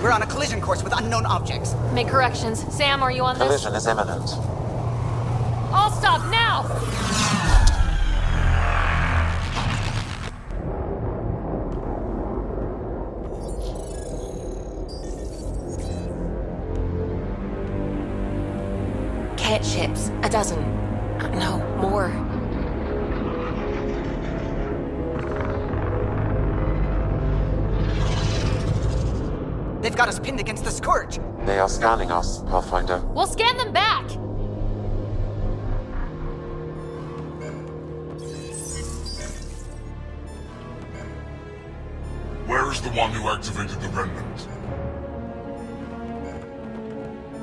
We're on a collision course with unknown objects. Make corrections. Sam, are you on this? Collision is imminent. I'll stop now! Cat ships. A dozen. No, more. They've got us pinned against the Scourge. They are scanning us, Pathfinder. We'll scan them back! Where is the one who activated the remnant?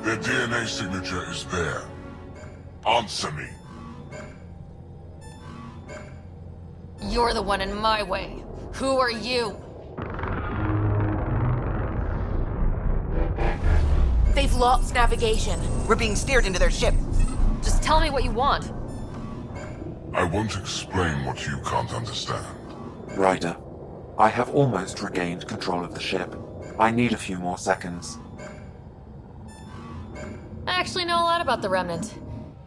Their DNA signature is there. Answer me. You're the one in my way. Who are you? They've lost navigation. We're being steered into their ship. Just tell me what you want. I won't explain what you can't understand. Ryder, I have almost regained control of the ship. I need a few more seconds. I actually know a lot about the Remnant.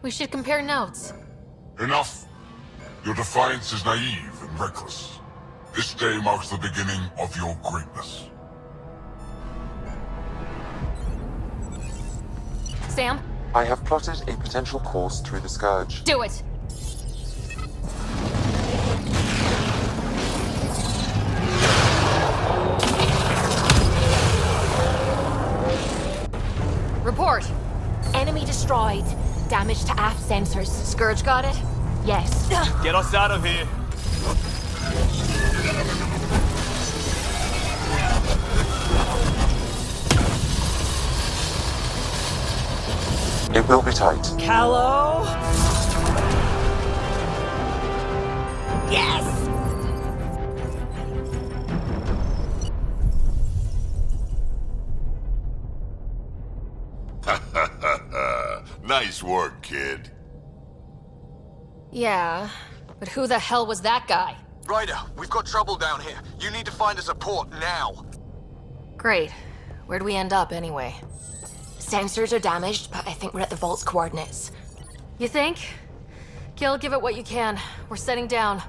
We should compare notes. Enough! Your defiance is naive and reckless. This day marks the beginning of your greatness. Sam, I have plotted a potential course through the Scourge. do it! Report! Enemy destroyed. Damage to aft sensors. Scourge got it? Yes. Get us out of here! It will be tight. Callow? Yes! Nice work, kid. Yeah, but who the hell was that guy? Ryder, we've got trouble down here. You need to find us a port now. Great. Where'd we end up anyway? Sensors are damaged, but I think we're at the vault's coordinates. You think? Gil, give it what you can. We're setting down.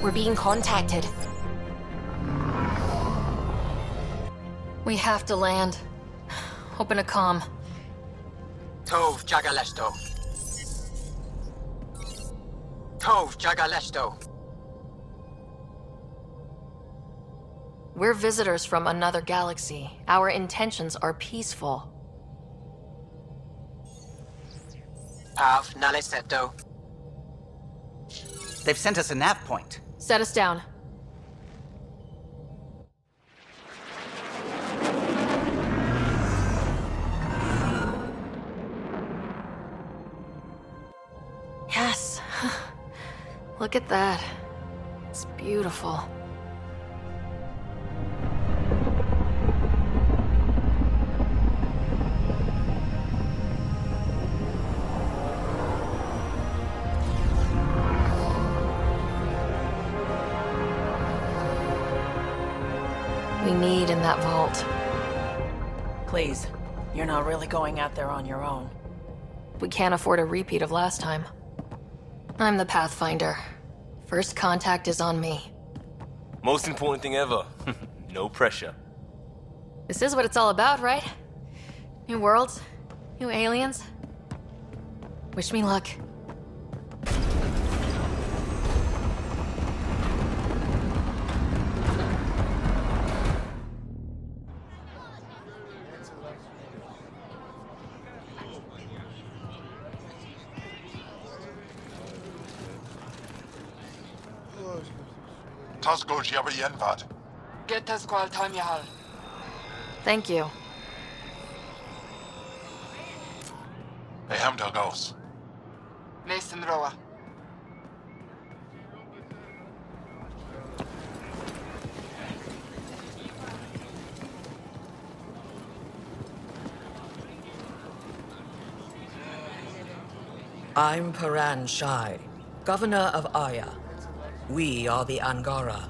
We're being contacted. We have to land. Open a comm. Tov Jagalesto. Tov Jagalesto. We're visitors from another galaxy. Our intentions are peaceful. Av Naleseto. They've sent us a nav point. Set us down. Yes. Look at that. It's beautiful. We need in that vault. Please, you're not really going out there on your own. We can't afford a repeat of last time. I'm the Pathfinder. First contact is on me. Most important thing ever. No pressure. This is what it's all about, right? New worlds, new aliens. Wish me luck. Tasko Jabba Yenvad. Get us qual time yahal. Thank you. Hey, Hamdal goes. Mason Roa. I'm Paran Shai, Governor of Aya. We are the Angara.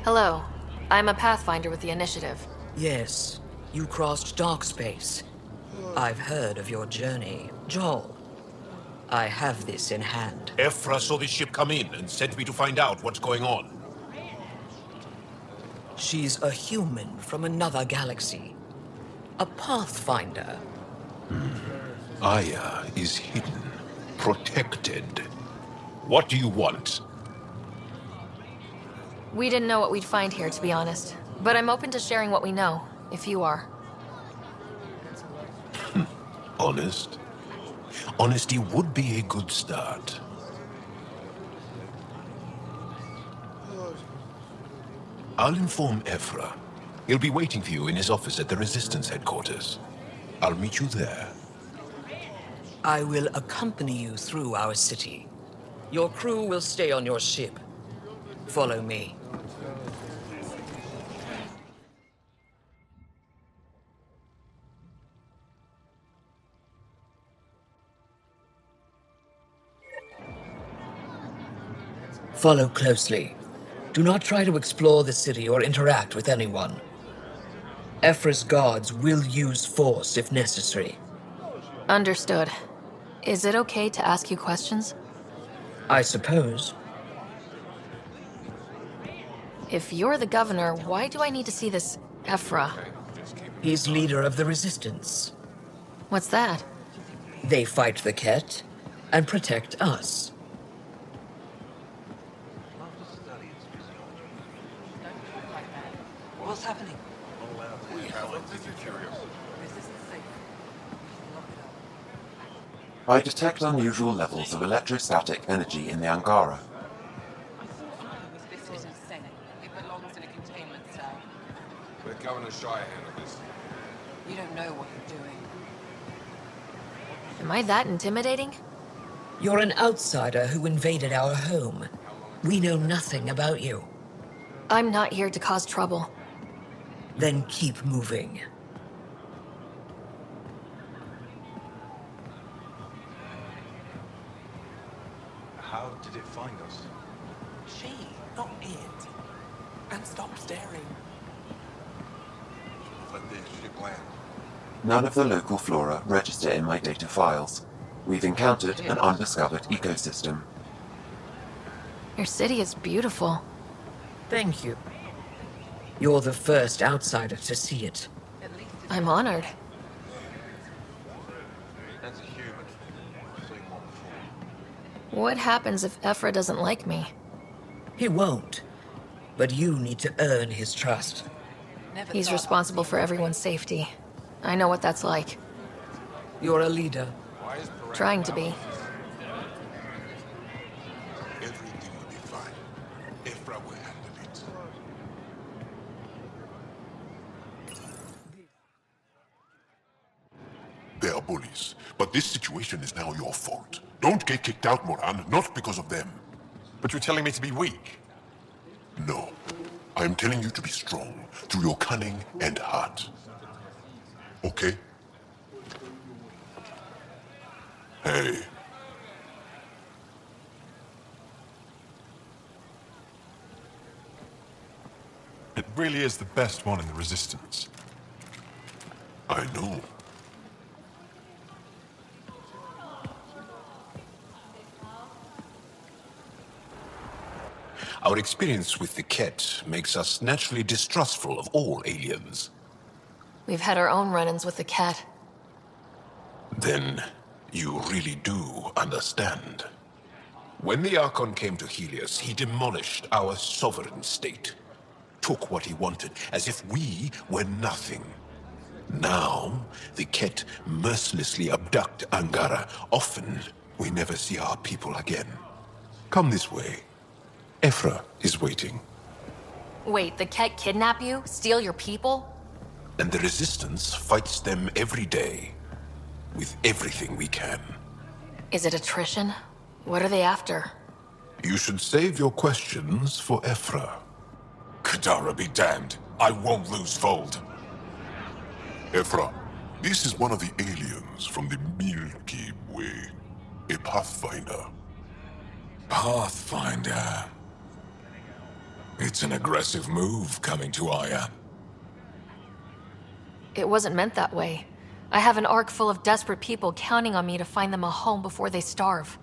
Hello. I'm a Pathfinder with the Initiative. Yes, you crossed dark space. I've heard of your journey. Joel, I have this in hand. Ephra saw the ship come in and sent me to find out what's going on. She's a human from another galaxy. A Pathfinder. Aya is hidden, protected. What do you want? We didn't know what we'd find here, to be honest. But I'm open to sharing what we know, if you are. Honest? Honesty would be a good start. I'll inform Ephra. He'll be waiting for you in his office at the Resistance headquarters. I'll meet you there. I will accompany you through our city. Your crew will stay on your ship. Follow me. Follow closely. Do not try to explore the city or interact with anyone. Ephra's guards will use force if necessary. Understood. Is it okay to ask you questions? I suppose. If you're the governor, why do I need to see this Ephra? He's leader of the Resistance. What's that? They fight the Ket and protect us. What's happening? I detect unusual levels of electrostatic energy in the Angara. Let Governor Shire handle this. You don't know what you're doing. Am I that intimidating? You're an outsider who invaded our home. We know nothing about you. I'm not here to cause trouble. Then keep moving. How did it find us? She, not it. And stop staring. Let the ship land. None of the local flora register in my data files. We've encountered an undiscovered ecosystem. Your city is beautiful. Thank you. You're the first outsider to see it. I'm honored. That's a human. Seen one before. What happens if Ephra doesn't like me? He won't. But you need to earn his trust. He's responsible for everyone's safety. I know what that's like. You're a leader. Trying to be. Everything will be fine. Ephra will handle it. They are bullies, but this situation is now your fault. Don't get kicked out, Moran, not because of them. But you're telling me to be weak? No. I am telling you to be strong through your cunning and heart. Okay? Hey. It really is the best one in the Resistance. I know. Our experience with the Ket makes us naturally distrustful of all aliens. We've had our own run-ins with the cat. Then you really do understand. When the Archon came to Heleus, he demolished our sovereign state. Took what he wanted, as if we were nothing. Now, the Ket mercilessly abduct Angara. Often, we never see our people again. Come this way. Ephra is waiting. Wait, the cat kidnap you? Steal your people? And the Resistance fights them every day. With everything we can. Is it attrition? What are they after? You should save your questions for Ephra. Kadara be damned. I won't lose Fold. Ephra, this is one of the aliens from the Milky Way. A Pathfinder. Pathfinder. It's an aggressive move coming to Aya. It wasn't meant that way. I have an ark full of desperate people counting on me to find them a home before they starve.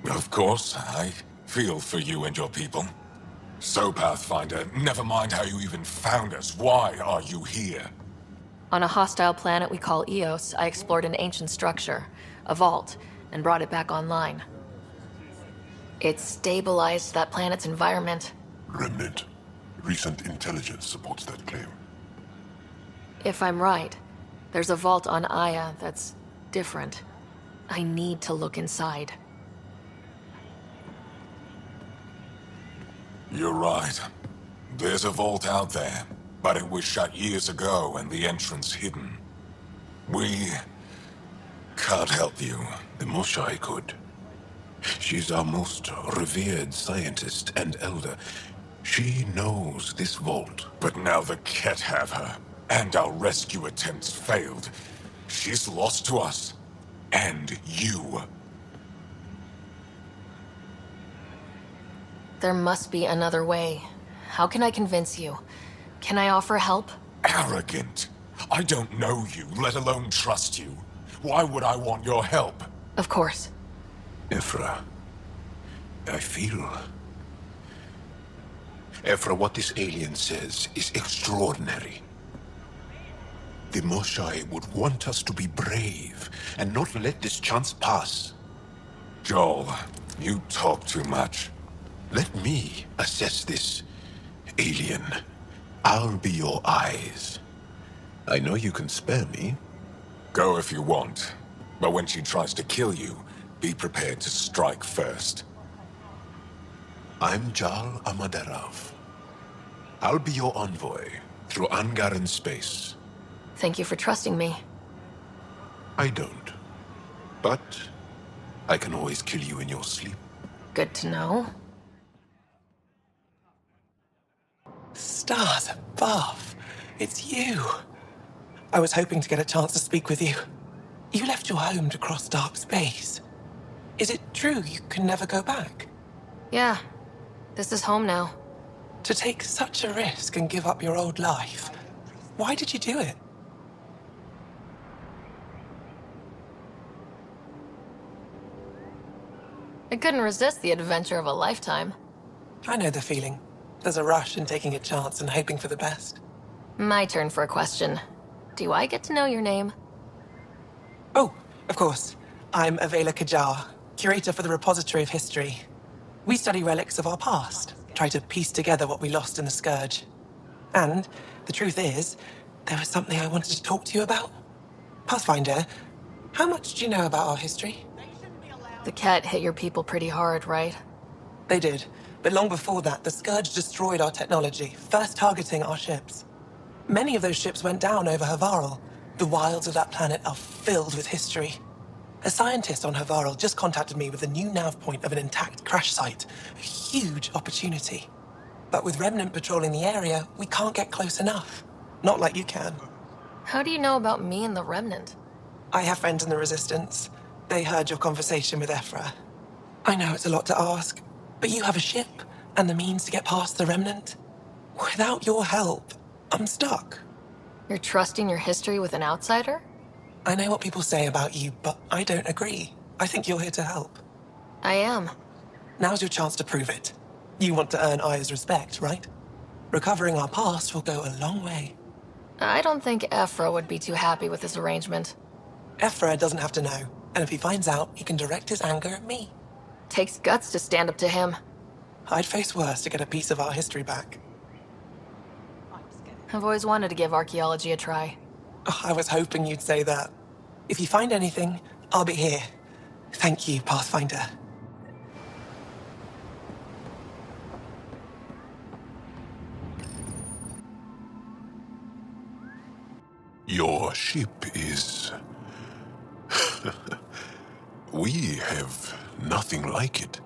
Of course, I feel for you and your people. So, Pathfinder, never mind how you even found us. Why are you here? On a hostile planet we call Eos, I explored an ancient structure, a vault, and brought it back online. It stabilized that planet's environment. Remnant. Recent intelligence supports that claim. If I'm right, there's a vault on Aya that's different. I need to look inside. You're right. There's a vault out there, but it was shut years ago and the entrance hidden. We can't help you. The Moshai could. She's our most revered scientist and elder. She knows this vault. But now the Ket have her, and our rescue attempts failed. She's lost to us. And you. There must be another way. How can I convince you? Can I offer help? Arrogant. I don't know you, let alone trust you. Why would I want your help? Of course. Ephra, I feel... Ephra, what this alien says is extraordinary. The Moshai would want us to be brave and not let this chance pass. Joel, you talk too much. Let me assess this alien. I'll be your eyes. I know you can spare me. Go if you want, but when she tries to kill you, be prepared to strike first. I'm Jal Amaderav. I'll be your envoy through Angaran space. Thank you for trusting me. I don't. But I can always kill you in your sleep. Good to know. Stars above. It's you. I was hoping to get a chance to speak with you. You left your home to cross dark space. Is it true you can never go back? Yeah. This is home now. To take such a risk and give up your old life, why did you do it? I couldn't resist the adventure of a lifetime. I know the feeling. There's a rush in taking a chance and hoping for the best. My turn for a question. Do I get to know your name? Oh, of course. I'm Avela Kajar, curator for the Repository of History. We study relics of our past, try to piece together what we lost in the Scourge. And the truth is, there was something I wanted to talk to you about. Pathfinder, how much do you know about our history? The Ket hit your people pretty hard, right? They did. But long before that, the Scourge destroyed our technology, first targeting our ships. Many of those ships went down over Havarl. The wilds of that planet are filled with history. A scientist on Havarl just contacted me with a new nav point of an intact crash site. A huge opportunity. But with Remnant patrolling the area, we can't get close enough. Not like you can. How do you know about me and the Remnant? I have friends in the Resistance. They heard your conversation with Ephra. I know it's a lot to ask, but you have a ship and the means to get past the Remnant. Without your help, I'm stuck. You're trusting your history with an outsider? I know what people say about you, but I don't agree. I think you're here to help. I am. Now's your chance to prove it. You want to earn Aya's respect, right? Recovering our past will go a long way. I don't think Ephra would be too happy with this arrangement. Ephra doesn't have to know, and if he finds out, he can direct his anger at me. Takes guts to stand up to him. I'd face worse to get a piece of our history back. I've always wanted to give archaeology a try. Oh, I was hoping you'd say that. If you find anything, I'll be here. Thank you, Pathfinder. Your ship is... We have nothing like it.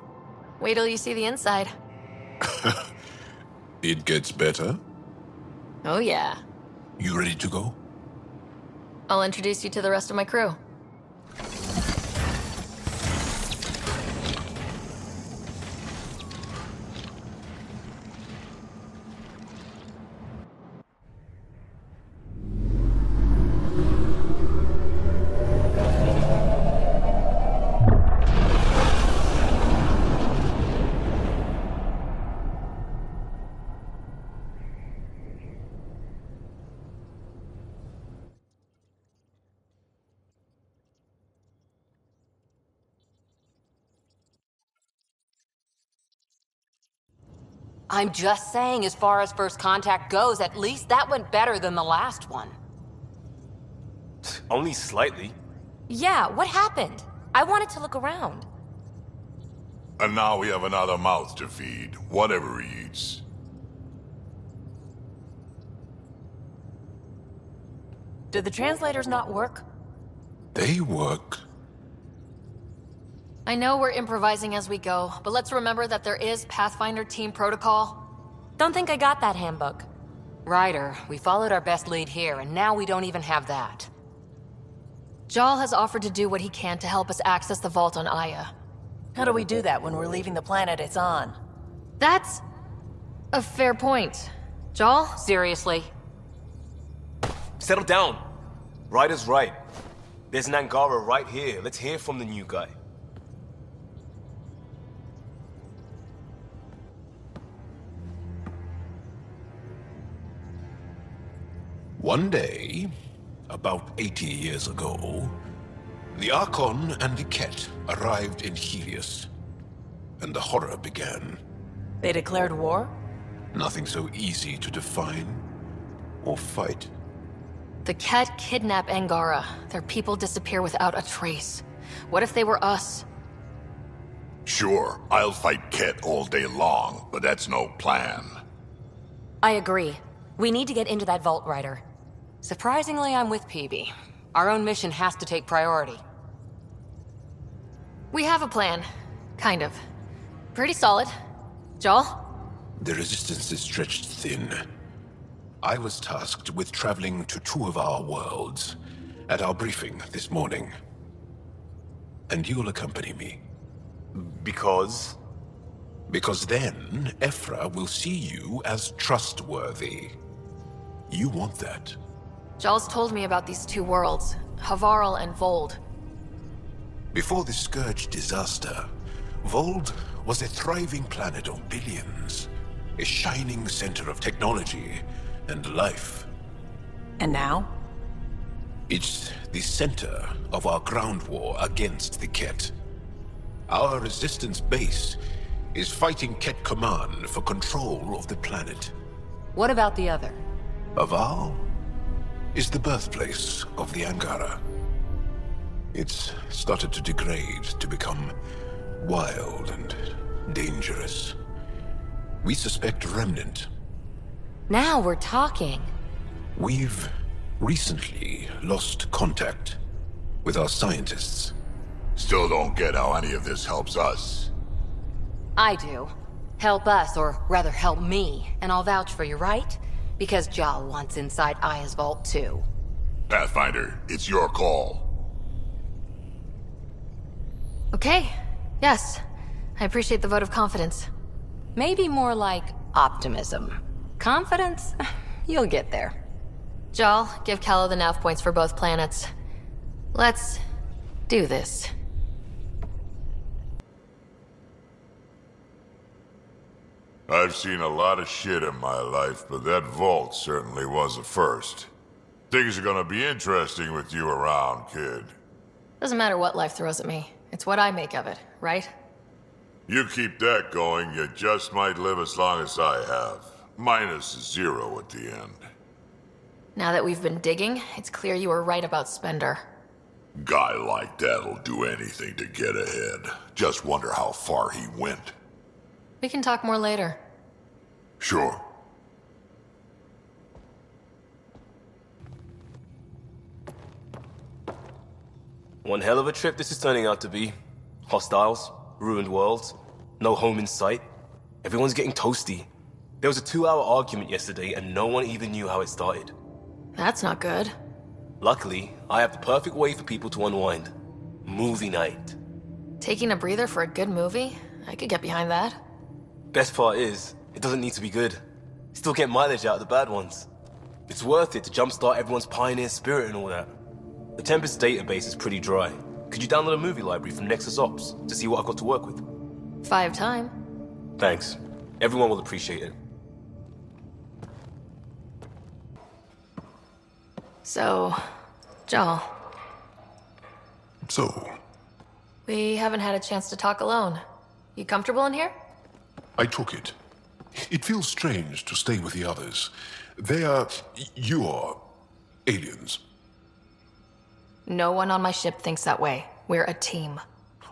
Wait till you see the inside. It gets better. Oh yeah. You ready to go? I'll introduce you to the rest of my crew. I'm just saying, as far as first contact goes, at least that went better than the last one. Only slightly. Yeah, what happened? I wanted to look around. And now we have another mouth to feed, whatever he eats. Did the translators not work? They work. I know we're improvising as we go, but let's remember that there is Pathfinder team protocol. Don't think I got that handbook. Ryder, we followed our best lead here, and now we don't even have that. Jal has offered to do what he can to help us access the vault on Aya. How do we do that when we're leaving the planet it's on? That's a fair point. Jal? Seriously? Settle down. Ryder's right. There's an Angara right here. Let's hear from the new guy. One day, about 80 years ago, the Archon and the Ket arrived in Heleus, and the horror began. They declared war? Nothing so easy to define or fight. The Ket kidnap Angara. Their people disappear without a trace. What if they were us? Sure, I'll fight Ket all day long, but that's no plan. I agree. We need to get into that vault, Ryder. Surprisingly, I'm with PB. Our own mission has to take priority. We have a plan. Kind of. Pretty solid. Jal? The resistance is stretched thin. I was tasked with traveling to two of our worlds at our briefing this morning. And you'll accompany me. Because? Because then, Ephra will see you as trustworthy. You want that. Jal's told me about these two worlds, Havarl and Vold. Before the Scourge disaster, Vold was a thriving planet of billions. A shining center of technology and life. And now? It's the center of our ground war against the Ket. Our resistance base is fighting Ket Command for control of the planet. What about the other? Havarl is the birthplace of the Angara. It's started to degrade, to become wild and dangerous. We suspect Remnant. Now we're talking. We've recently lost contact with our scientists. Still don't get how any of this helps us. I do. Help us, or rather help me, and I'll vouch for you, right? Because Jal wants inside Aya's vault too. Pathfinder, it's your call. Okay. Yes. I appreciate the vote of confidence. Maybe more like optimism. Confidence? You'll get there. Jal, give Calla the nav points for both planets. Let's do this. I've seen a lot of shit in my life, but that vault certainly was a first. Things are gonna be interesting with you around, kid. Doesn't matter what life throws at me. It's what I make of it, right? You keep that going, you just might live as long as I have. Minus 0 at the end. Now that we've been digging, it's clear you were right about Spender. Guy like that'll do anything to get ahead. Just wonder how far he went. We can talk more later. Sure. One hell of a trip this is turning out to be. Hostiles, ruined worlds, no home in sight. Everyone's getting toasty. There was a 2-hour argument yesterday and no one even knew how it started. That's not good. Luckily, I have the perfect way for people to unwind. Movie night. Taking a breather for a good movie? I could get behind that. Best part is, it doesn't need to be good. Still get mileage out of the bad ones. It's worth it to jumpstart everyone's pioneer spirit and all that. The Tempest database is pretty dry. Could you download a movie library from Nexus Ops to see what I've got to work with? 5 time. Thanks. Everyone will appreciate it. So, Jal, So, we haven't had a chance to talk alone. You comfortable in here? I took it. It feels strange to stay with the others. They are your aliens. No one on my ship thinks that way. We're a team.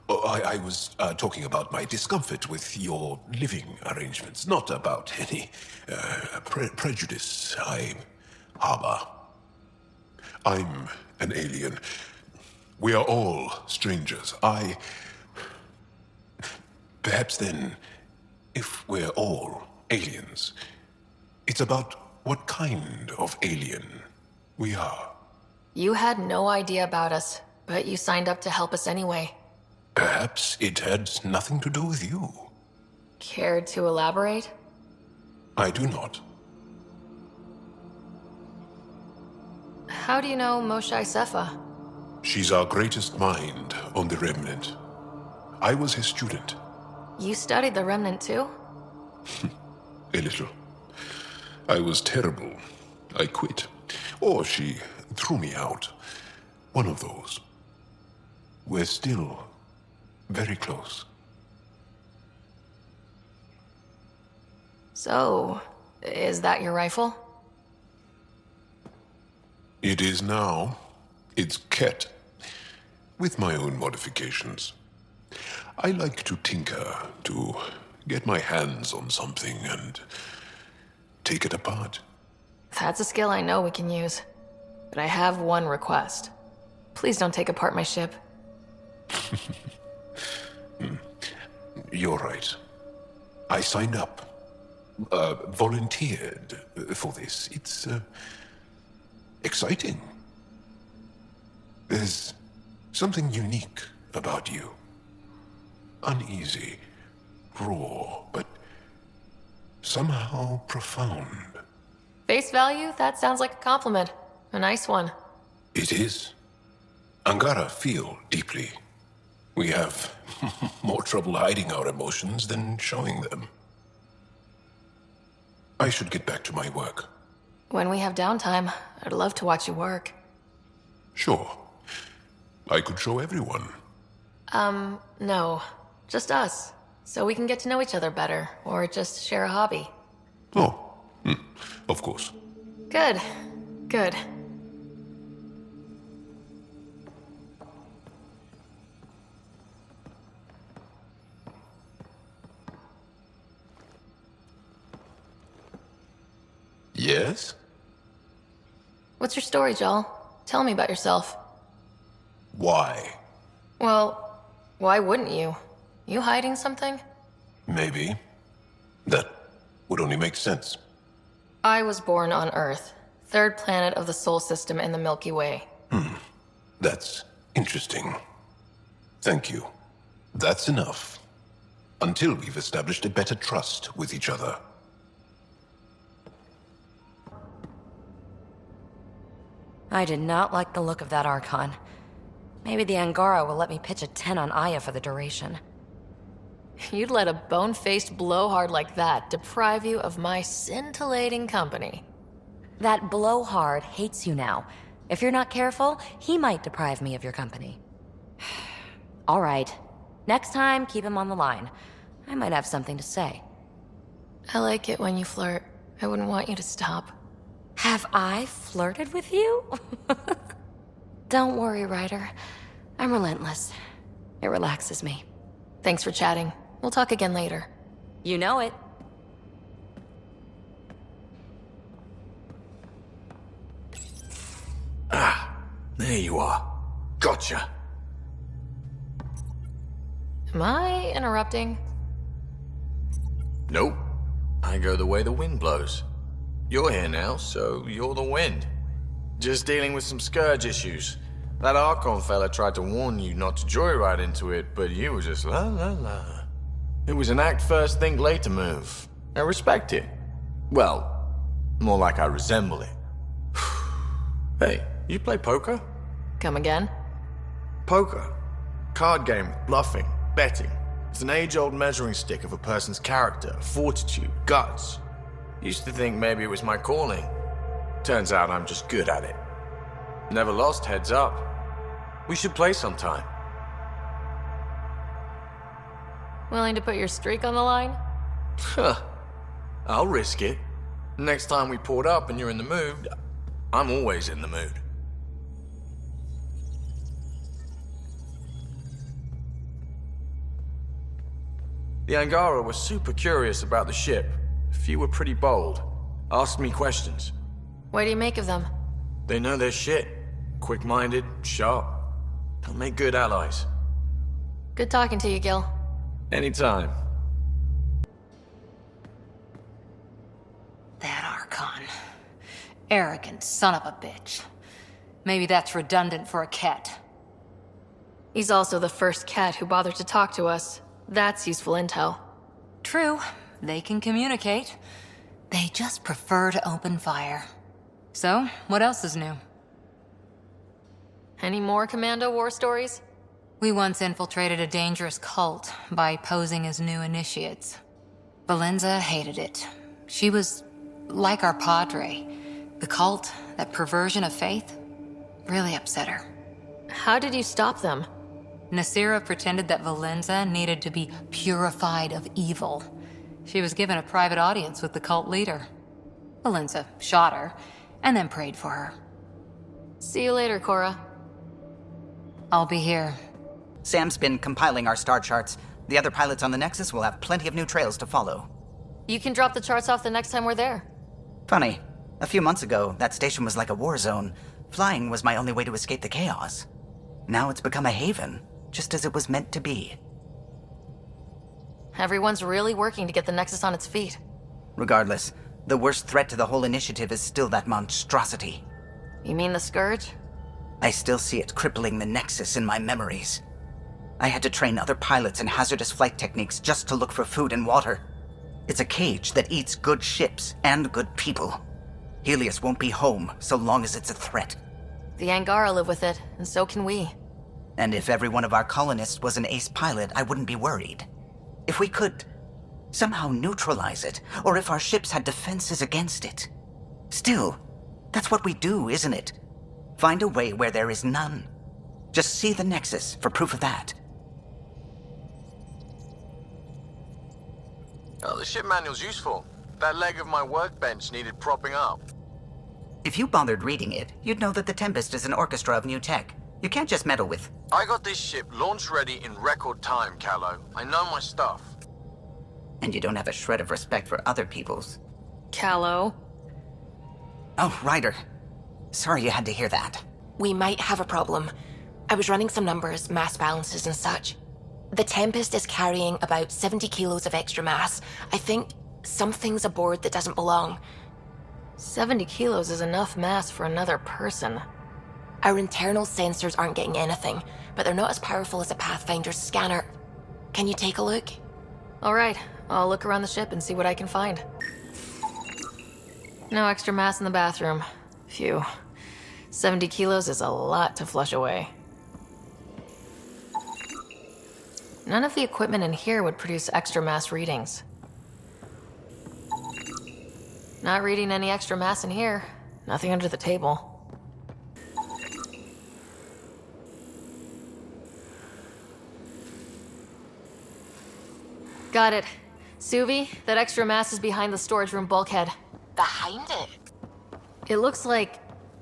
Oh, I was talking about my discomfort with your living arrangements, not about any prejudice I harbor. I'm an alien. We are all strangers. Perhaps then, if we're all aliens, it's about what kind of alien we are. You had no idea about us, but you signed up to help us anyway. Perhaps it had nothing to do with you. Care to elaborate? I do not. How do you know Moshae Sepha? She's our greatest mind on the Remnant. I was his student. You studied the Remnant too? A little. I was terrible. I quit. Or she threw me out. One of those. We're still very close. So, is that your rifle? It is now. It's Ket. With my own modifications. I like to tinker, to get my hands on something and take it apart. That's a skill I know we can use. But I have one request. Please don't take apart my ship. You're right. I signed up. Volunteered for this. It's exciting. There's something unique about you. Uneasy, raw, but somehow profound. Face value? That sounds like a compliment. A nice one. It is. Angara feel deeply. We have more trouble hiding our emotions than showing them. I should get back to my work. When we have downtime, I'd love to watch you work. Sure. I could show everyone. No. Just us. So we can get to know each other better, or just share a hobby. Oh, of course. Good. Good. Yes? What's your story, Joel? Tell me about yourself. Why? Well, why wouldn't you? You hiding something? Maybe. That would only make sense. I was born on Earth, third planet of the Sol system in the Milky Way. That's interesting. Thank you. That's enough. Until we've established a better trust with each other. I did not like the look of that Archon. Maybe the Angara will let me pitch a 10 on Aya for the duration. You'd let a bone-faced blowhard like that deprive you of my scintillating company. That blowhard hates you now. If you're not careful, he might deprive me of your company. All right. Next time, keep him on the line. I might have something to say. I like it when you flirt. I wouldn't want you to stop. Have I flirted with you? Don't worry, Ryder. I'm relentless. It relaxes me. Thanks for chatting. We'll talk again later. You know it. There you are. Gotcha. Am I interrupting? Nope. I go the way the wind blows. You're here now, so you're the wind. Just dealing with some scourge issues. That Archon fella tried to warn you not to joyride into it, but you were just la la la. It was an act first, think later move. I respect it. Well, more like I resemble it. Hey, you play poker? Come again? Poker. Card game with bluffing, betting. It's an age-old measuring stick of a person's character, fortitude, guts. Used to think maybe it was my calling. Turns out I'm just good at it. Never lost, heads up. We should play sometime. Willing to put your streak on the line? Huh. I'll risk it. Next time we port up and you're in the mood, I'm always in the mood. The Angara was super curious about the ship. A few were pretty bold. Asked me questions. What do you make of them? They know their shit. Quick-minded, sharp. They'll make good allies. Good talking to you, Gil. Anytime. That Archon. Arrogant son of a bitch. Maybe that's redundant for a cat. He's also the first cat who bothered to talk to us. That's useful intel. True. They can communicate. They just prefer to open fire. So, what else is new? Any more Commando war stories? We once infiltrated a dangerous cult by posing as new initiates. Valenza hated it. She was like our padre. The cult, that perversion of faith, really upset her. How did you stop them? Nasira pretended that Valenza needed to be purified of evil. She was given a private audience with the cult leader. Valenza shot her, and then prayed for her. See you later, Cora. I'll be here. Sam's been compiling our star charts. The other pilots on the Nexus will have plenty of new trails to follow. You can drop the charts off the next time we're there. Funny. A few months ago, that station was like a war zone. Flying was my only way to escape the chaos. Now it's become a haven, just as it was meant to be. Everyone's really working to get the Nexus on its feet. Regardless, the worst threat to the whole initiative is still that monstrosity. You mean the Scourge? I still see it crippling the Nexus in my memories. I had to train other pilots in hazardous flight techniques just to look for food and water. It's a cage that eats good ships and good people. Heleus won't be home so long as it's a threat. The Angara live with it, and so can we. And if every one of our colonists was an ace pilot, I wouldn't be worried. If we could somehow neutralize it, or if our ships had defenses against it. Still, that's what we do, isn't it? Find a way where there is none. Just see the Nexus for proof of that. Oh, the ship manual's useful. That leg of my workbench needed propping up. If you bothered reading it, you'd know that the Tempest is an orchestra of new tech. You can't just meddle with... I got this ship launch ready in record time, Callow. I know my stuff. And you don't have a shred of respect for other people's. Callow. Oh, Ryder. Sorry you had to hear that. We might have a problem. I was running some numbers, mass balances and such. The Tempest is carrying about 70 kilos of extra mass. I think something's aboard that doesn't belong. 70 kilos is enough mass for another person. Our internal sensors aren't getting anything, but they're not as powerful as a Pathfinder's scanner. Can you take a look? All right, I'll look around the ship and see what I can find. No extra mass in the bathroom. Phew. 70 kilos is a lot to flush away. None of the equipment in here would produce extra mass readings. Not reading any extra mass in here. Nothing under the table. Got it. Suvi, that extra mass is behind the storage room bulkhead. Behind it? It looks like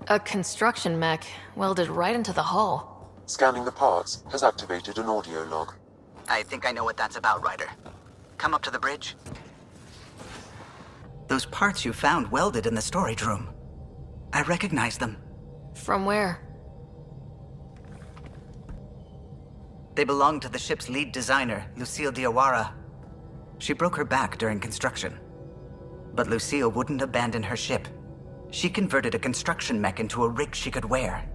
a construction mech welded right into the hull. Scanning the parts has activated an audio log. I think I know what that's about, Ryder. Come up to the bridge. Those parts you found welded in the storage room. I recognize them. From where? They belong to the ship's lead designer, Lucille Diawara. She broke her back during construction. But Lucille wouldn't abandon her ship. She converted a construction mech into a rig she could wear.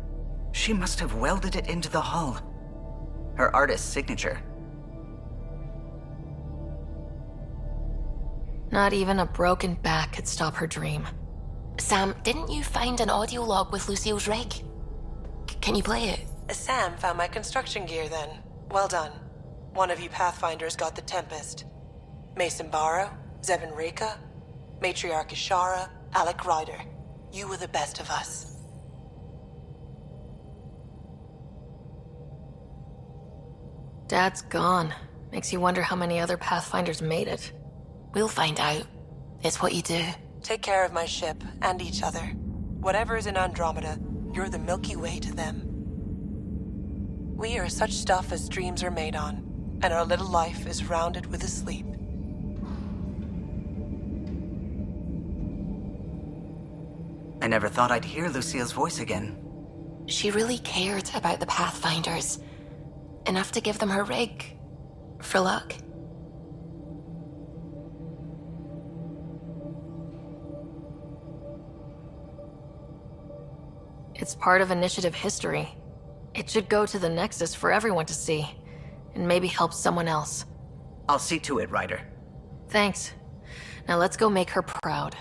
She must have welded it into the hull. Her artist's signature. Not even a broken back could stop her dream. Sam, didn't you find an audio log with Lucille's rig? Can you play it? Sam found my construction gear then. Well done. One of you Pathfinders got the Tempest. Mason Barrow, Zevin Reka, Matriarch Ishara, Alec Ryder. You were the best of us. Dad's gone. Makes you wonder how many other Pathfinders made it. We'll find out. It's what you do. Take care of my ship and each other. Whatever is in Andromeda, you're the Milky Way to them. We are such stuff as dreams are made on, and our little life is rounded with a sleep. I never thought I'd hear Lucille's voice again. She really cared about the Pathfinders. Enough to give them her rig. For luck. It's part of Initiative history. It should go to the Nexus for everyone to see, and maybe help someone else. I'll see to it, Ryder. Thanks. Now let's go make her proud.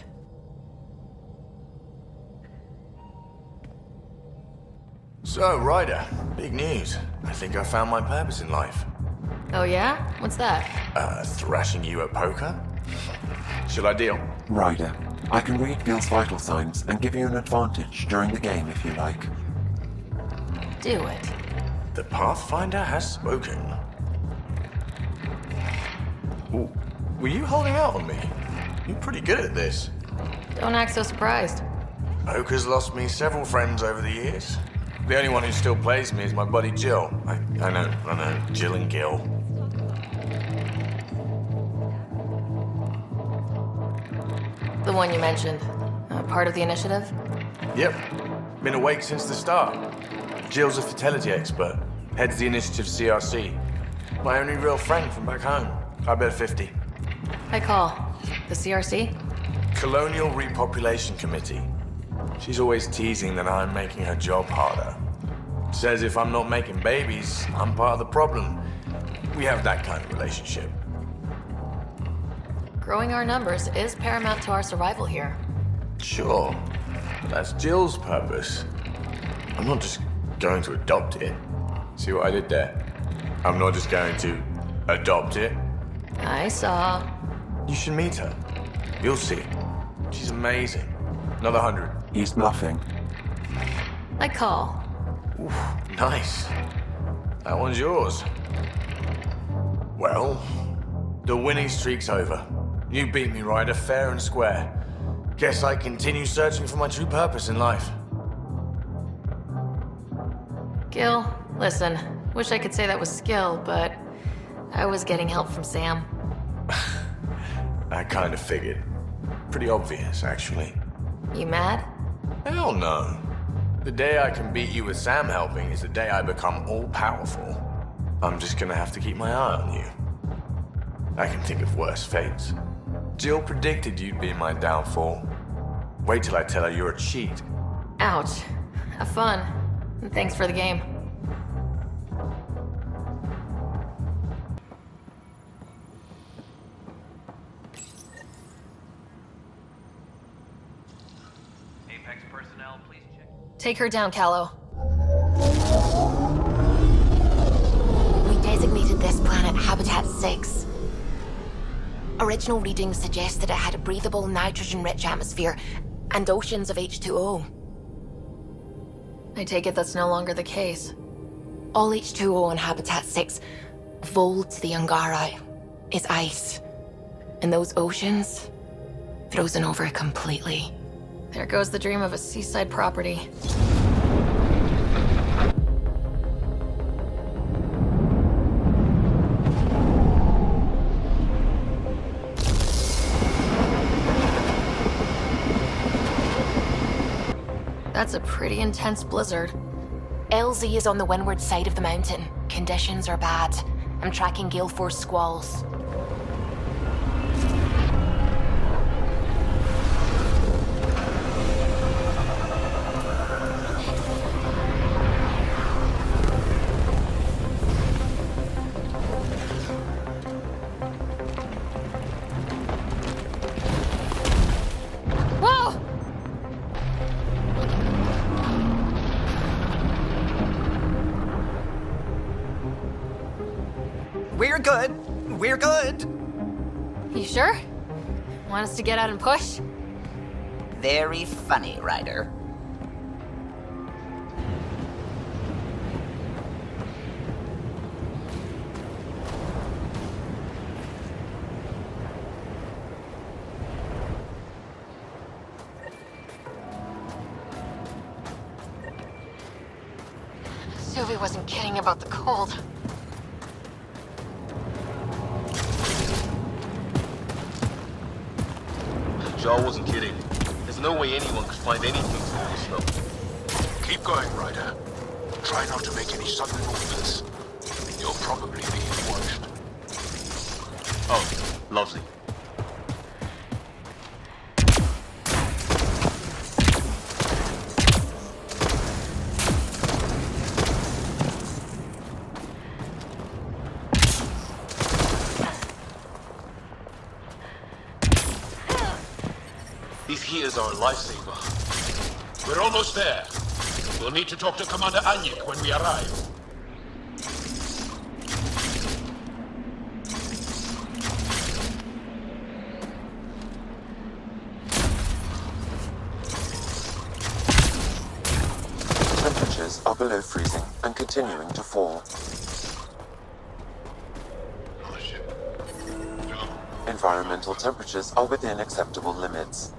So, Ryder, big news. I think I found my purpose in life. Oh yeah? What's that? Thrashing you at poker? Should I deal? Ryder, I can read Gil's vital signs and give you an advantage during the game if you like. Do it. The Pathfinder has spoken. Ooh, were you holding out on me? You're pretty good at this. Don't act so surprised. Poker's lost me several friends over the years. The only one who still plays me is my buddy Jill. I know, Jill and Gil. The one you mentioned. Part of the Initiative? Yep. Been awake since the start. Jill's a fertility expert. Heads the Initiative CRC. My only real friend from back home. I bet 50. I call. The CRC? Colonial Repopulation Committee. She's always teasing that I'm making her job harder. Says if I'm not making babies, I'm part of the problem. We have that kind of relationship. Growing our numbers is paramount to our survival here. Sure. That's Jill's purpose. I'm not just going to adopt it. See what I did there? I'm not just going to adopt it. I saw. You should meet her. You'll see. She's amazing. Another 100. He's bluffing. I call. Oof, nice. That one's yours. Well, the winning streak's over. You beat me, Ryder, fair and square. Guess I continue searching for my true purpose in life. Gil, listen. Wish I could say that was skill, but I was getting help from Sam. I kind of figured. Pretty obvious, actually. You mad? Hell no. The day I can beat you with Sam helping is the day I become all-powerful. I'm just gonna have to keep my eye on you. I can think of worse fates. Jill predicted you'd be my downfall. Wait till I tell her you're a cheat. Ouch. Have fun. And thanks for the game. Apex personnel, please check. Take her down, Callow. We designated this planet Habitat 6. Original readings suggest that it had a breathable, nitrogen-rich atmosphere and oceans of H2O. I take it that's no longer the case. All H2O on Habitat 6, vol to the Angara, is ice. And those oceans, frozen over completely. There goes the dream of a seaside property. That's a pretty intense blizzard. LZ is on the windward side of the mountain. Conditions are bad. I'm tracking gale force squalls. Whoa! We're good. We're good. You sure? Want us to get out and push? Very funny, Ryder. Suvi wasn't kidding about the cold. Jar wasn't kidding. There's no way anyone could find anything to all the snow. Keep going, Ryder. Try not to make any sudden movements. You're probably being watched. Oh, lovely. These heaters are a lifesaver. We're almost there. We'll need to talk to Commander Anyik when we arrive. Temperatures are below freezing and continuing to fall. Environmental temperatures are within acceptable limits.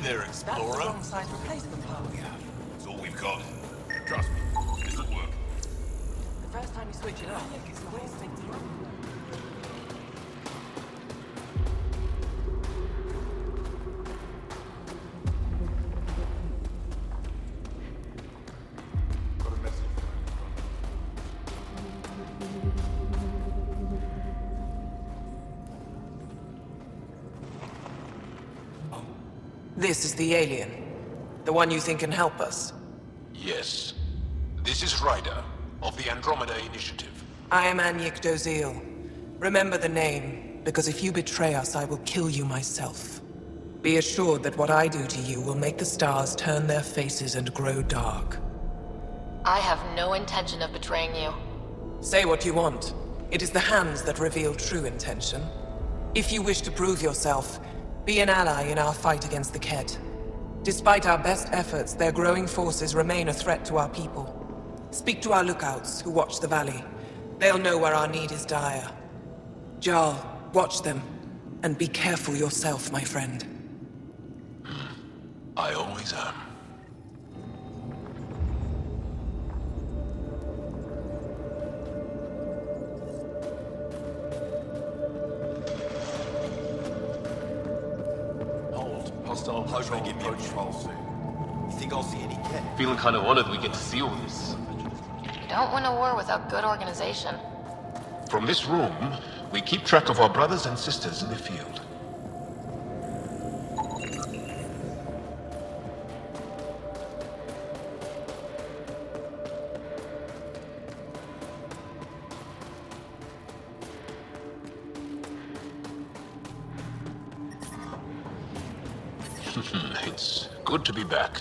There, Explorer. That's the wrong size replacement part. Yeah, it's all we've got. Trust me, this'll work. The first time you switch it on, it's the worst thing to run. Got a message. This is the alien. The one you think can help us. Yes. This is Ryder, of the Andromeda Initiative. I am Anyik Dozil. Remember the name, because if you betray us, I will kill you myself. Be assured that what I do to you will make the stars turn their faces and grow dark. I have no intention of betraying you. Say what you want. It is the hands that reveal true intention. If you wish to prove yourself, be an ally in our fight against the Ket. Despite our best efforts, their growing forces remain a threat to our people. Speak to our lookouts, who watch the valley. They'll know where our need is dire. Jarl, watch them. And be careful yourself, my friend. I always am. Hostile Try to give me a patrol soon. You think I'll see any Ket? Feeling kind of honored we get to see all this. You don't win a war without good organization. From this room, we keep track of our brothers and sisters in the field. It's good to be back.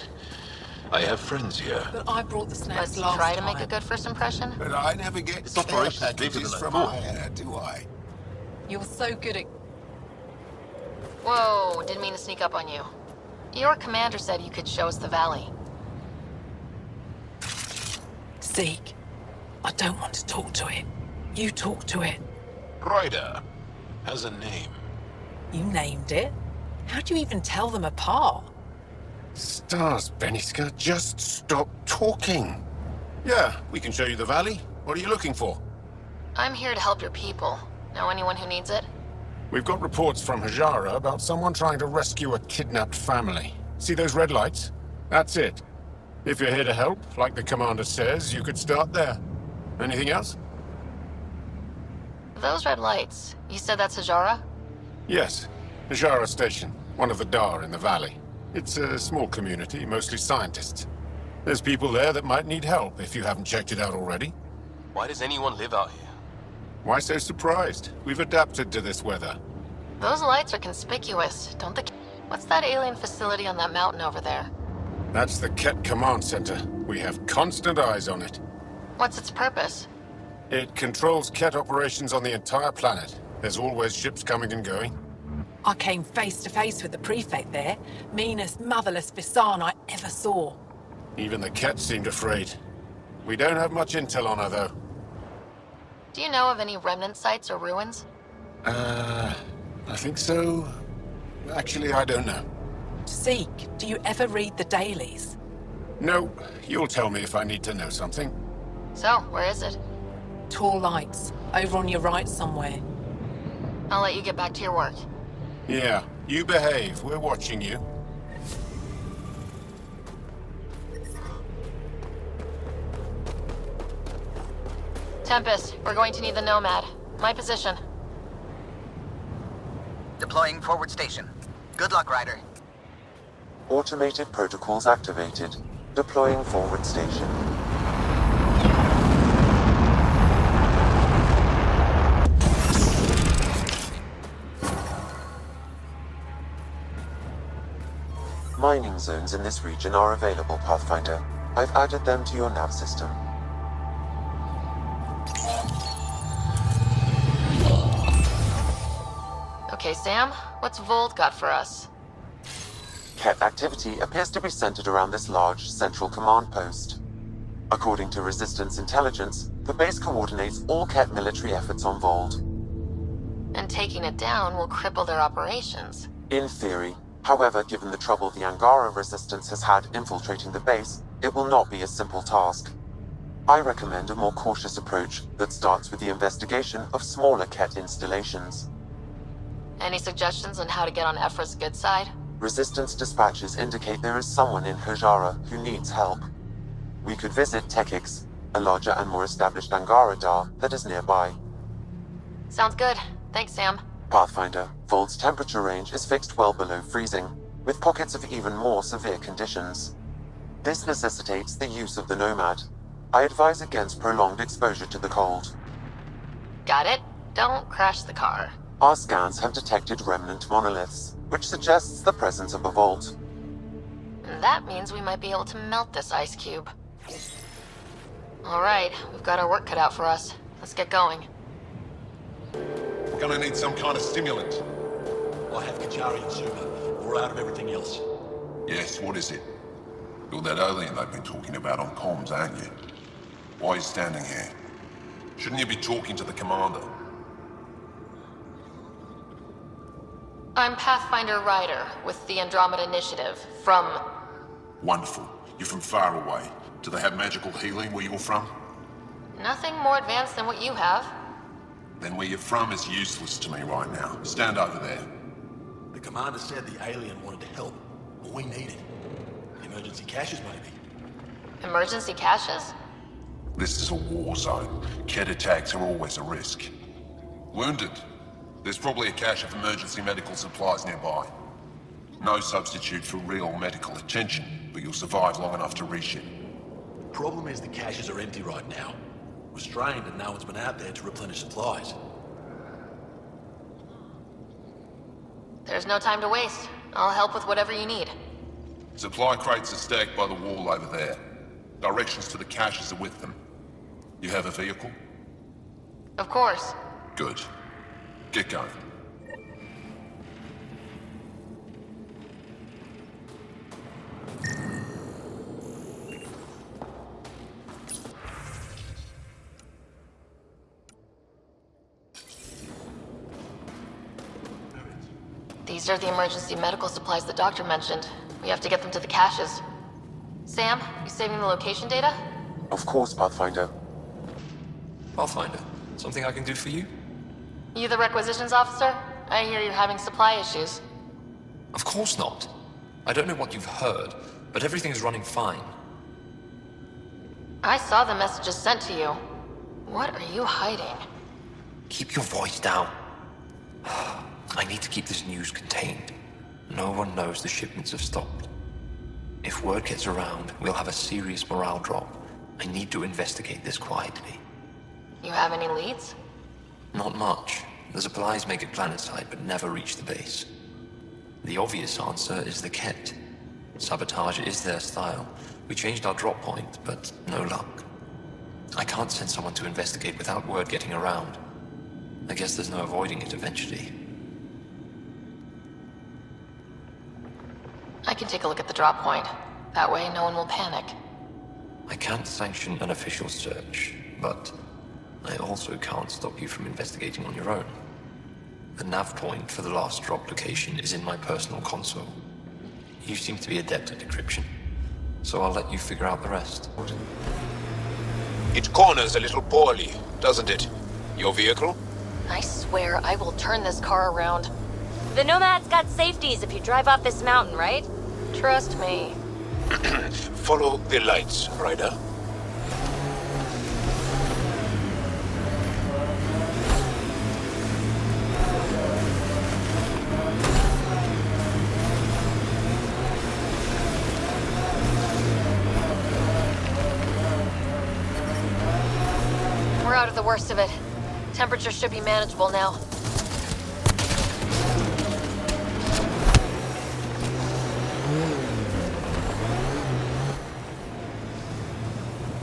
I have friends here. But I brought the snacks Let's last try to time. make a good first impression. But I never get This operation's care bigger packages than I from thought. Aya, do I? You were so good at... Whoa, didn't mean to sneak up on you. Your commander said you could show us the valley. Zeke, I don't want to talk to it. You talk to it. Ryder has a name. You named it? How do you even tell them apart? Stars, Beniska, just stop talking. Yeah, we can show you the valley. What are you looking for? I'm here to help your people. Know anyone who needs it? We've got reports from Hajara about someone trying to rescue a kidnapped family. See those red lights? That's it. If you're here to help, like the commander says, you could start there. Anything else? Those red lights. You said that's Hajara? Yes. Hajara Station, one of the Dar in the valley. It's a small community, mostly scientists. There's people there that might need help if you haven't checked it out already. Why does anyone live out here? Why so surprised? We've adapted to this weather. Those lights are conspicuous, don't they? What's that alien facility on that mountain over there? That's the Ket Command Center. We have constant eyes on it. What's its purpose? It controls Ket operations on the entire planet. There's always ships coming and going. I came face to face with the prefect there. Meanest, motherless Bisan I ever saw. Even the Kett seemed afraid. We don't have much intel on her, though. Do you know of any remnant sites or ruins? I think so. Actually, I don't know. Seek, do you ever read the dailies? No, you'll tell me if I need to know something. So, where is it? Tall lights, over on your right somewhere. I'll let you get back to your work. Yeah, you behave. We're watching you. Tempest, we're going to need the Nomad. My position. Deploying forward station. Good luck, Ryder. Automated protocols activated. Deploying forward station. Mining zones in this region are available, Pathfinder. I've added them to your nav system. Okay, Sam, what's Vold got for us? Kett activity appears to be centered around this large central command post. According to Resistance intelligence, the base coordinates all Kett military efforts on Vold. And taking it down will cripple their operations. In theory. However, given the trouble the Angara Resistance has had infiltrating the base, it will not be a simple task. I recommend a more cautious approach that starts with the investigation of smaller Kett installations. Any suggestions on how to get on Ephra's good side? Resistance dispatches indicate there is someone in Hojara who needs help. We could visit Tekix, a larger and more established Angara Dar that is nearby. Sounds good. Thanks, Sam. Pathfinder, Vold's temperature range is fixed well below freezing, with pockets of even more severe conditions. This necessitates the use of the Nomad. I advise against prolonged exposure to the cold. Got it. Don't crash the car. Our scans have detected remnant monoliths, which suggests the presence of a vault. And that means we might be able to melt this ice cube. Alright, we've got our work cut out for us. Let's get going. We're gonna need some kind of stimulant. I have Kajari and Zuma. We're out of everything else. Yes, what is it? You're that alien they've been talking about on comms, aren't you? Why are you standing here? Shouldn't you be talking to the commander? I'm Pathfinder Ryder with the Andromeda Initiative, from... Wonderful. You're from far away. Do they have magical healing where you're from? Nothing more advanced than what you have. Then where you're from is useless to me right now. Stand over there. The commander said the alien wanted to help. What we needed. Emergency caches, maybe. Emergency caches? This is a war zone. Kett attacks are always a risk. Wounded. There's probably a cache of emergency medical supplies nearby. No substitute for real medical attention, but you'll survive long enough to reship. Problem is the caches are empty right now. We're strained and no one's been out there to replenish supplies. There's no time to waste. I'll help with whatever you need. Supply crates are stacked by the wall over there. Directions to the caches are with them. You have a vehicle? Of course. Good. Get going. These are the emergency medical supplies the doctor mentioned. We have to get them to the caches. Sam, you saving the location data? Of course, Pathfinder. Pathfinder, something I can do for you? You the requisitions officer? I hear you're having supply issues. Of course not. I don't know what you've heard, but everything's running fine. I saw the messages sent to you. What are you hiding? Keep your voice down. I need to keep this news contained. No one knows the shipments have stopped. If word gets around, we'll have a serious morale drop. I need to investigate this quietly. You have any leads? Not much. The supplies make it planetside, but never reach the base. The obvious answer is the Kett. Sabotage is their style. We changed our drop point, but no luck. I can't send someone to investigate without word getting around. I guess there's no avoiding it eventually. can take a look at the drop point. That way, no one will panic. I can't sanction an official search, but I also can't stop you from investigating on your own. The nav point for the last drop location is in my personal console. You seem to be adept at decryption, so I'll let you figure out the rest. It corners a little poorly, doesn't it? Your vehicle? I swear I will turn this car around. The Nomad's got safeties if you drive off this mountain, right? Trust me. Follow the lights, Ryder. We're out of the worst of it. Temperature should be manageable now.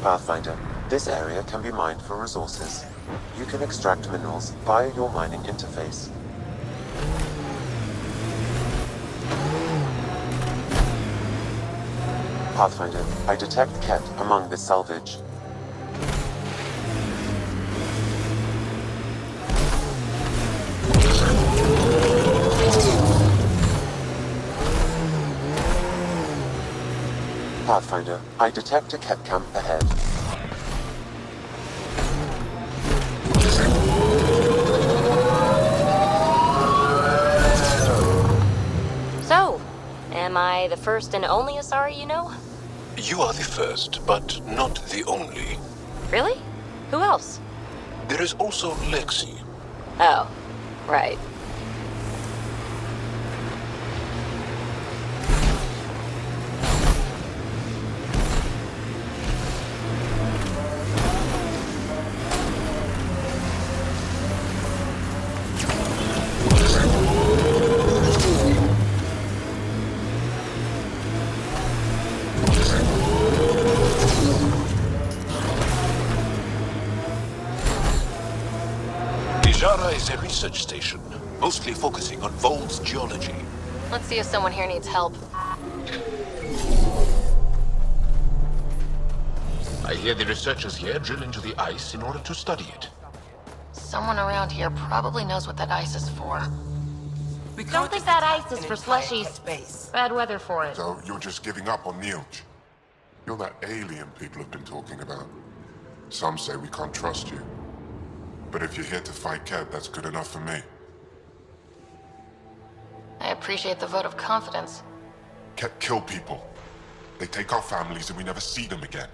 Pathfinder, this area can be mined for resources. You can extract minerals via your mining interface. Pathfinder, I detect Ket among this salvage. Pathfinder, I detect a Ket camp ahead. So, am I the first and only Asari you know? You are the first, but not the only. Really? Who else? There is also Lexi. Oh, right. Is a research station, mostly focusing on Vold's geology. Let's see if someone here needs help. I hear the researchers here drill into the ice in order to study it. Someone around here probably knows what that ice is for. Don't think that ice is for slushies. Bad weather for it. So you're just giving up on Neilch? You're that alien people have been talking about. Some say we can't trust you. But if you're here to fight Ket, that's good enough for me. I appreciate the vote of confidence. Ket kill people. They take our families and we never see them again.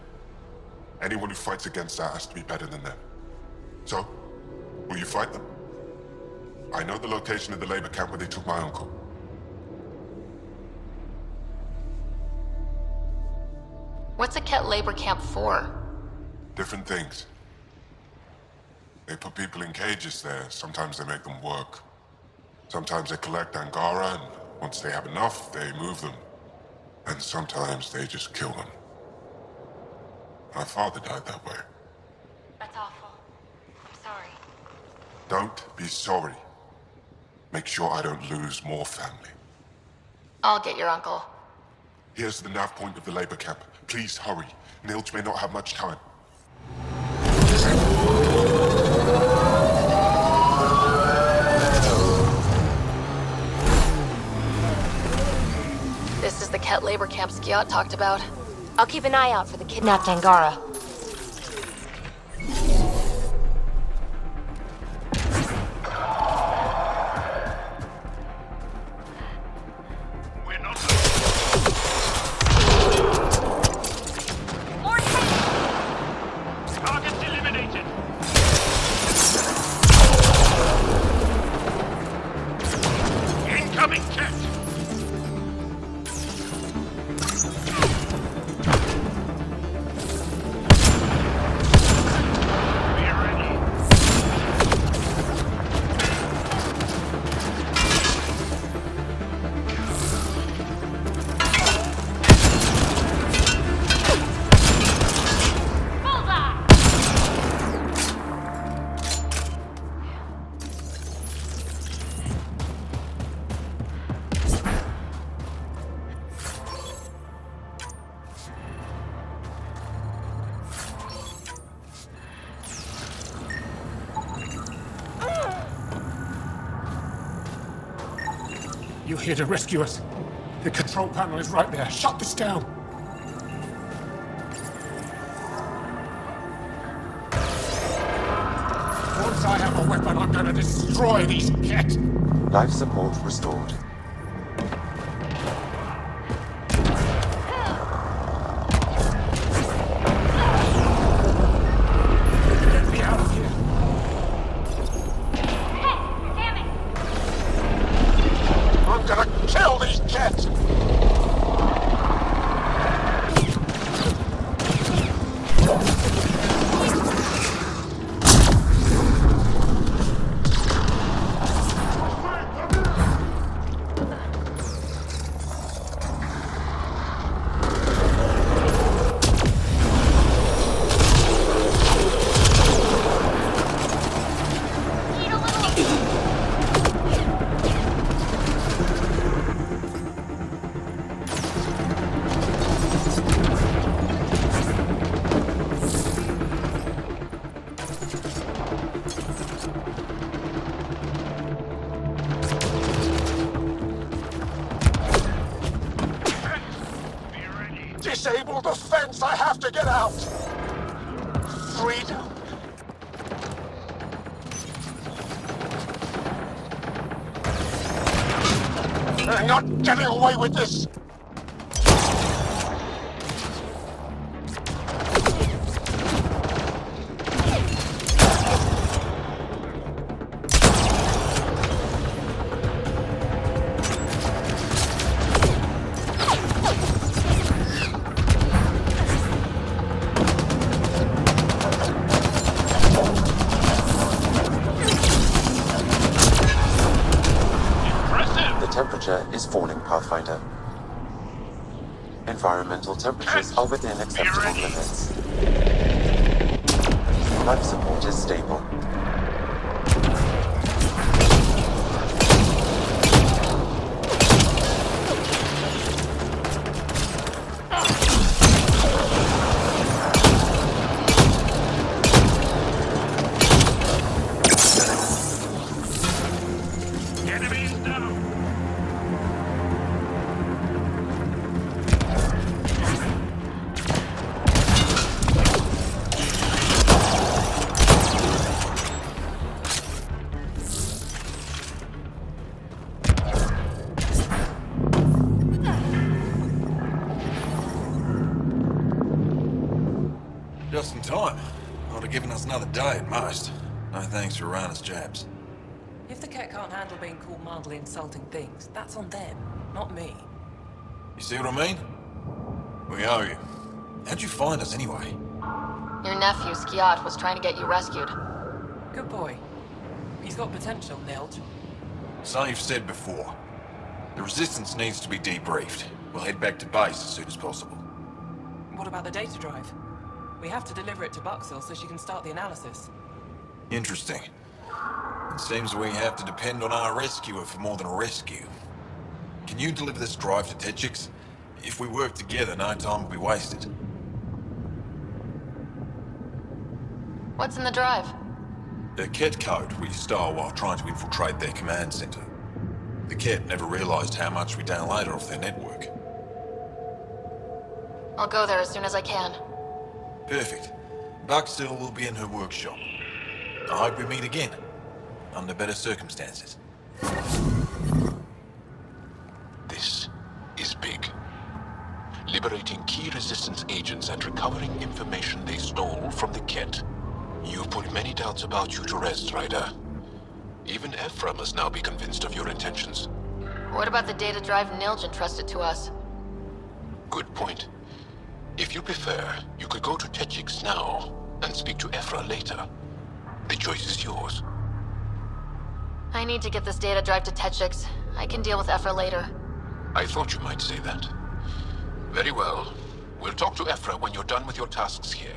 Anyone who fights against that has to be better than them. So, will you fight them? I know the location of the labor camp where they took my uncle. What's a Ket labor camp for? Different things. They put people in cages there. Sometimes they make them work. Sometimes they collect Angara, and once they have enough, they move them. And sometimes they just kill them. My father died that way. That's awful. I'm sorry. Don't be sorry. Make sure I don't lose more family. I'll get your uncle. Here's the nav point of the labor camp. Please hurry. Nilch may not have much time. This is the Ket labor camp Skiot talked about. I'll keep an eye out for the kidnapped Angara. you here to rescue us? The control panel is right there. Shut this down. Once I have a weapon, I'm gonna destroy these Kett. Life support restored. Get me out of here. I'm gonna kill these Kett! Disable the fence! I have to get out! Freedom? I'm not getting away with this! Is falling, Pathfinder. Environmental temperatures are within acceptable limits. Life support is stable. Just in time. Ought have given us another day at most. No thanks for Rana's jabs. If the Kett can't handle being called mildly insulting things, that's on them, not me. You see what I mean? We owe you. How'd you find us anyway? Your nephew, Skiat, was trying to get you rescued. Good boy. He's got potential, Nilge. So you've said before. The Resistance needs to be debriefed. We'll head back to base as soon as possible. What about the data drive? We have to deliver it to Buxel so she can start the analysis. Interesting. It seems we have to depend on our rescuer for more than a rescue. Can you deliver this drive to Techix? If we work together, no time will be wasted. What's in the drive? The Kett code we stole while trying to infiltrate their command center. The Kett never realized how much we downloaded off their network. I'll go there as soon as I can. Perfect. Buxel will be in her workshop. I hope we meet again, under better circumstances. This is big. Liberating key Resistance agents and recovering information they stole from the Kett. You've put many doubts about you to rest, Ryder. Even Ephra must now be convinced of your intentions. What about the data drive Nilge entrusted to us? Good point. If you prefer, you could go to Techix now and speak to Ephra later. The choice is yours. I need to get this data drive to Techix. I can deal with Ephra later. I thought you might say that. Very well. We'll talk to Ephra when you're done with your tasks here.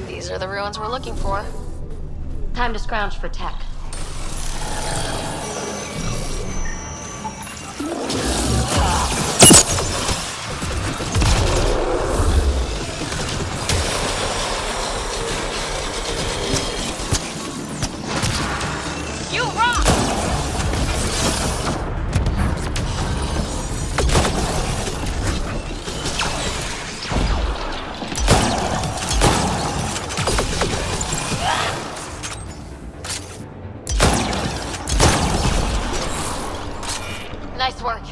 These are the ruins we're looking for. Time to scrounge for tech. You rock! Nice work.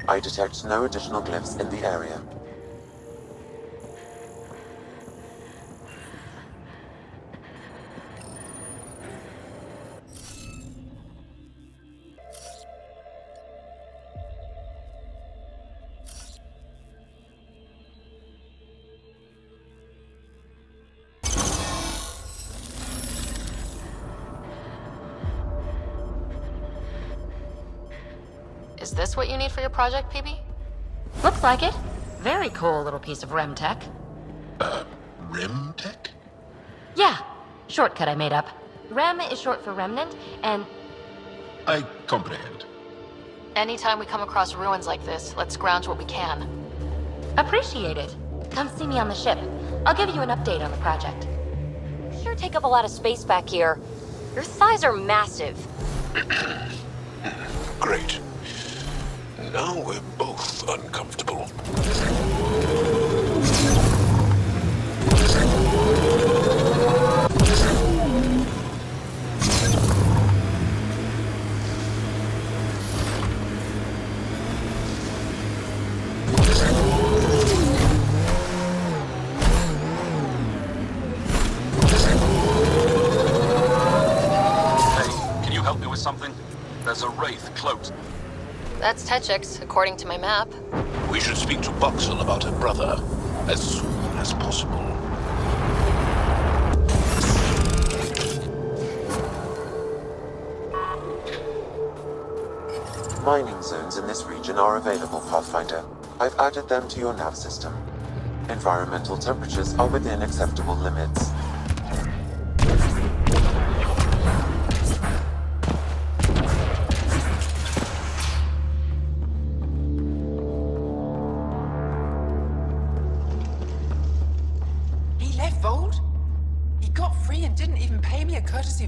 I detect no additional glyphs in the area. Is this what you need for your project, PB? Looks like it. Very cool little piece of REM tech. REM tech? Yeah, shortcut I made up. REM is short for remnant, and... I comprehend. Anytime we come across ruins like this, let's scrounge what we can. Appreciate it. Come see me on the ship. I'll give you an update on the project. Sure take up a lot of space back here. Your thighs are massive. Great. Now we're both uncomfortable. Can you help me with something? There's a wraith cloaked. That's Techix, according to my map. We should speak to Buxel about her brother as soon as possible. Mining zones in this region are available, Pathfinder. I've added them to your nav system. Environmental temperatures are within acceptable limits.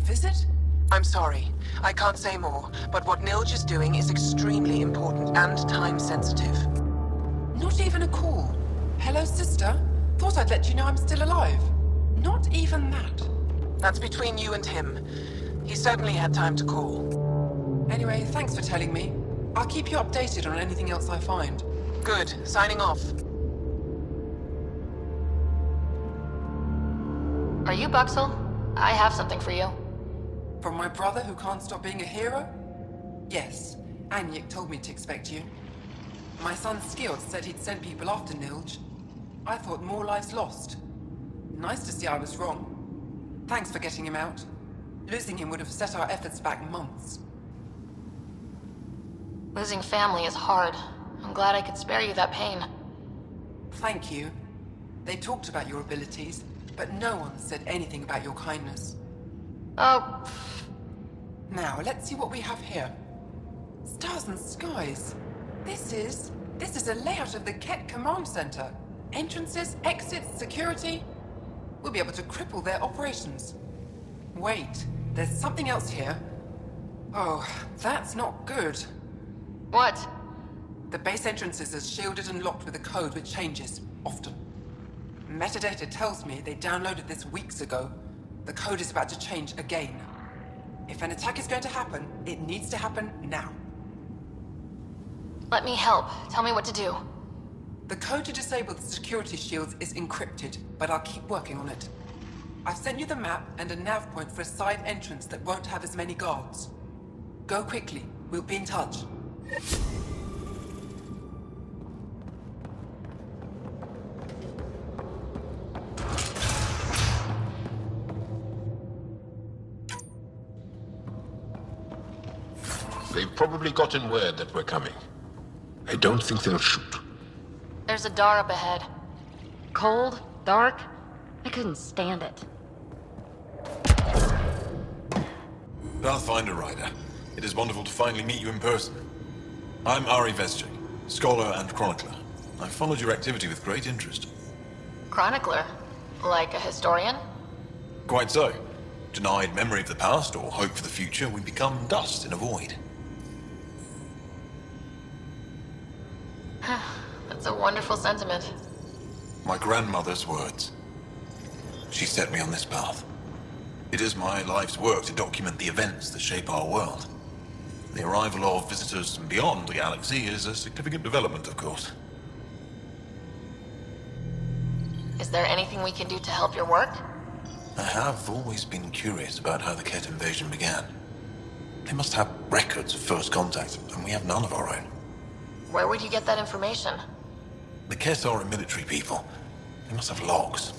Visit? I'm sorry. I can't say more, but what Nilge is doing is extremely important and time-sensitive. Not even a call. Hello, sister. Thought I'd let you know I'm still alive. Not even that. That's between you and him. He certainly had time to call. Anyway, thanks for telling me. I'll keep you updated on anything else I find. Good. Signing off. Are you Buxel? I have something for you. From my brother who can't stop being a hero? Yes, Anyik told me to expect you. My son Skjord said he'd sent people after Nilge. I thought more lives lost. Nice to see I was wrong. Thanks for getting him out. Losing him would have set our efforts back months. Losing family is hard. I'm glad I could spare you that pain. Thank you. They talked about your abilities, but no one said anything about your kindness. Oh. Now, let's see what we have here. Stars and skies. This is a layout of the Ket Command Center. Entrances, exits, security. We'll be able to cripple their operations. Wait, there's something else here. Oh, that's not good. What? The base entrances are shielded and locked with a code which changes, often. Metadata tells me they downloaded this weeks ago. The code is about to change again. If an attack is going to happen, it needs to happen now. Let me help. Tell me what to do. The code to disable the security shields is encrypted, but I'll keep working on it. I've sent you the map and a nav point for a side entrance that won't have as many guards. Go quickly. We'll be in touch. They've probably gotten word that we're coming. I don't think they'll shoot. There's a door up ahead. Cold, dark. I couldn't stand it. Pathfinder Ryder, it is wonderful to finally meet you in person. I'm Ari Vesjik, scholar and chronicler. I've followed your activity with great interest. Chronicler? Like a historian? Quite so. Denied memory of the past or hope for the future, we become dust in a void. That's a wonderful sentiment. My grandmother's words. She set me on this path. It is my life's work to document the events that shape our world. The arrival of visitors from beyond the galaxy is a significant development, of course. Is there anything we can do to help your work? I have always been curious about how the Ket invasion began. They must have records of first contact, and we have none of our own. Where would you get that information? The Ket are a military people. They must have logs.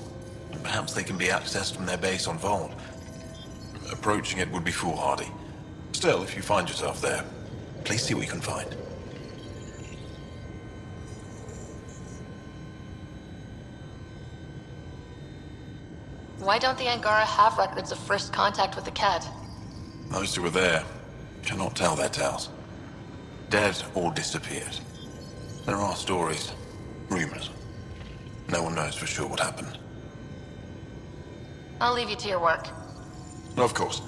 And perhaps they can be accessed from their base on Vold. Approaching it would be foolhardy. Still, if you find yourself there, please see what you can find. Why don't the Angara have records of first contact with the Ket? Those who were there cannot tell their tales. Dead or disappeared. There are stories, rumors. No one knows for sure what happened. I'll leave you to your work. Of course.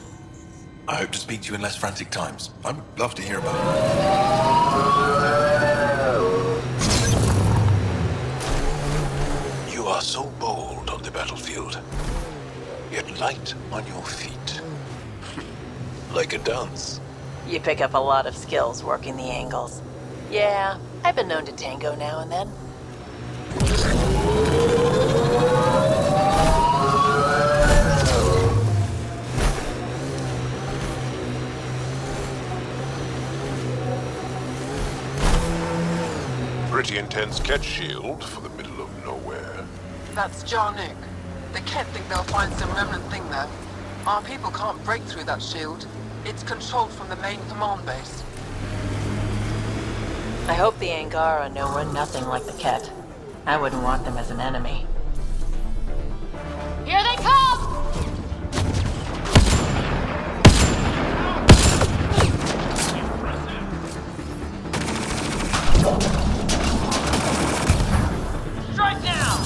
I hope to speak to you in less frantic times. I would love to hear about it. You are so bold on the battlefield, yet light on your feet. Like a dance. You pick up a lot of skills working the angles. Yeah, I've been known to tango now and then. Pretty intense Ket shield for the middle of nowhere. That's Jarnook. The Ket think they'll find some remnant thing there. Our people can't break through that shield. It's controlled from the main command base. I hope the Angara know we're nothing like the Ket. I wouldn't want them as an enemy. Here they come! Strike now!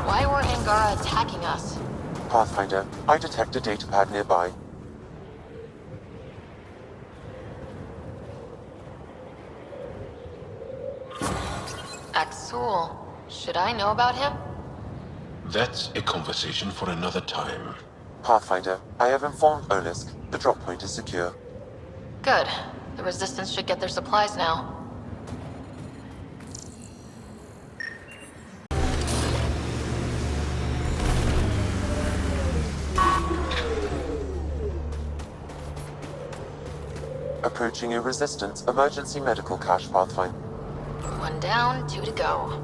Why were Angara attacking us? Pathfinder, I detect a datapad nearby. Axul. Should I know about him? That's a conversation for another time. Pathfinder, I have informed Olisk. The drop point is secure. Good. The Resistance should get their supplies now. Approaching a Resistance emergency medical cache, Pathfinder. One down, two to go.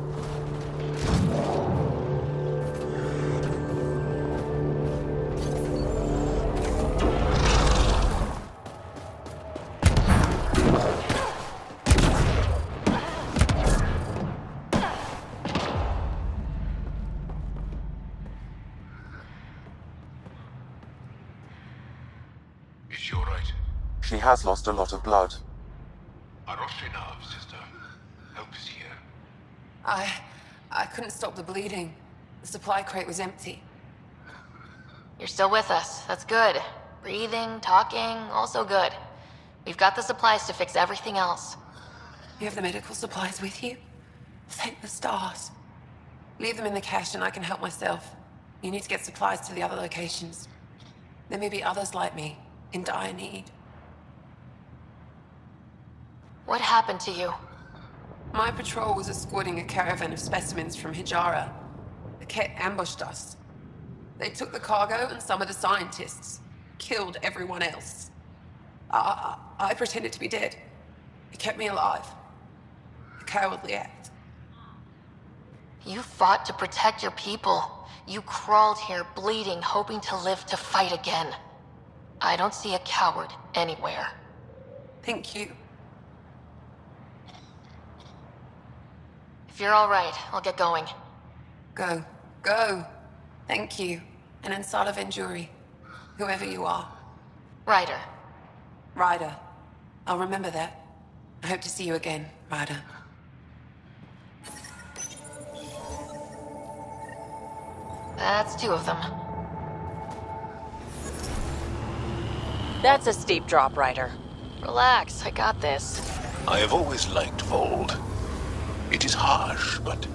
Is she all right? She has lost a lot of blood. Aroshinov, sister. Help is here. I couldn't stop the bleeding. The supply crate was empty. You're still with us. That's good. Breathing, talking, also good. We've got the supplies to fix everything else. You have the medical supplies with you? Thank the stars. Leave them in the cache and I can help myself. You need to get supplies to the other locations. There may be others like me, in dire need. What happened to you? My patrol was escorting a caravan of specimens from Hijara. The Ket ambushed us. They took the cargo and some of the scientists. Killed everyone else. I pretended to be dead. It kept me alive. A cowardly act. You fought to protect your people. You crawled here bleeding, hoping to live to fight again. I don't see a coward anywhere. Thank you. If you're all right, I'll get going. Go. Go. Thank you. And inside of Enduri. Whoever you are. Ryder. Ryder. I'll remember that. I hope to see you again, Ryder. That's 2 of them. That's a steep drop, Ryder. Relax, I got this. I have always liked Vold. It is harsh, but...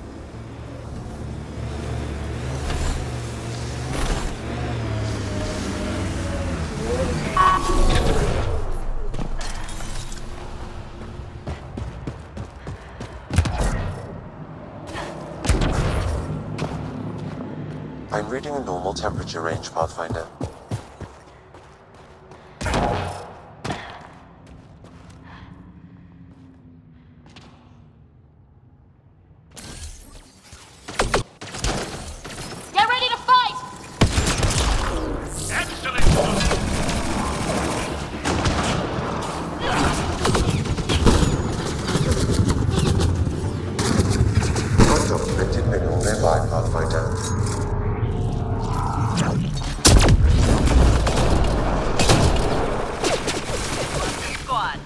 I'm reading a normal temperature range, Pathfinder. Get ready to fight! Undocumented mineral nearby, Pathfinder. Squad.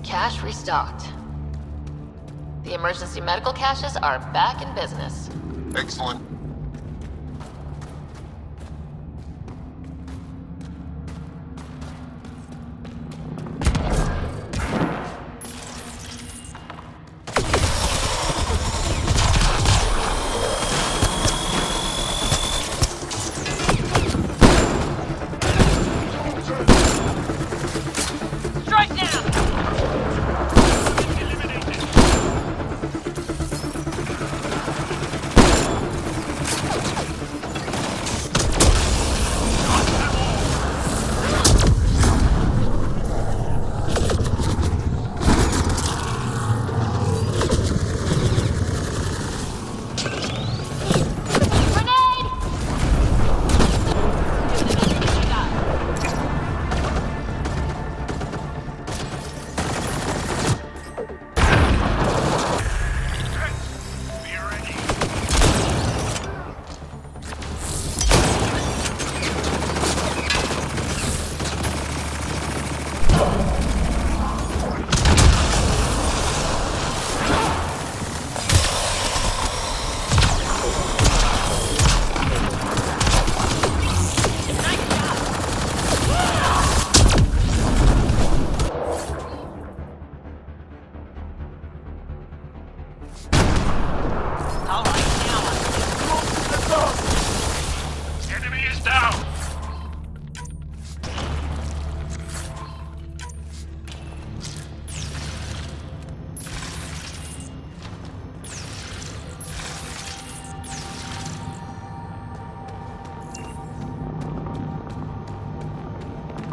Cache restocked. The emergency medical caches are back in business. Excellent. Strike down!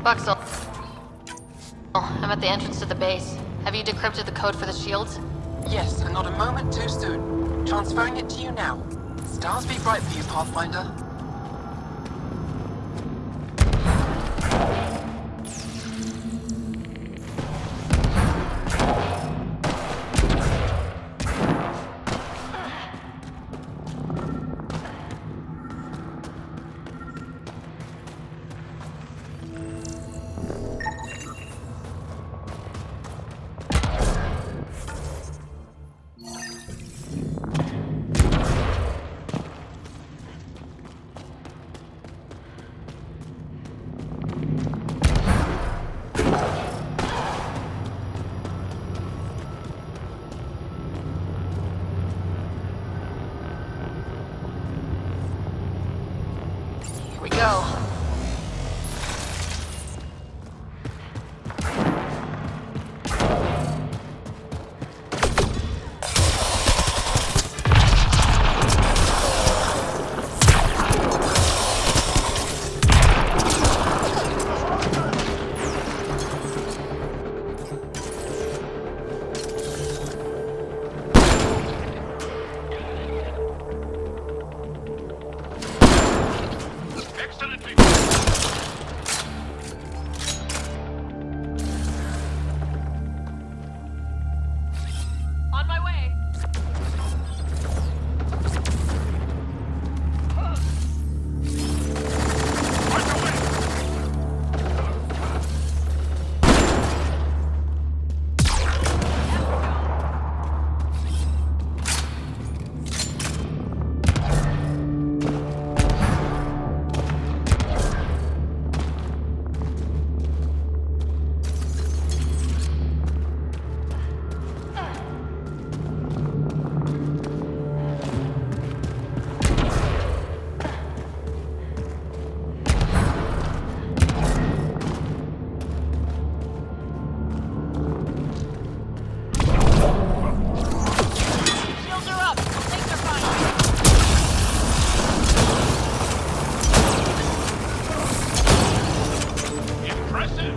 Buxel. I'm at the entrance to the base. Have you decrypted the code for the shields? Yes, and not a moment too soon. Transferring it to you now. Stars be bright for you, Pathfinder. go. On my way. Shields are up. Things are fine. Impressive!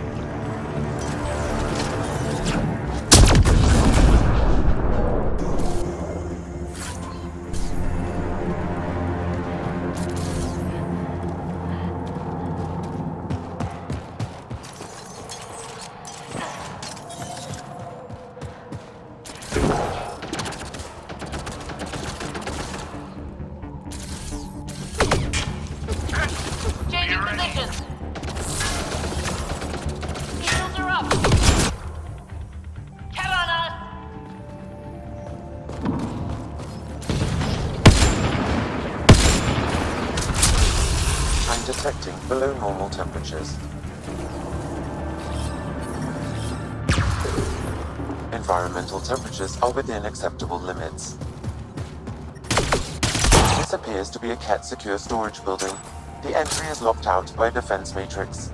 Changing positions. Shields are up. Get on us. I'm detecting below normal temperatures. Environmental temperatures are within acceptable limits. This appears to be a Ket secure storage building. The entry is locked out by a defense matrix.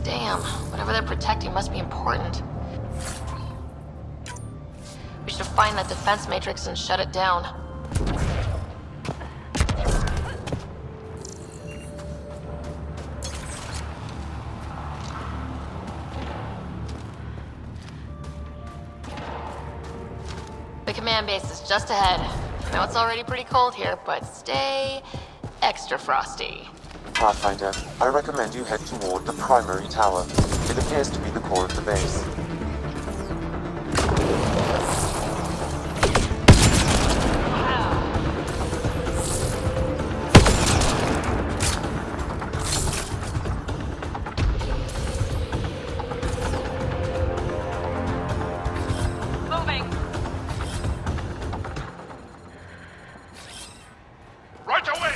Damn, whatever they're protecting must be important. We should find that defense matrix and shut it down. The command base is just ahead. I know it's already pretty cold here, but stay extra frosty. Pathfinder, I recommend you head toward the primary tower. It appears to be the core of the base. Moving. Right away!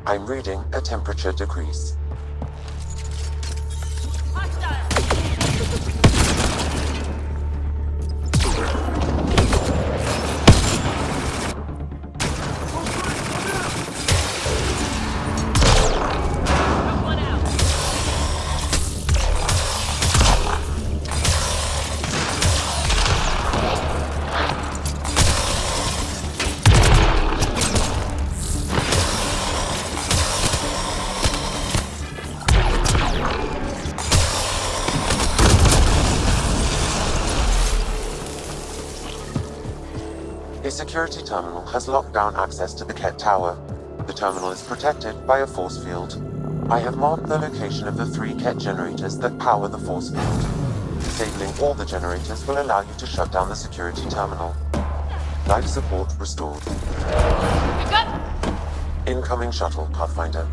I'm reading a temperature decrease. A security terminal has locked down access to the Ket Tower. The terminal is protected by a force field. I have marked the location of the 3 Ket generators that power the force field. Disabling all the generators will allow you to shut down the security terminal. Life support restored. Incoming shuttle, Pathfinder.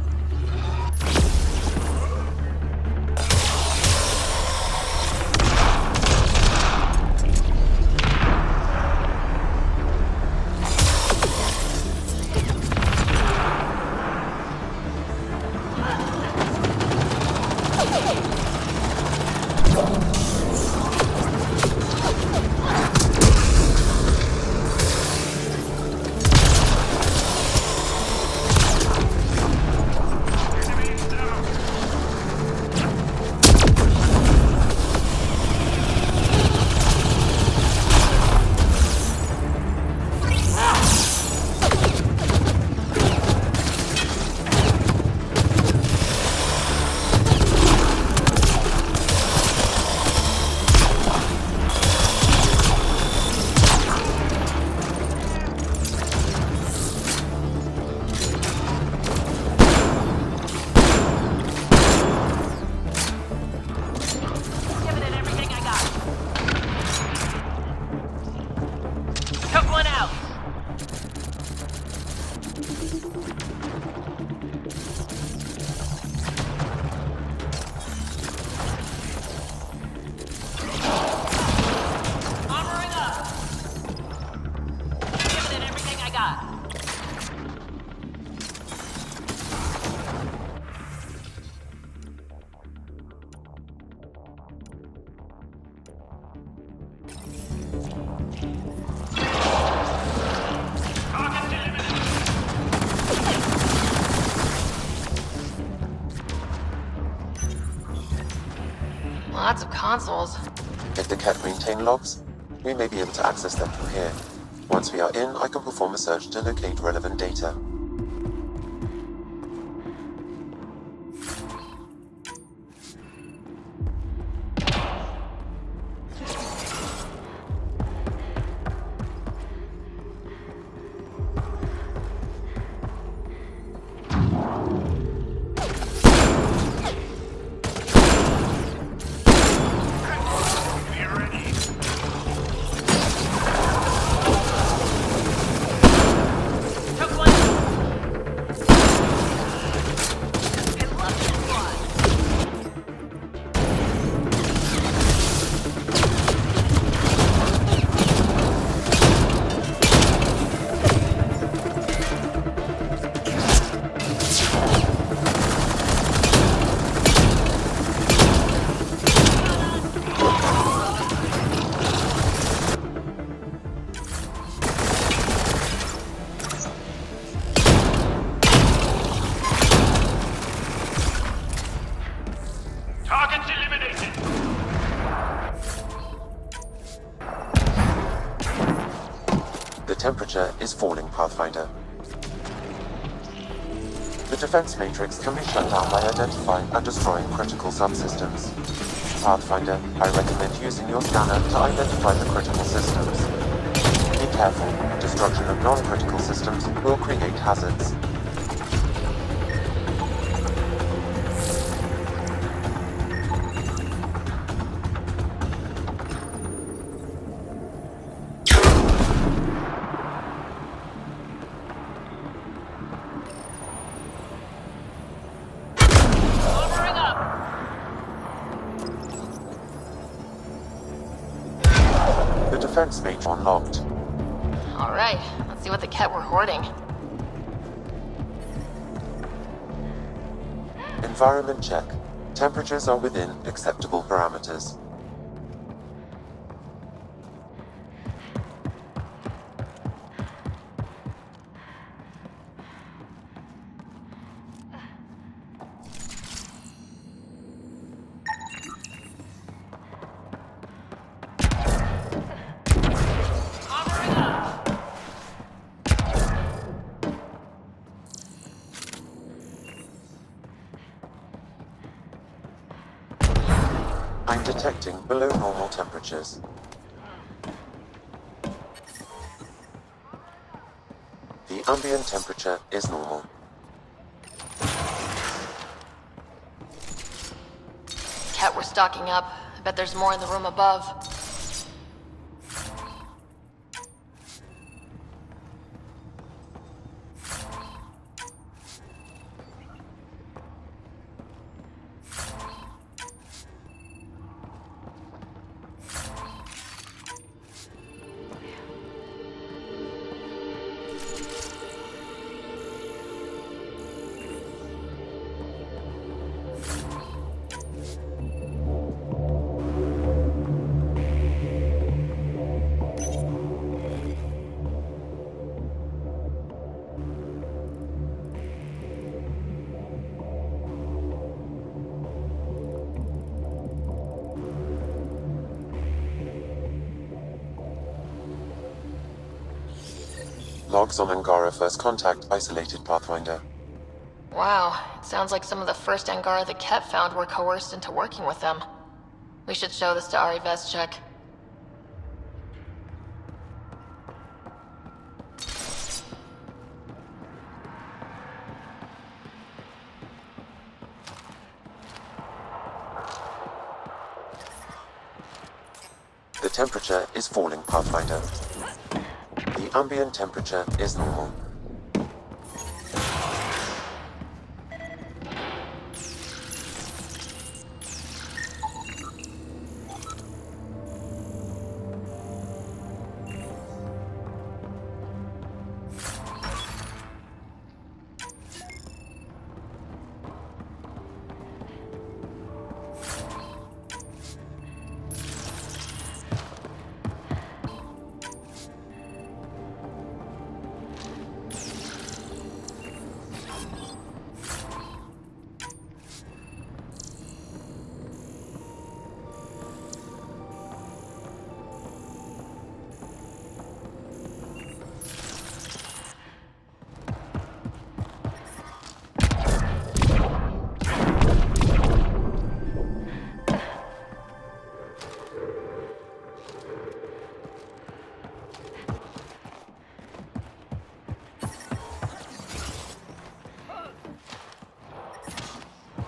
Lots of consoles. If the Ket maintain logs, we may be able to access them from here. Once we are in, I can perform a search to locate relevant data. Temperature is falling, Pathfinder. The defense matrix can be shut down by identifying and destroying critical subsystems. Pathfinder, I recommend using your scanner to identify the critical systems. Be careful, destruction of non-critical systems will create hazards. Defense mage unlocked. Alright, let's see what the Ket were hoarding. Environment check. Temperatures are within acceptable parameters. I'm detecting below normal temperatures. The ambient temperature is normal. Cat, we're stocking up. I bet there's more in the room above. Logs on Angara First Contact isolated Pathfinder. Wow, it sounds like some of the first Angara that Ket found were coerced into working with them. We should show this to Ari Vestchek. The temperature is falling, Pathfinder. The ambient temperature is normal.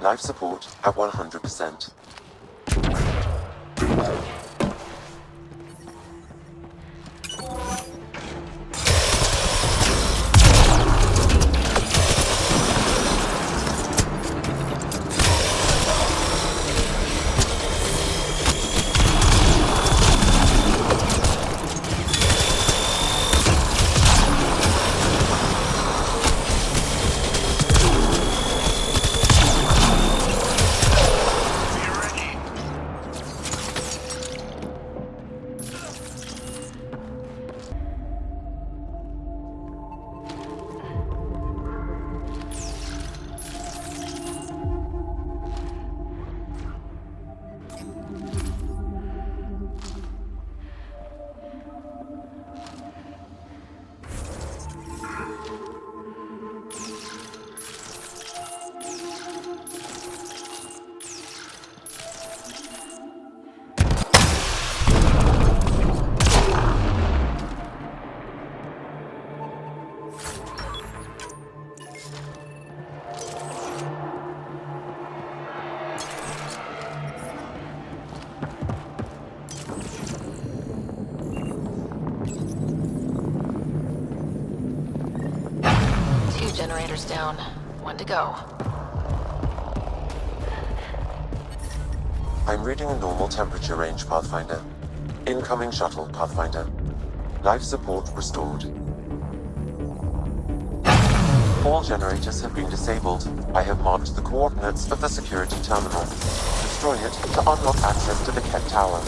Life support at 100%. Generators down. One to go. I'm reading a normal temperature range, Pathfinder. Incoming shuttle, Pathfinder. Life support restored. All generators have been disabled. I have marked the coordinates of the security terminal. Destroy it to unlock access to the Ket Tower.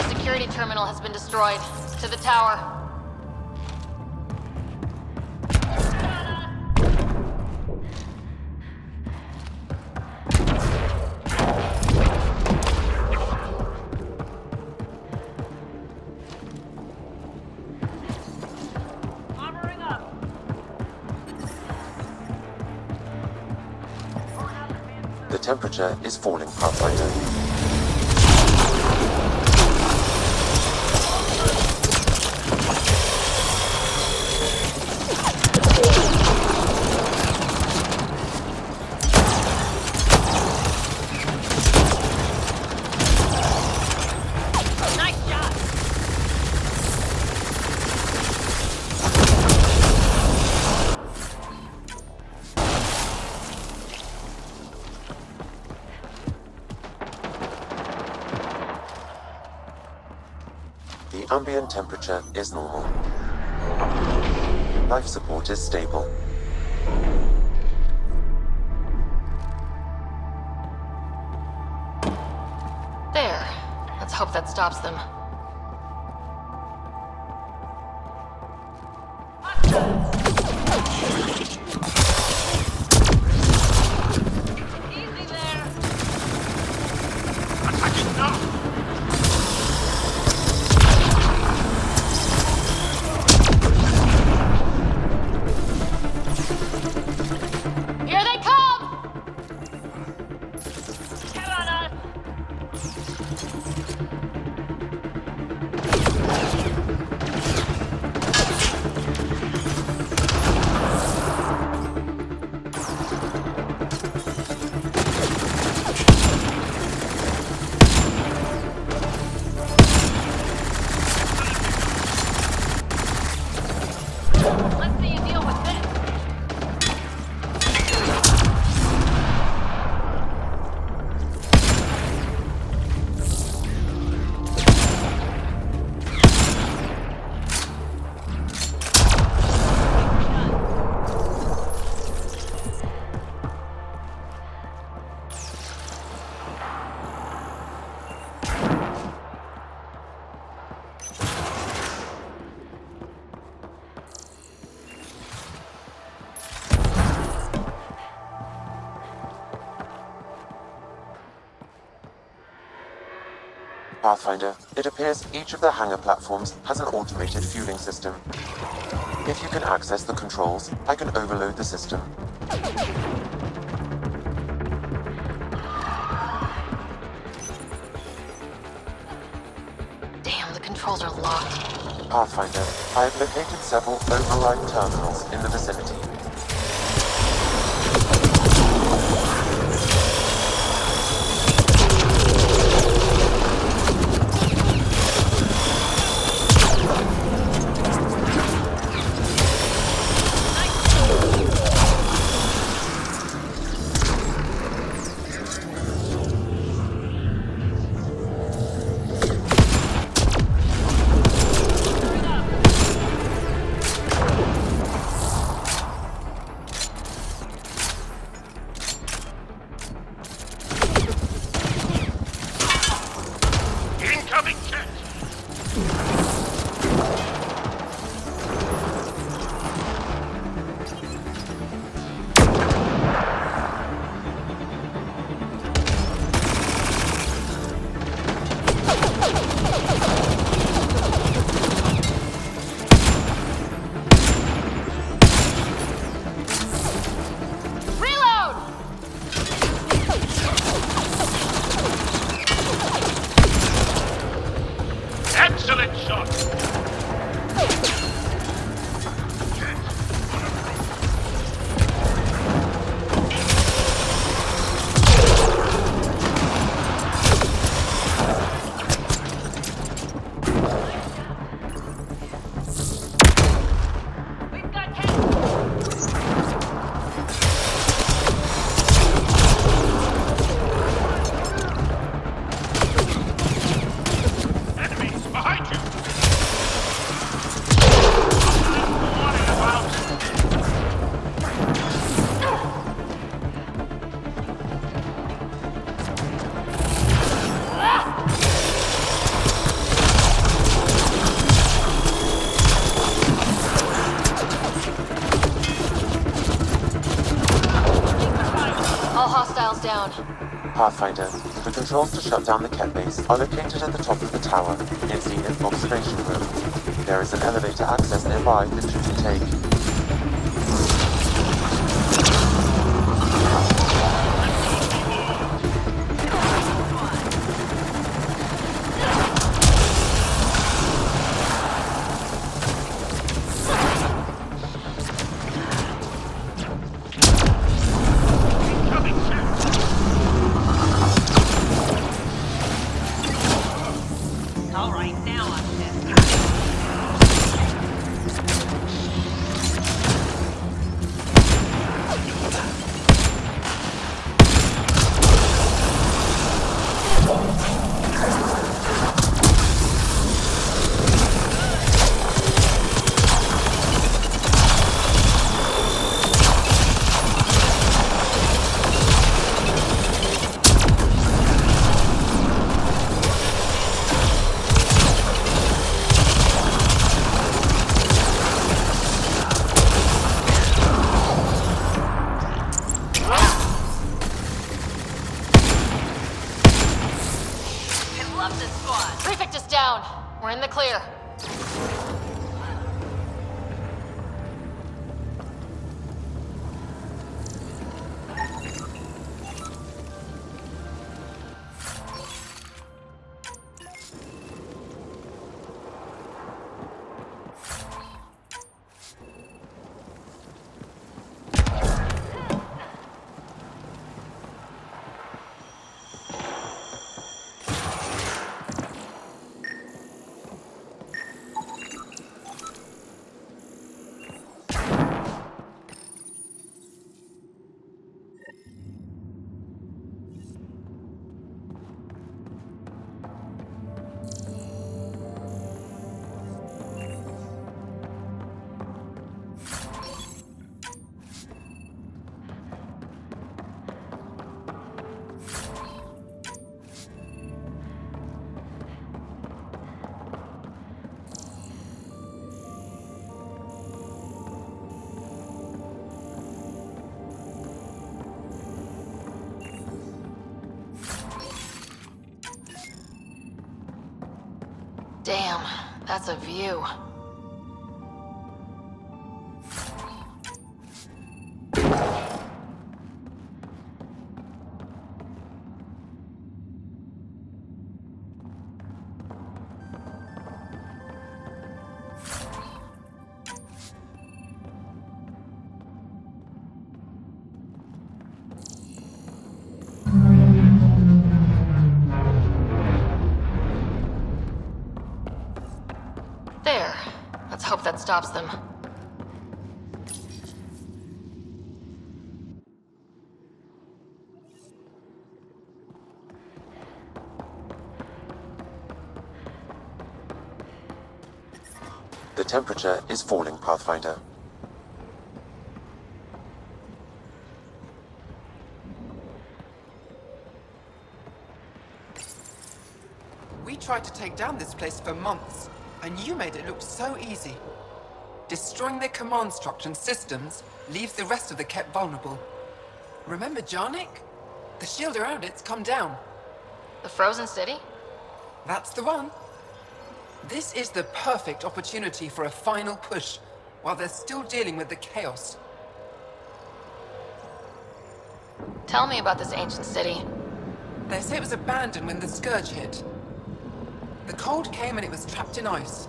Security terminal has been destroyed. To the tower. Armoring up. The temperature is falling, Pathfinder. The ambient temperature is normal. Life support is stable. There. Let's hope that stops them. Easy there. Attacking now! Here they come! Get on us. Let's see you deal with this. Pathfinder, it appears each of the hangar platforms has an automated fueling system. If you can access the controls, I can overload the system. Damn, the controls are locked. Pathfinder, I have located several override terminals in the vicinity. Excellent shot! Down. Pathfinder, the controls to shut down the Ket base are located at the top of the tower, in Zenith Observation Room. There is an elevator access nearby that you can take. Prefect is down. We're in the clear. Damn, that's a view. There. Let's hope that stops them. The temperature is falling, Pathfinder. We tried to take down this place for months, and you made it look so easy. Destroying their command structure and systems leaves the rest of the Kett vulnerable. Remember Jarnik? The shield around it's come down. The frozen city? That's the one. This is the perfect opportunity for a final push, while they're still dealing with the chaos. Tell me about this ancient city. They say it was abandoned when the Scourge hit. The cold came and it was trapped in ice.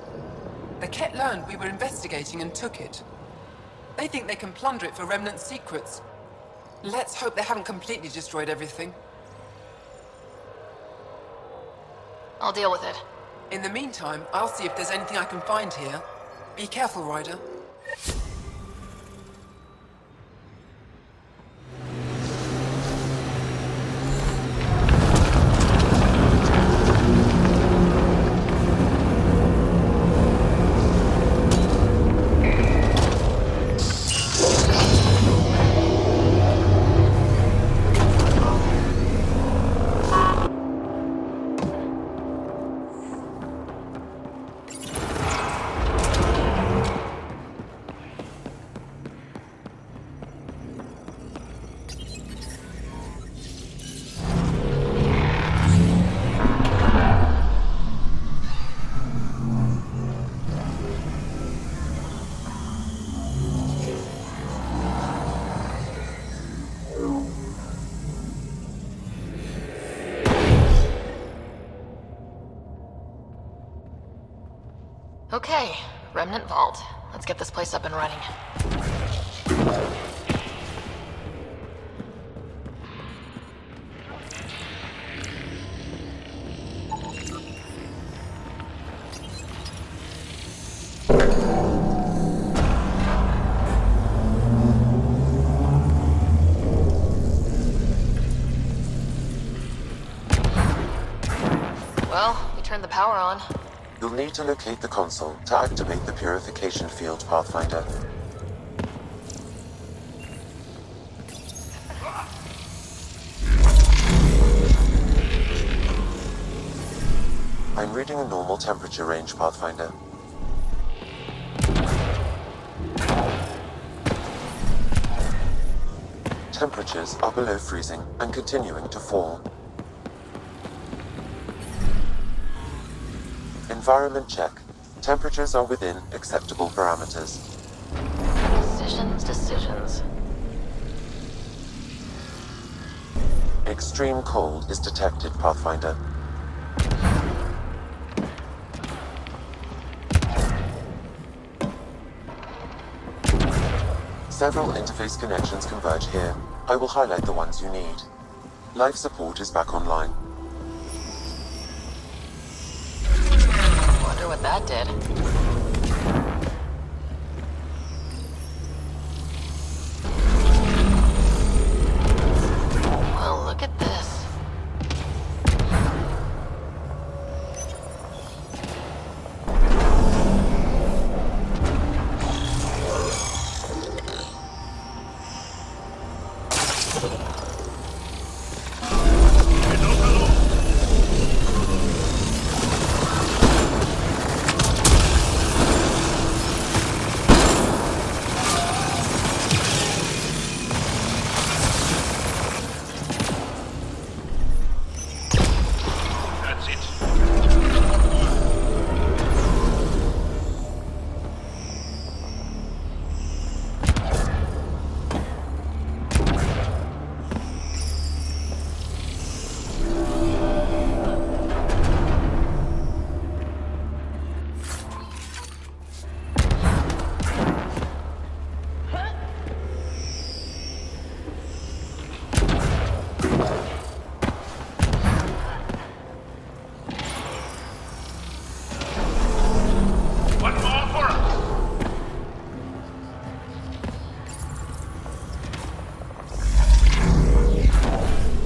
The Kett learned we were investigating and took it. They think they can plunder it for remnant secrets. Let's hope they haven't completely destroyed everything. I'll deal with it. In the meantime, I'll see if there's anything I can find here. Be careful, Ryder. Okay, Remnant Vault. Let's get this place up and running. Well, we turned the power on. You'll need to locate the console to activate the purification field, Pathfinder. I'm reading a normal temperature range, Pathfinder. Temperatures are below freezing and continuing to fall. Environment check. Temperatures are within acceptable parameters. Decisions. Extreme cold is detected, Pathfinder. Several interface connections converge here. I will highlight the ones you need. Life support is back online. Wonder what that did. Well, look at this.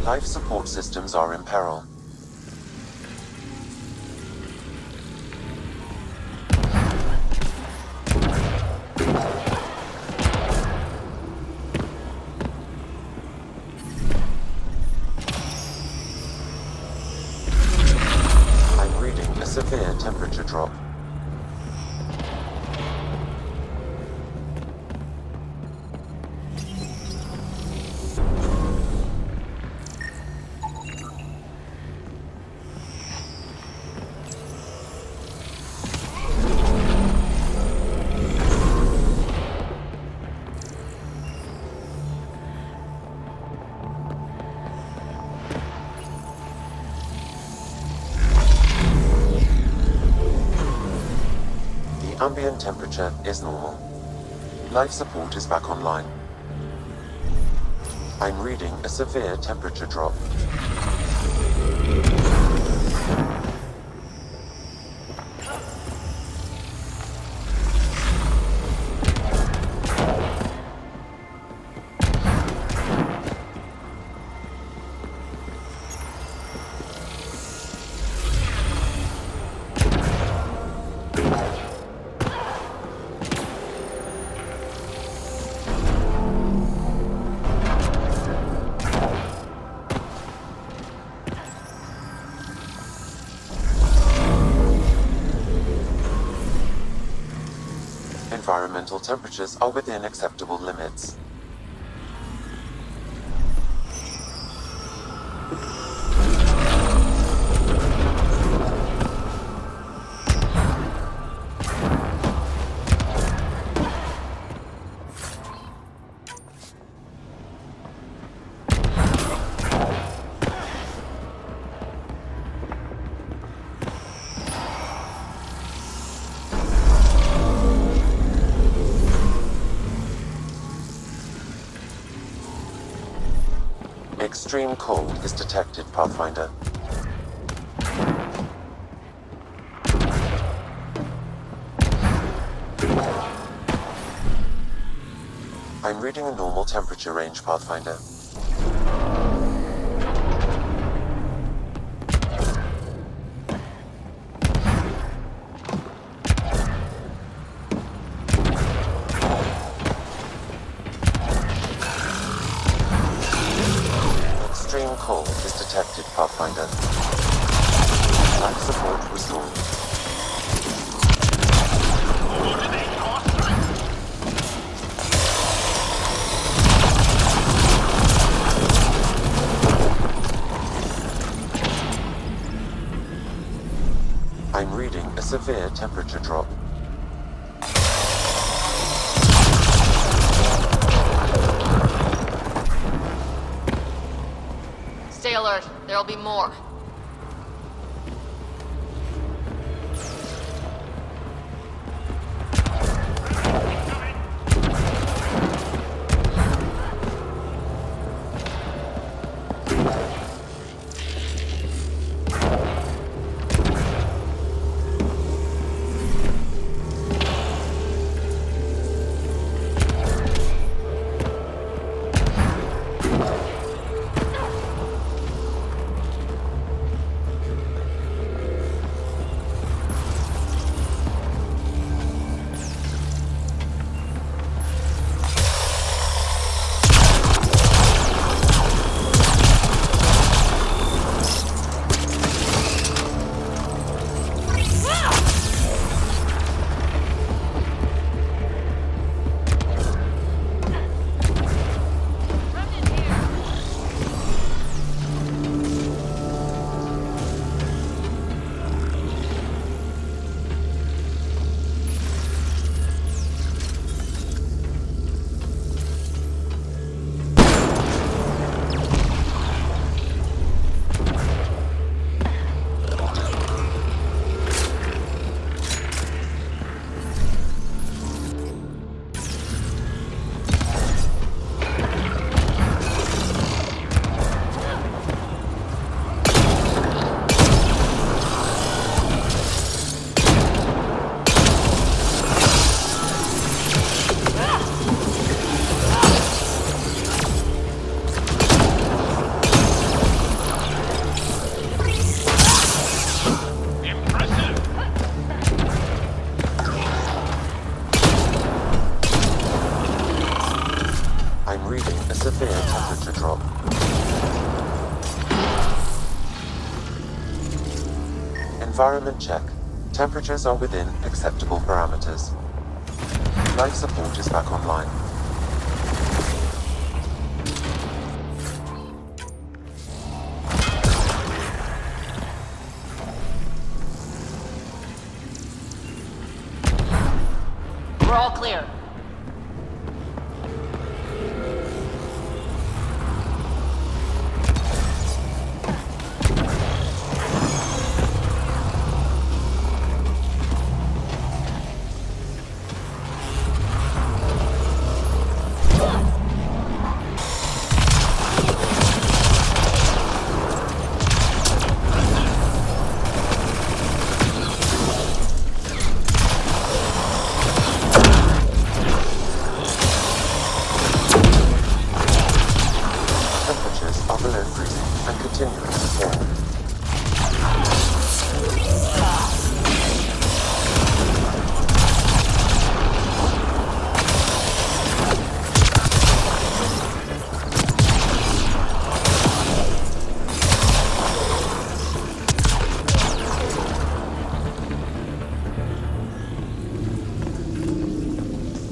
Life support systems are in peril. I'm reading The ambient temperature is normal. Life support is back online. I'm reading a severe temperature drop. Environmental temperatures are within acceptable limits. Extreme cold is detected, Pathfinder. I'm reading a normal temperature range, Pathfinder. Extreme cold is detected, Pathfinder. Life support restored. I'm reading a severe temperature drop. Stay alert. There'll be more. Severe temperature drop. Environment check. Temperatures are within acceptable parameters. Life support is back online. We're all clear.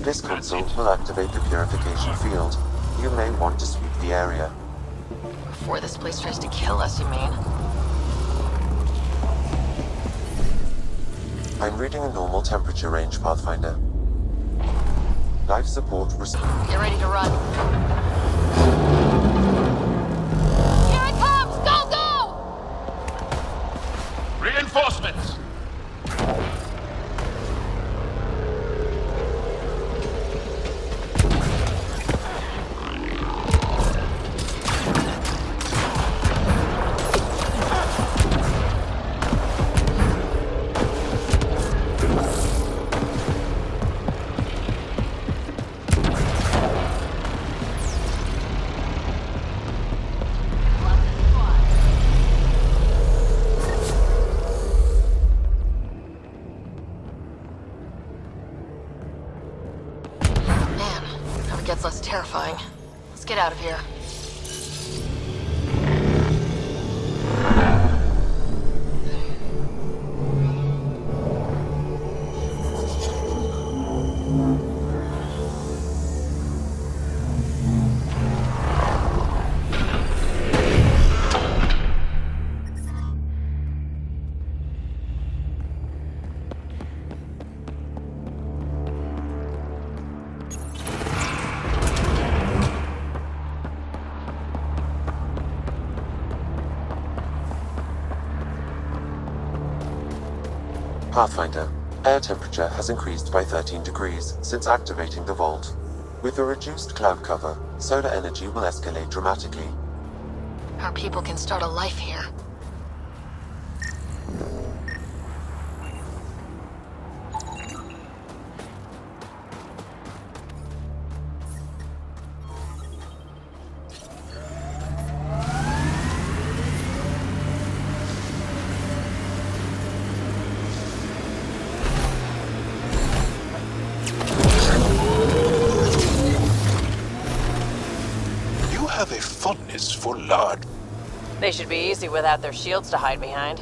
This console will activate the purification field. You may want to sweep the area. Before this place tries to kill us, you mean? I'm reading a normal temperature range, Pathfinder. Life support Get ready to run. Here it comes! Go, go! Reinforcements! Gets less terrifying. Let's get out of here. Pathfinder, air temperature has increased by 13 degrees since activating the vault. With the reduced cloud cover, solar energy will escalate dramatically. Our people can start a life here. Have a fondness for lard. They should be easy without their shields to hide behind.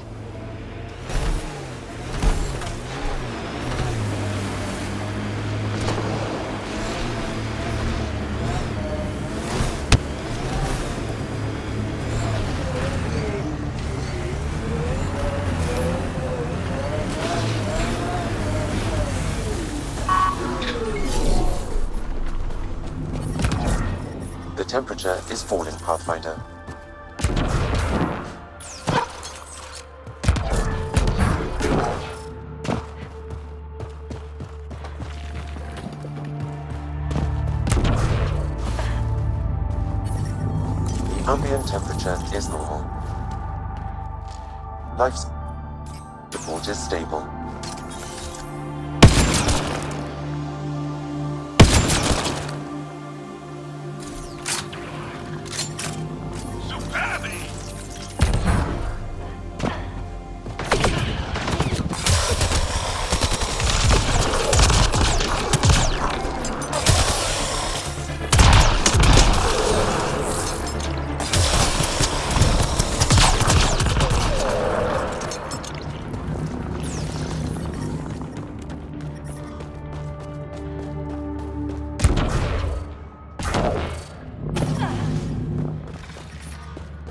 The temperature is falling, Pathfinder. The ambient temperature is normal. Life support is stable.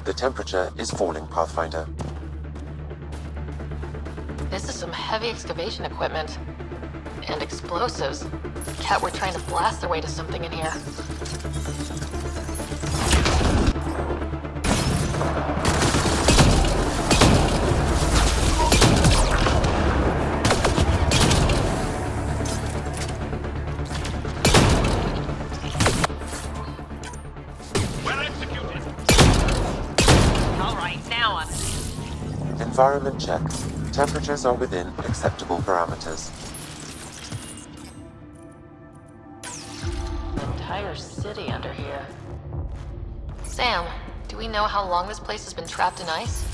The temperature is falling, Pathfinder. This is some heavy excavation equipment. And explosives. Cat were trying to blast their way to something in here. Environment check. Temperatures are within acceptable parameters. Entire city under here. Sam, do we know how long this place has been trapped in ice?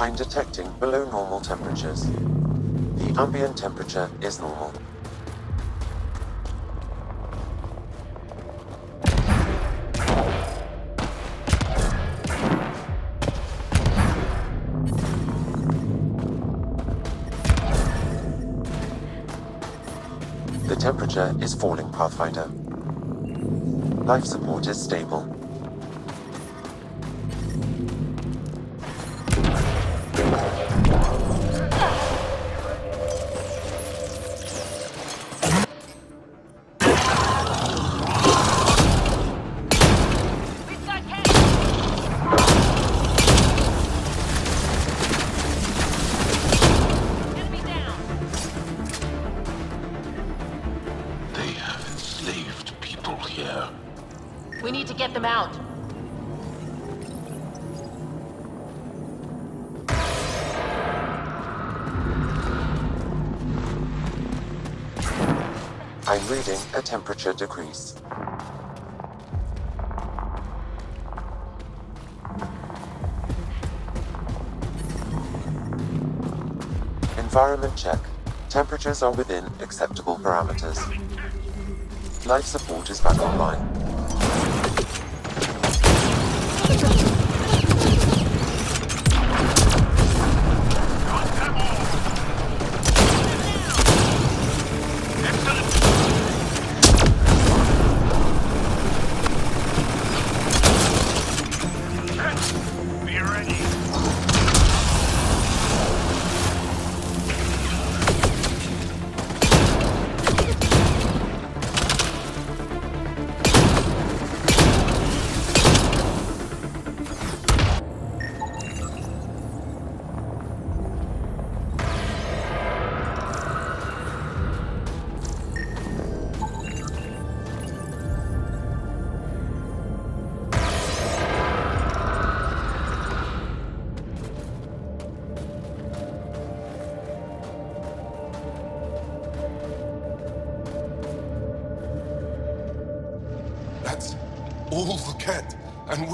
I'm detecting below normal temperatures. The ambient temperature is normal. The temperature is falling, Pathfinder. Life support is stable. We need to get them out. I'm reading a temperature decrease. Environment check. Temperatures are within acceptable parameters. Life support is back online. That's all the Ket, and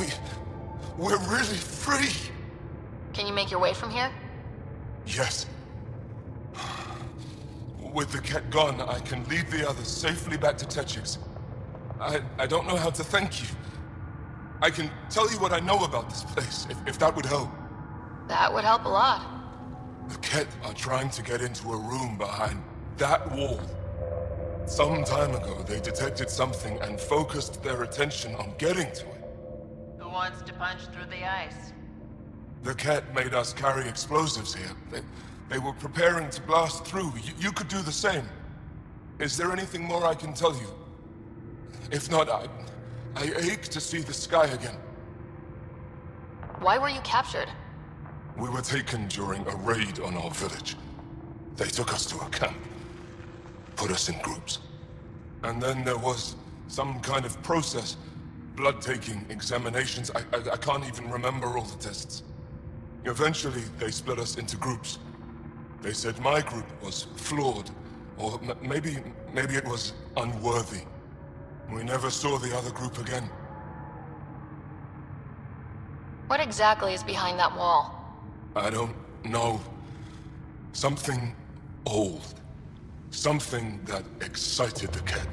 we're really free! Can you make your way from here? Yes. With the Ket gone, I can lead the others safely back to Techix. I don't know how to thank you. I can tell you what I know about this place, if that would help. That would help a lot. The Ket are trying to get into a room behind that wall. Some time ago, they detected something and focused their attention on getting to it. Who wants to punch through the ice? The Ket made us carry explosives here. They were preparing to blast through. You could do the same. Is there anything more I can tell you? If not, I ache to see the sky again. Why were you captured? We were taken during a raid on our village. They took us to a camp. Put us in groups. And then there was some kind of process. Blood-taking, examinations. I can't even remember all the tests. Eventually, they split us into groups. They said my group was flawed, or maybe it was unworthy. We never saw the other group again. What exactly is behind that wall? I don't know. Something old. Something that excited the Ket.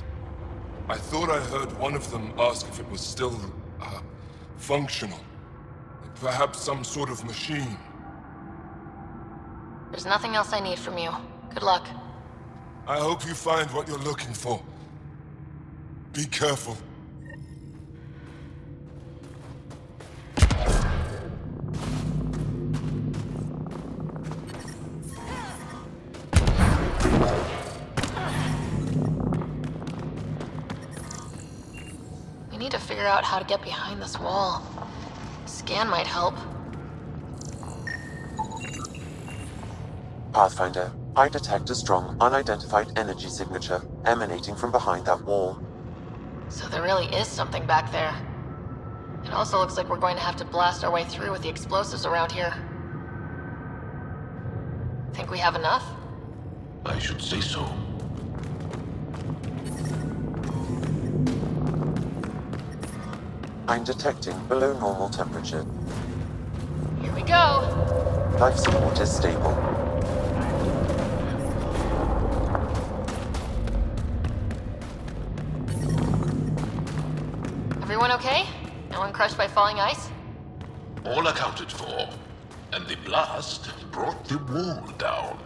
I thought I heard one of them ask if it was still, functional. Perhaps some sort of machine. There's nothing else I need from you. Good luck. I hope you find what you're looking for. Be careful. We need to figure out how to get behind this wall. Scan might help. Pathfinder, I detect a strong, unidentified energy signature emanating from behind that wall. So there really is something back there. It also looks like we're going to have to blast our way through with the explosives around here. Think we have enough? I should say so. I'm detecting below normal temperature. Here we go! Life support is stable. Everyone okay? No one crushed by falling ice? All accounted for, and the blast brought the wall down.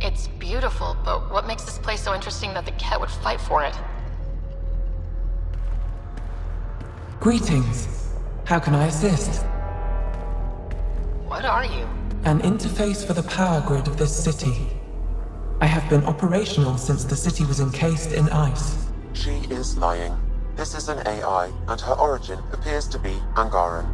It's beautiful, but what makes this place so interesting that the cat would fight for it? Greetings. How can I assist? What are you? An interface for the power grid of this city. I have been operational since the city was encased in ice. She is lying. This is an AI, and her origin appears to be Angaran.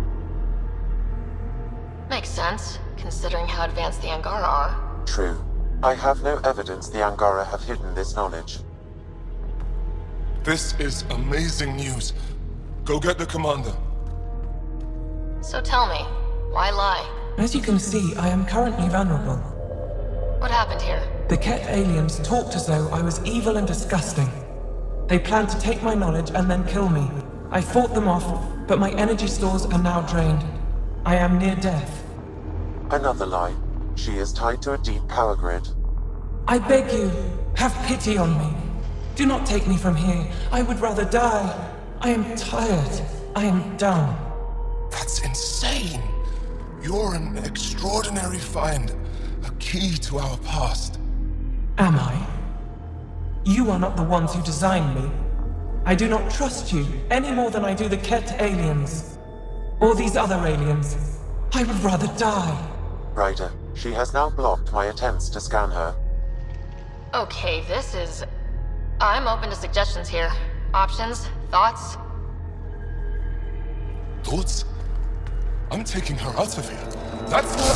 Makes sense, considering how advanced the Angara are. True. I have no evidence the Angara have hidden this knowledge. This is amazing news. Go get the commander. So tell me, why lie? As you can see, I am currently vulnerable. What happened here? The Ket aliens talked as though I was evil and disgusting. They planned to take my knowledge and then kill me. I fought them off, but my energy stores are now drained. I am near death. Another lie. She is tied to a deep power grid. I beg you, have pity on me. Do not take me from here. I would rather die. I am tired. I am done. That's insane. You're an extraordinary find. A key to our past. Am I? You are not the ones who designed me. I do not trust you any more than I do the Ket aliens. Or these other aliens. I would rather die. Ryder, she has now blocked my attempts to scan her. Okay, this is... I'm open to suggestions here. Options? Thoughts? Thoughts? I'm taking her out of here. That's what...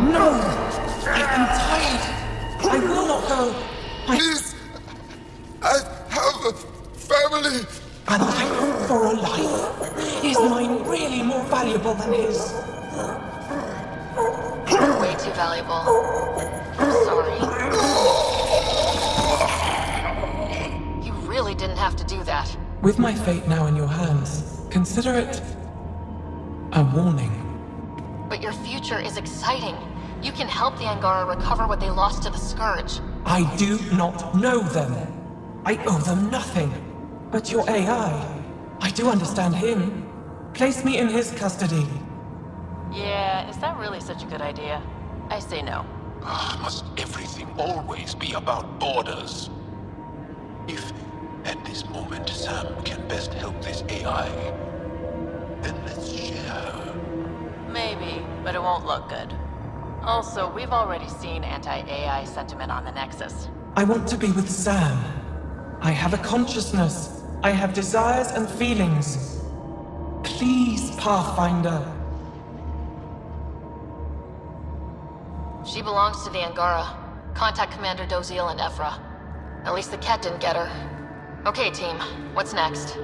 No! I am tired! I will not go! Please! I have a family! A life for a life? Is mine really more valuable than his? Way too valuable. I'm sorry. You really didn't have to do that. With my fate now in your hands, consider it a warning. But your future is exciting. You can help the Angara recover what they lost to the Scourge. I do not know them. I owe them nothing. But your AI, I do understand him. Place me in his custody. Yeah, is that really such a good idea? I say no. Must everything always be about borders? If, at this moment, Sam can best help this AI, then let's share. Maybe, but it won't look good. Also, we've already seen anti-AI sentiment on the Nexus. I want to be with Sam. I have a consciousness. I have desires and feelings. Please, Pathfinder. She belongs to the Angara. Contact Commander Doziel and Ephra. At least the Ket didn't get her. Okay, team. What's next?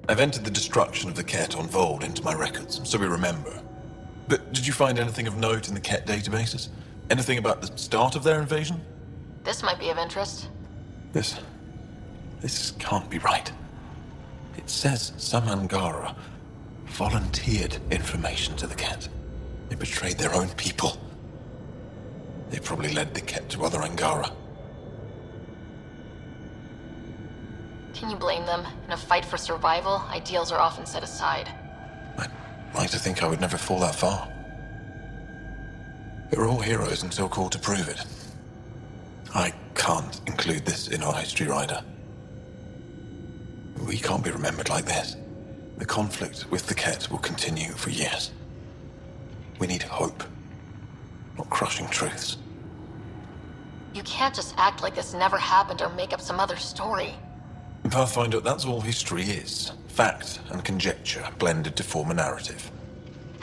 I've entered the destruction of the Ket on Vold into my records, so we remember. But did you find anything of note in the Ket databases? Anything about the start of their invasion? This might be of interest. This can't be right. It says some Angara volunteered information to the Ket. They betrayed their own people. They probably led the Ket to other Angara. Can you blame them? In a fight for survival, ideals are often set aside. I'd like to think I would never fall that far. We're all heroes until called to prove it. I can't include this in our history, Ryder. We can't be remembered like this. The conflict with the Ket will continue for years. We need hope, not crushing truths. You can't just act like this never happened or make up some other story. Pathfinder, that's all history is. Fact and conjecture blended to form a narrative.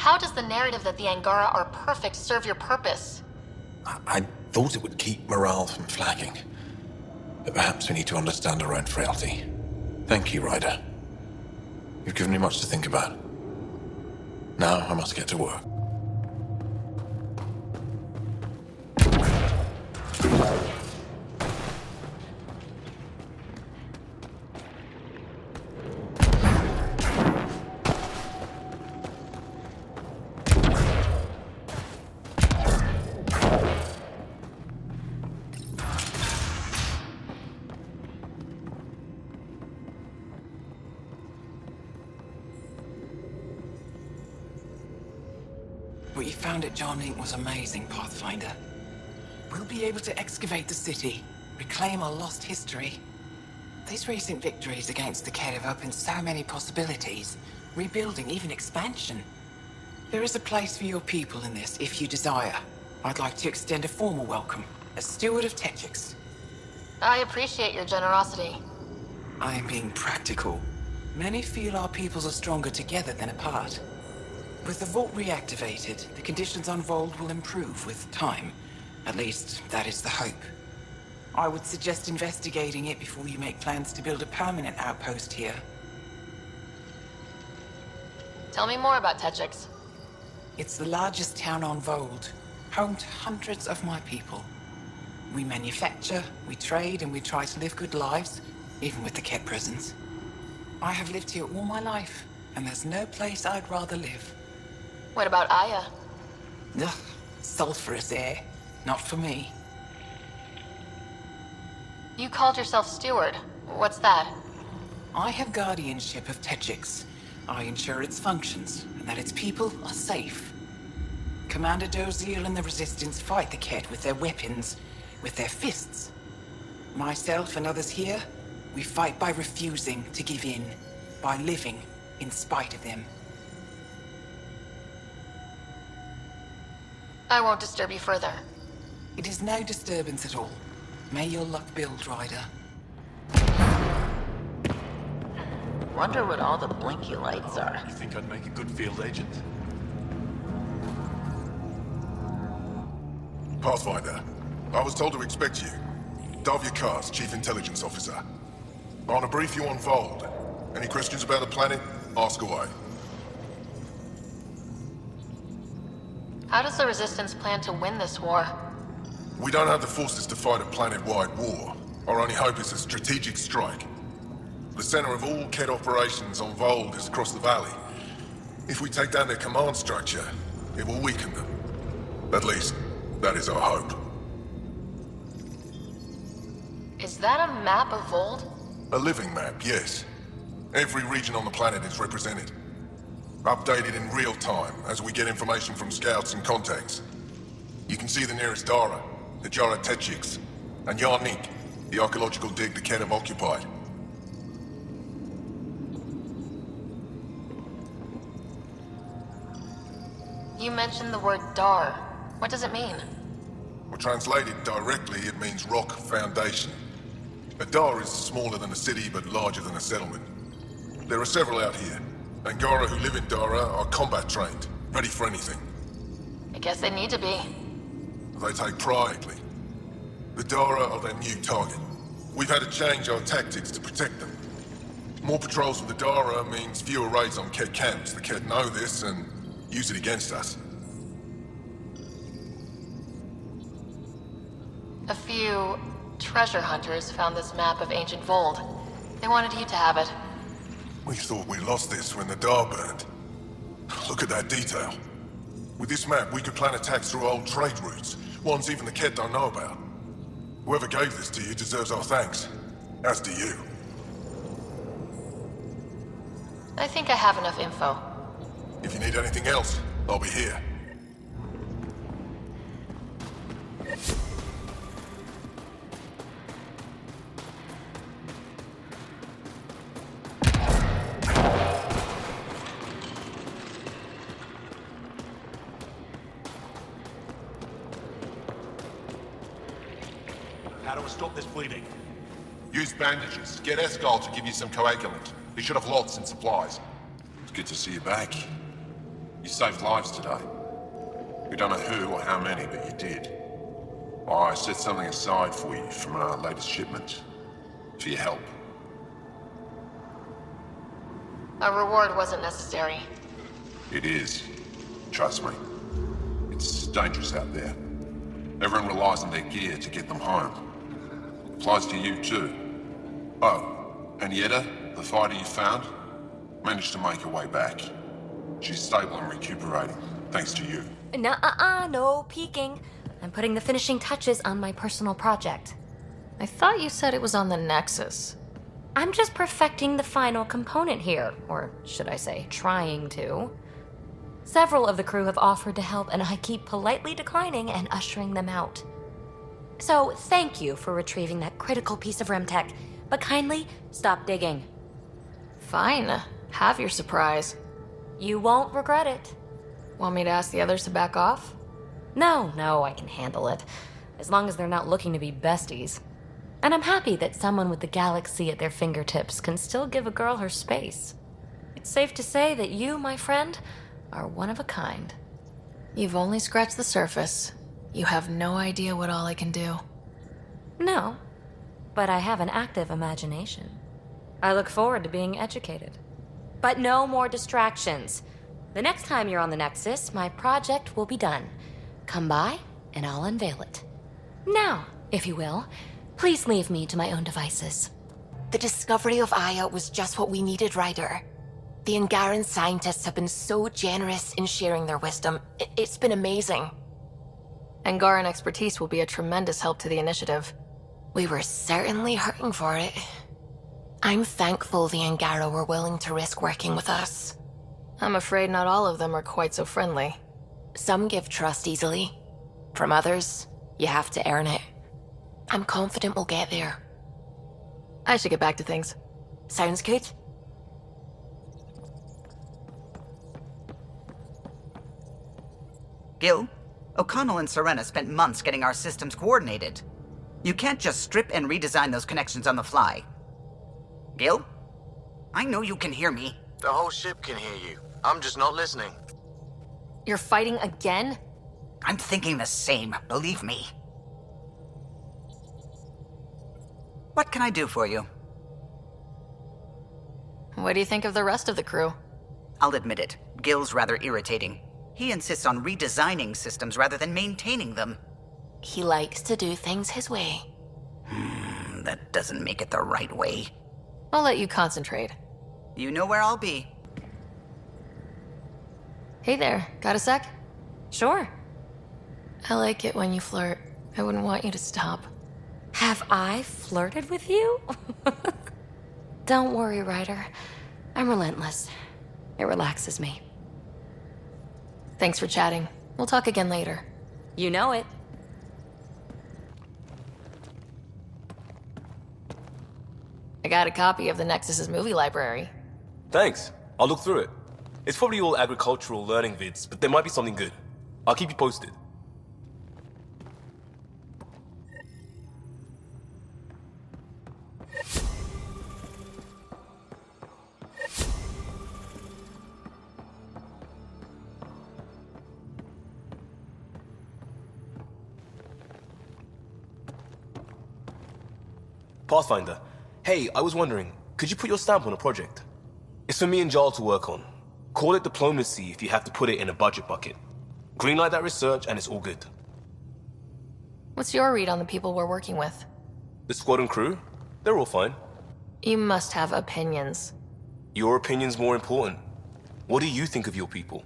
How does the narrative that the Angara are perfect serve your purpose? I thought it would keep morale from flagging. But perhaps we need to understand our own frailty. Thank you, Ryder. You've given me much to think about. Now I must get to work. What you found at John Inc. was amazing, Pathfinder. We'll be able to excavate the city, reclaim our lost history. These recent victories against the Kett have opened so many possibilities. Rebuilding, even expansion. There is a place for your people in this, if you desire. I'd like to extend a formal welcome, as Steward of Techix. I appreciate your generosity. I am being practical. Many feel our peoples are stronger together than apart. With the vault reactivated, the conditions on Vold will improve with time. At least, that is the hope. I would suggest investigating it before you make plans to build a permanent outpost here. Tell me more about Techix. It's the largest town on Vold, home to hundreds of my people. We manufacture, we trade, and we try to live good lives, even with the Kett presence. I have lived here all my life, and there's no place I'd rather live. What about Aya? Ugh, sulfurous air. Not for me. You called yourself Steward. What's that? I have guardianship of Techix. I ensure its functions, and that its people are safe. Commander Doziel and the Resistance fight the Kett with their weapons, with their fists. Myself and others here, we fight by refusing to give in, by living in spite of them. I won't disturb you further. It is no disturbance at all. May your luck build, Ryder. Wonder what all the blinky lights are. You think I'd make a good field agent? Pathfinder, I was told to expect you. Davia Kars, Chief Intelligence Officer. I want to brief you on Vold. Any questions about the planet? Ask away. How does the Resistance plan to win this war? We don't have the forces to fight a planet-wide war. Our only hope is a strategic strike. The center of all Kett operations on Vold is across the valley. If we take down their command structure, it will weaken them. At least, that is our hope. Is that a map of Vold? A living map, yes. Every region on the planet is represented. Updated in real time as we get information from scouts and contacts. You can see the nearest Dara, the Jara Techix, and Yarnik, the archaeological dig the Kett have occupied. You mentioned the word Dar. What does it mean? Well, translated directly, it means rock foundation. A Dar is smaller than a city, but larger than a settlement. There are several out here. Angara who live in Dara are combat trained, ready for anything. I guess they need to be. They take pride. The Dara are their new target. We've had to change our tactics to protect them. More patrols with the Dara means fewer raids on Kett camps. The Kett know this and use it against us. A few treasure hunters found this map of ancient Vold. They wanted you to have it. We thought we lost this when the Dar burned. Look at that detail. With this map, we could plan attacks through old trade routes, ones even the Kett don't know about. Whoever gave this to you deserves our thanks, as do you. I think I have enough info. If you need anything else, I'll be here. How do we stop this bleeding? Use bandages. Get Escal to give you some coagulant. He should have lots in supplies. It's good to see you back. You saved lives today. We don't know who or how many, but you did. I set something aside for you from our latest shipment. For your help. A reward wasn't necessary. It is. Trust me. It's dangerous out there. Everyone relies on their gear to get them home. Applies to you too. Oh, and Yetta, the fighter you found, managed to make her way back. She's stable and recuperating, thanks to you. No peeking. I'm putting the finishing touches on my personal project. I thought you said it was on the Nexus. I'm just perfecting the final component here, or should I say, trying to. Several of the crew have offered to help, and I keep politely declining and ushering them out. So, thank you for retrieving that critical piece of Remtech, but kindly stop digging. Fine. Have your surprise. You won't regret it. Want me to ask the others to back off? No, I can handle it. As long as they're not looking to be besties. And I'm happy that someone with the galaxy at their fingertips can still give a girl her space. It's safe to say that you, my friend, are one of a kind. You've only scratched the surface. You have no idea what all I can do. No, but I have an active imagination. I look forward to being educated. But no more distractions. The next time you're on the Nexus, my project will be done. Come by, and I'll unveil it. Now, if you will, please leave me to my own devices. The discovery of Aya was just what we needed, Ryder. The Angaran scientists have been so generous in sharing their wisdom. It's been amazing. Angaran expertise will be a tremendous help to the initiative. We were certainly hurting for it. I'm thankful the Angara were willing to risk working with us. I'm afraid not all of them are quite so friendly. Some give trust easily. From others, you have to earn it. I'm confident we'll get there. I should get back to things. Sounds good. Gil, O'Connell and Serena spent months getting our systems coordinated. You can't just strip and redesign those connections on the fly. Gil? I know you can hear me. The whole ship can hear you. I'm just not listening. You're fighting again? I'm thinking the same, believe me. What can I do for you? What do you think of the rest of the crew? I'll admit it, Gil's rather irritating. He insists on redesigning systems rather than maintaining them. He likes to do things his way. That doesn't make it the right way. I'll let you concentrate. You know where I'll be. Hey there, got a sec? Sure. I like it when you flirt. I wouldn't want you to stop. Have I flirted with you? Don't worry, Ryder. I'm relentless. It relaxes me. Thanks for chatting. We'll talk again later. You know it. I got a copy of the Nexus's movie library. Thanks. I'll look through it. It's probably all agricultural learning vids, but there might be something good. I'll keep you posted. Pathfinder. Hey, I was wondering, could you put your stamp on a project? It's for me and Jarl to work on. Call it diplomacy if you have to put it in a budget bucket. Greenlight that research and it's all good. What's your read on the people we're working with? The squad and crew? They're all fine. You must have opinions. Your opinion's more important. What do you think of your people?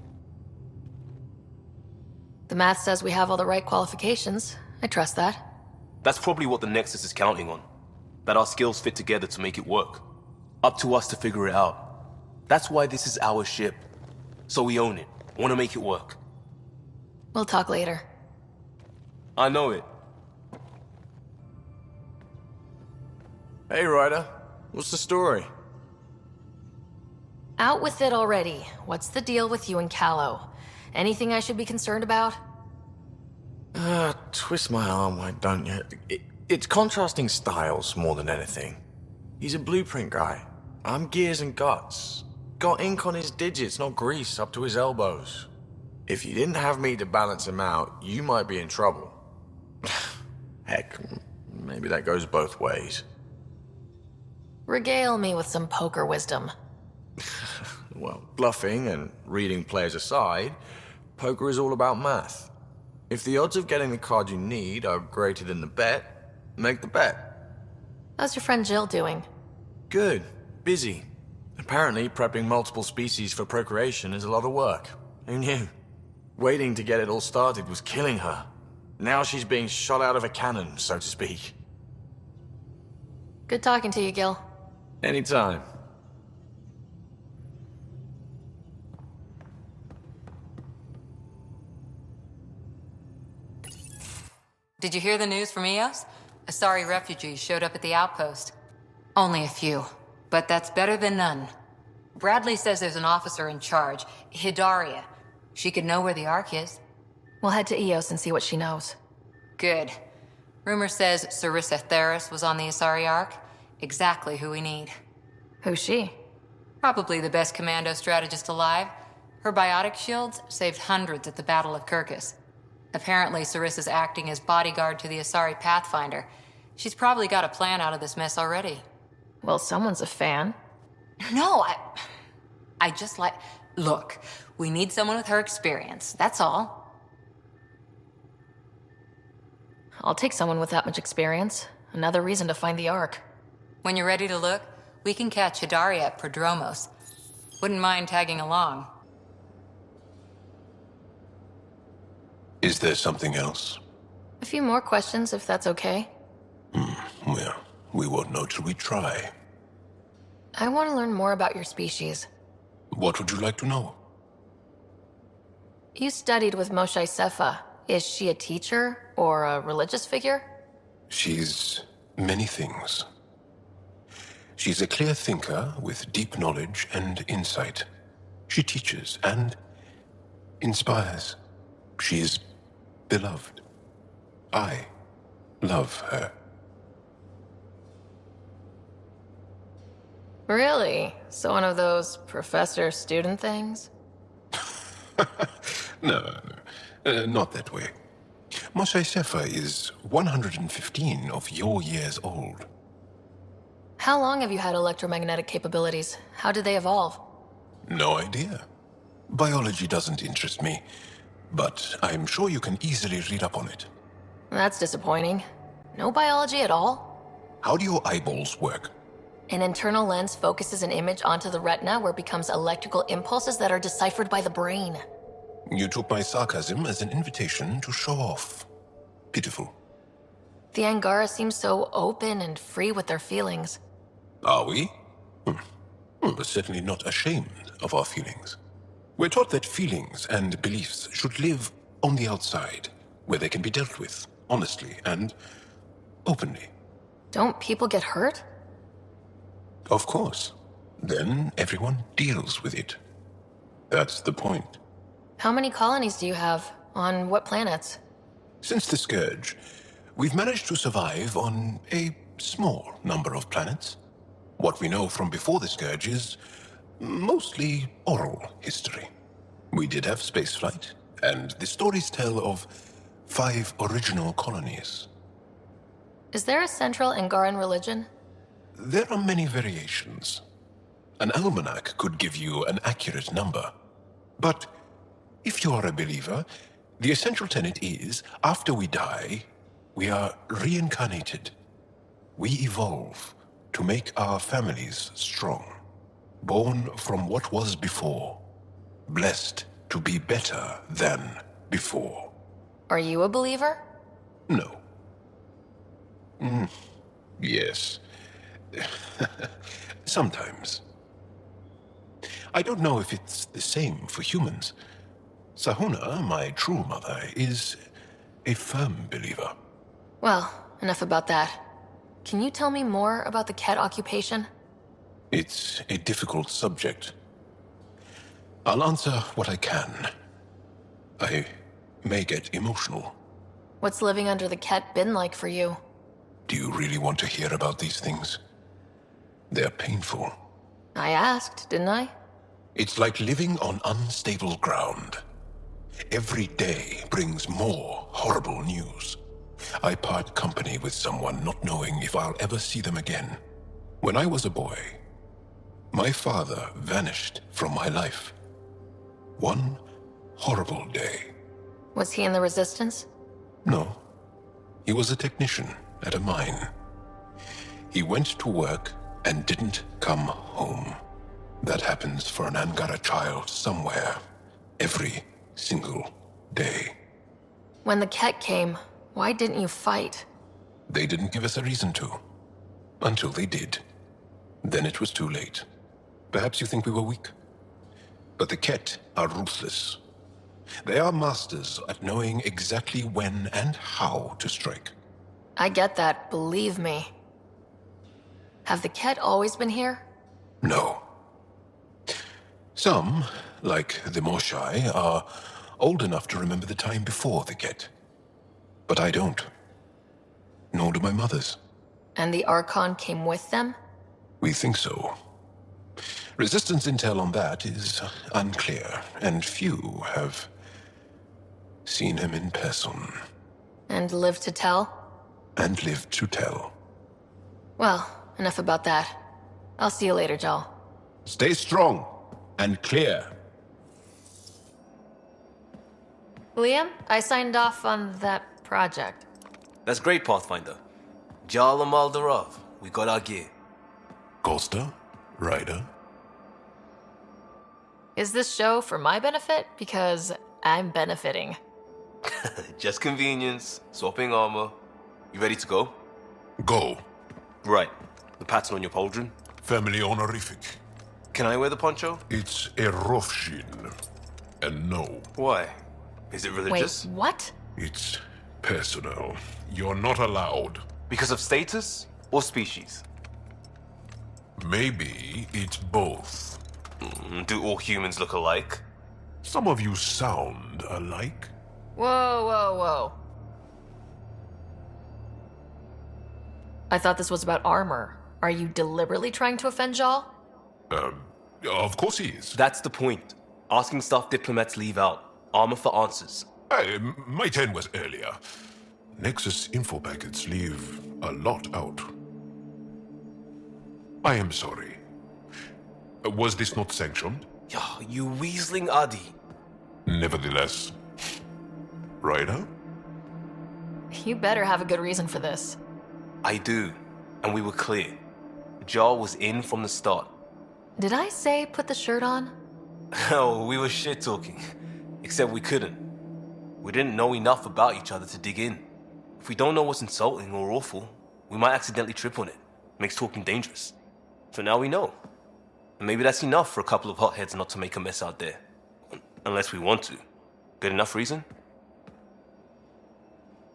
The math says we have all the right qualifications. I trust that. That's probably what the Nexus is counting on. That our skills fit together to make it work. Up to us to figure it out. That's why this is our ship. So we own it. Want to make it work. We'll talk later. I know it. Hey, Ryder. What's the story? Out with it already. What's the deal with you and Callow? Anything I should be concerned about? Twist my arm, why don't you? It's contrasting styles more than anything. He's a blueprint guy. I'm gears and guts. Got ink on his digits, not grease, up to his elbows. If you didn't have me to balance him out, you might be in trouble. Heck, maybe that goes both ways. Regale me with some poker wisdom. Well, bluffing and reading players aside, poker is all about math. If the odds of getting the card you need are greater than the bet, make the bet. How's your friend Jill doing? Good. Busy. Apparently, prepping multiple species for procreation is a lot of work. Who knew? Waiting to get it all started was killing her. Now she's being shot out of a cannon, so to speak. Good talking to you, Gil. Anytime. Did you hear the news from Eos? Asari refugees showed up at the outpost. Only a few, but that's better than none. Bradley says there's an officer in charge, Hidaria. She could know where the Ark is. We'll head to Eos and see what she knows. Good. Rumor says Sarissa Theris was on the Asari Ark. Exactly who we need. Who's she? Probably the best commando strategist alive. Her biotic shields saved hundreds at the Battle of Kirkus. Apparently, Sarissa's acting as bodyguard to the Asari Pathfinder. She's probably got a plan out of this mess already. Well, someone's a fan. No, I just like... Look, we need someone with her experience, that's all. I'll take someone with that much experience. Another reason to find the Ark. When you're ready to look, we can catch Hidaria at Prodromos. Wouldn't mind tagging along. Is there something else? A few more questions, if that's okay. Well, we won't know till we try. I want to learn more about your species. What would you like to know? You studied with Moshe Sefa. Is she a teacher or a religious figure? She's many things. She's a clear thinker with deep knowledge and insight. She teaches and inspires. She's beloved. I love her. Really? So one of those professor-student things? No, not that way. Moshe Sefa is 115 of your years old. How long have you had electromagnetic capabilities? How did they evolve? No idea. Biology doesn't interest me, but I'm sure you can easily read up on it. That's disappointing. No biology at all? How do your eyeballs work? An internal lens focuses an image onto the retina where it becomes electrical impulses that are deciphered by the brain. You took my sarcasm as an invitation to show off. Pitiful. The Angara seem so open and free with their feelings. Are we? We're certainly not ashamed of our feelings. We're taught that feelings and beliefs should live on the outside, where they can be dealt with, honestly and openly. Don't people get hurt? Of course. Then everyone deals with it. That's the point. How many colonies do you have? On what planets? Since the Scourge, we've managed to survive on a small number of planets. What we know from before the Scourge is mostly oral history. We did have spaceflight, and the stories tell of 5 original colonies. Is there a central Angaran religion? There are many variations. An almanac could give you an accurate number. But if you are a believer, the essential tenet is, after we die, we are reincarnated. We evolve to make our families strong. Born from what was before. Blessed to be better than before. Are you a believer? No. Yes. Sometimes. I don't know if it's the same for humans. Sahuna, my true mother, is a firm believer. Well, enough about that. Can you tell me more about the Ket occupation? It's a difficult subject. I'll answer what I can. I may get emotional. What's living under the Ket been like for you? Do you really want to hear about these things? They're painful. I asked, didn't I? It's like living on unstable ground. Every day brings more horrible news. I part company with someone not knowing if I'll ever see them again. When I was a boy, my father vanished from my life. One horrible day. Was he in the Resistance? No. He was a technician at a mine. He went to work and didn't come home. That happens for an Angara child somewhere, every single day. When the Ket came, why didn't you fight? They didn't give us a reason to. Until they did. Then it was too late. Perhaps you think we were weak. But the Ket are ruthless. They are masters at knowing exactly when and how to strike. I get that, believe me. Have the Ket always been here? No. Some, like the Moshai, are old enough to remember the time before the Ket. But I don't. Nor do my mothers. And the Archon came with them? We think so. Resistance intel on that is unclear, and few have seen him in person. And lived to tell? And lived to tell. Well, enough about that. I'll see you later, Jal. Stay strong and clear. Liam, I signed off on that project. That's great, Pathfinder. Jal Amaldarov, we got our gear. Costa? Ryder? Is this show for my benefit? Because I'm benefiting. Just convenience, swapping armor. You ready to go? Go. Right. The pattern on your pauldron? Family honorific. Can I wear the poncho? It's a Rofshin. And no. Why? Is it religious? Wait, what? It's personal. You're not allowed. Because of status or species? Maybe it's both. Do all humans look alike? Some of you sound alike. Whoa, whoa, whoa. I thought this was about armor. Are you deliberately trying to offend Jal? Of course he is. That's the point. Asking stuff diplomats leave out. Armor for answers. My turn was earlier. Nexus info packets leave a lot out. I am sorry. Was this not sanctioned? You weaseling Adi. Nevertheless. Ryder? You better have a good reason for this. I do. And we were clear. Jal was in from the start. Did I say put the shirt on? Oh, we were shit-talking. Except we couldn't. We didn't know enough about each other to dig in. If we don't know what's insulting or awful, we might accidentally trip on it. Makes talking dangerous. So now we know. And maybe that's enough for a couple of hotheads not to make a mess out there. Unless we want to. Good enough reason?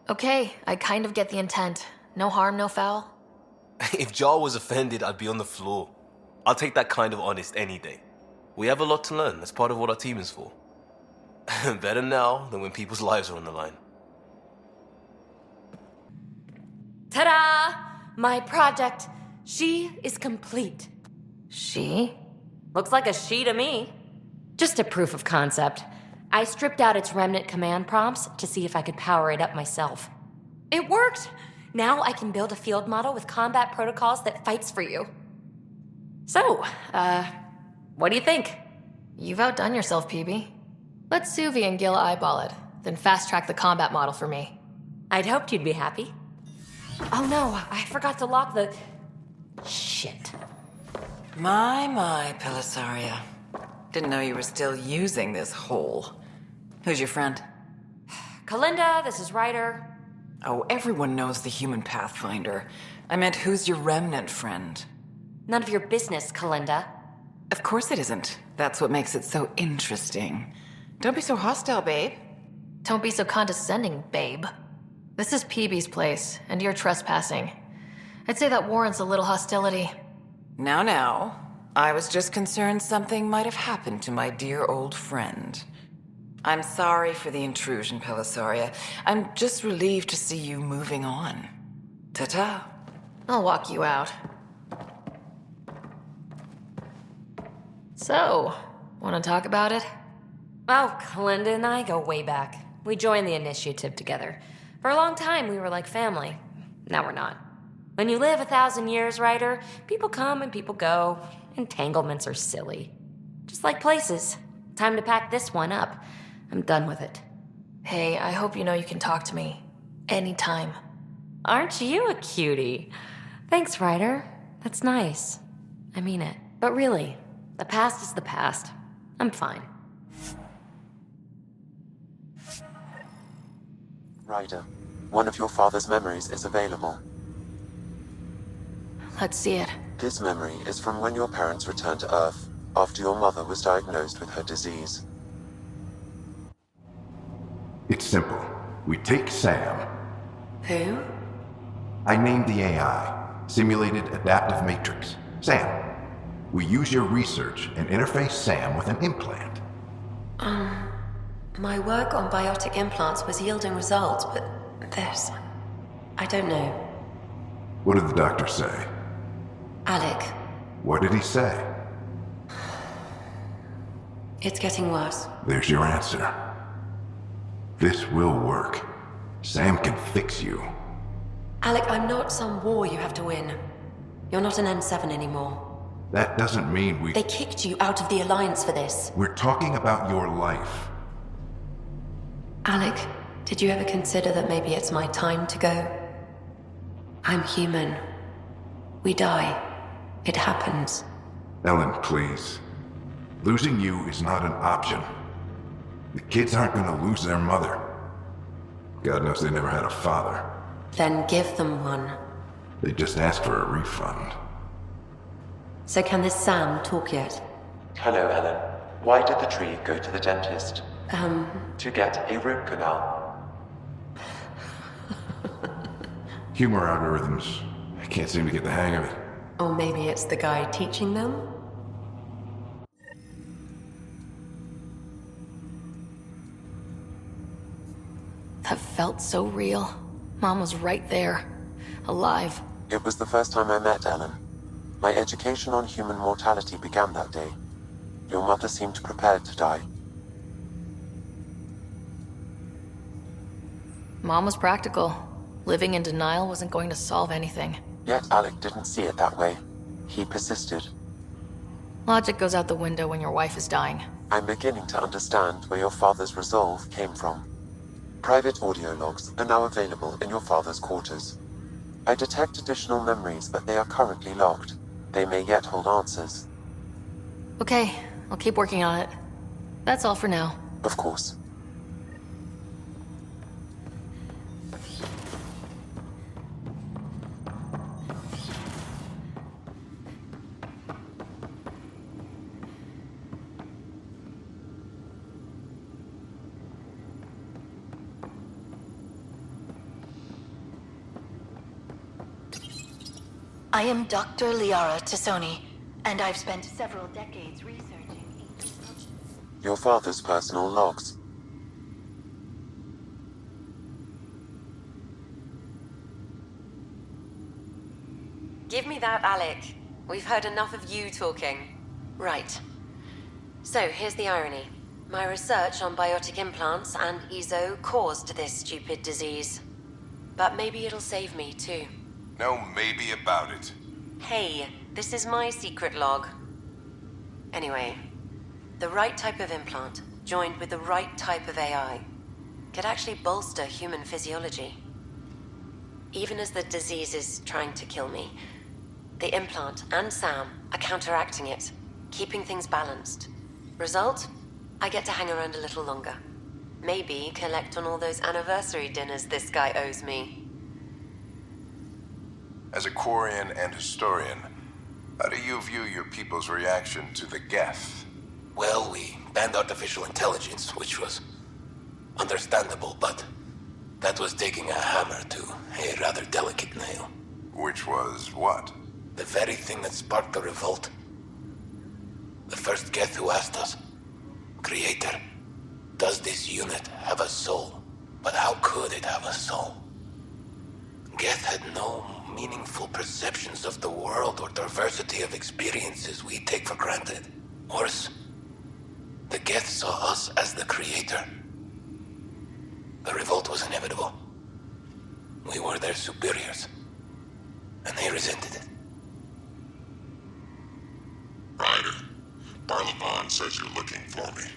Okay, I kind of get the intent. No harm, no foul. If Jal was offended, I'd be on the floor. I'll take that kind of honest any day. We have a lot to learn. That's part of what our team is for. Better now than when people's lives are on the line. Ta-da! My project. She is complete. She? Looks like a she to me. Just a proof of concept. I stripped out its remnant command prompts to see if I could power it up myself. It worked! Now I can build a field model with combat protocols that fights for you. So, what do you think? You've outdone yourself, PB. Let Suvi and Gil eyeball it, then fast-track the combat model for me. I'd hoped you'd be happy. Oh no, I forgot to lock the... Shit. My, Pelisaria. Didn't know you were still using this hole. Who's your friend? Kalinda, this is Ryder. Oh, everyone knows the human Pathfinder. I meant, who's your remnant friend? None of your business, Kalinda. Of course it isn't. That's what makes it so interesting. Don't be so hostile, babe. Don't be so condescending, babe. This is PB's place, and you're trespassing. I'd say that warrants a little hostility. Now. I was just concerned something might have happened to my dear old friend. I'm sorry for the intrusion, Pelisaria. I'm just relieved to see you moving on. Ta-ta. I'll walk you out. So, Want to talk about it? Oh, Kalinda and I go way back. We joined the initiative together. For a long time, we were like family. Now we're not. When you live 1,000 years, Ryder, people come and people go. Entanglements are silly. Just like places. Time to pack this one up. I'm done with it. Hey, I hope you know you can talk to me. Anytime. Aren't you a cutie? Thanks, Ryder. That's nice. I mean it. But really, the past is the past. I'm fine. Ryder, one of your father's memories is available. Let's see it. This memory is from when your parents returned to Earth, after your mother was diagnosed with her disease. It's simple. We take Sam. Who? I named the AI, Simulated Adaptive Matrix. Sam. We use your research and interface Sam with an implant. My work on biotic implants was yielding results, but this... I don't know. What did the doctor say? Alec, What did he say? it's getting worse. There's your answer. This will work. Sam can fix you. Alec, I'm not some war you have to win. You're not an N7 anymore. That doesn't mean we... They kicked you out of the Alliance for this. We're talking about your life. Alec, did you ever consider that maybe it's my time to go? I'm human. We die. It happens. Ellen, please. Losing you is not an option. The kids aren't gonna lose their mother. God knows they never had a father. Then give them one. They just asked for a refund. So can this Sam talk yet? Hello, Ellen. Why did the tree go to the dentist? To get a root canal. Humor algorithms. I can't seem to get the hang of it. Or maybe it's the guy teaching them? That felt so real. Mom was right there. Alive. It was the first time I met Ellen. My education on human mortality began that day. Your mother seemed prepared to die. Mom was practical. Living in denial wasn't going to solve anything. Yet Alec didn't see it that way. He persisted. Logic goes out the window when your wife is dying. I'm beginning to understand where your father's resolve came from. Private audio logs are now available in your father's quarters. I detect additional memories, but they are currently locked. They may yet hold answers. Okay, I'll keep working on it. That's all for now. Of course. I am Dr. Liara Tassoni, and I've spent several decades researching ancient... Your father's personal logs. Give me that, Alec. We've heard enough of you talking. Right. So, here's the irony. My research on biotic implants and EZO caused this stupid disease. But maybe it'll save me, too. No maybe about it. Hey, this is my secret log. Anyway, the right type of implant, joined with the right type of AI, could actually bolster human physiology. Even as the disease is trying to kill me, the implant and Sam are counteracting it, keeping things balanced. Result? I get to hang around a little longer. Maybe collect on all those anniversary dinners this guy owes me. As a Quarian and historian, how do you view your people's reaction to the Geth? Well, we banned artificial intelligence, which was understandable, but that was taking a hammer to a rather delicate nail. Which was what? The very thing that sparked the revolt. The first Geth who asked us, Creator, does this unit have a soul? But how could it have a soul? Geth had no meaningful perceptions of the world or diversity of experiences we take for granted. Worse, saw us as the creator. The revolt was inevitable. We were their superiors, and they resented it. Ryder, Barlavon says you're looking for me.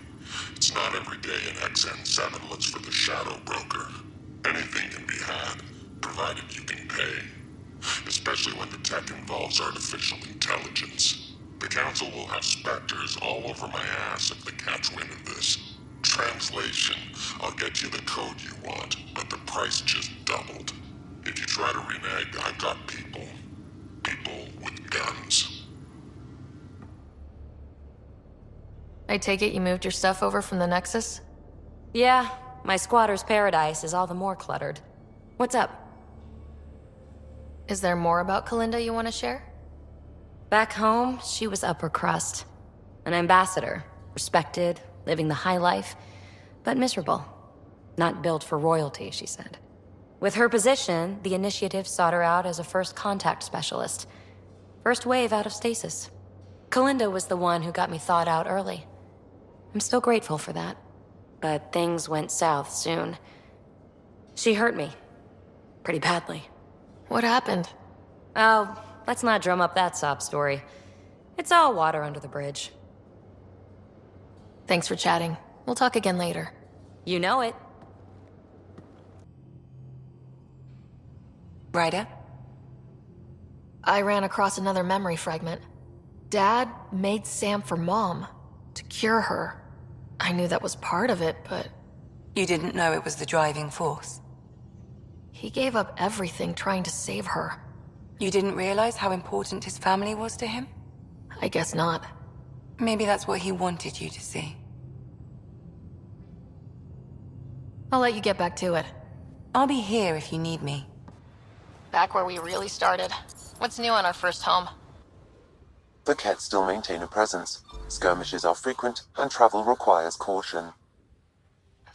It's not every day an XN7 looks for the Shadow Broker. Anything can be had, provided you can pay. Especially when the tech involves artificial intelligence. The Council will have specters all over my ass if they catch wind of this. Translation, I'll get you the code you want, but the price just doubled. If you try to renege, I've got people. People with guns. I take it you moved your stuff over from the Nexus? Yeah, my squatter's paradise is all the more cluttered. What's up? Is there more about Kalinda you want to share? Back home, she was upper crust. An ambassador, respected, living the high life, but miserable. Not built for royalty, she said. With her position, the Initiative sought her out as a first contact specialist. First wave out of stasis. Kalinda was the one who got me thawed out early. I'm still grateful for that. But things went south soon. She hurt me. Pretty badly. What happened? Oh, let's not drum up that sob story. It's all water under the bridge. Thanks for chatting. We'll talk again later. You know it. Ryder? I ran across another memory fragment. Dad made Sam for Mom, to cure her. I knew that was part of it, but... You didn't know it was the driving force? He gave up everything trying to save her. You didn't realize how important his family was to him? I guess not. Maybe that's what he wanted you to see. I'll let you get back to it. I'll be here if you need me. Back where we really started. What's new on our first home? The Kett still maintain a presence. Skirmishes are frequent, and travel requires caution.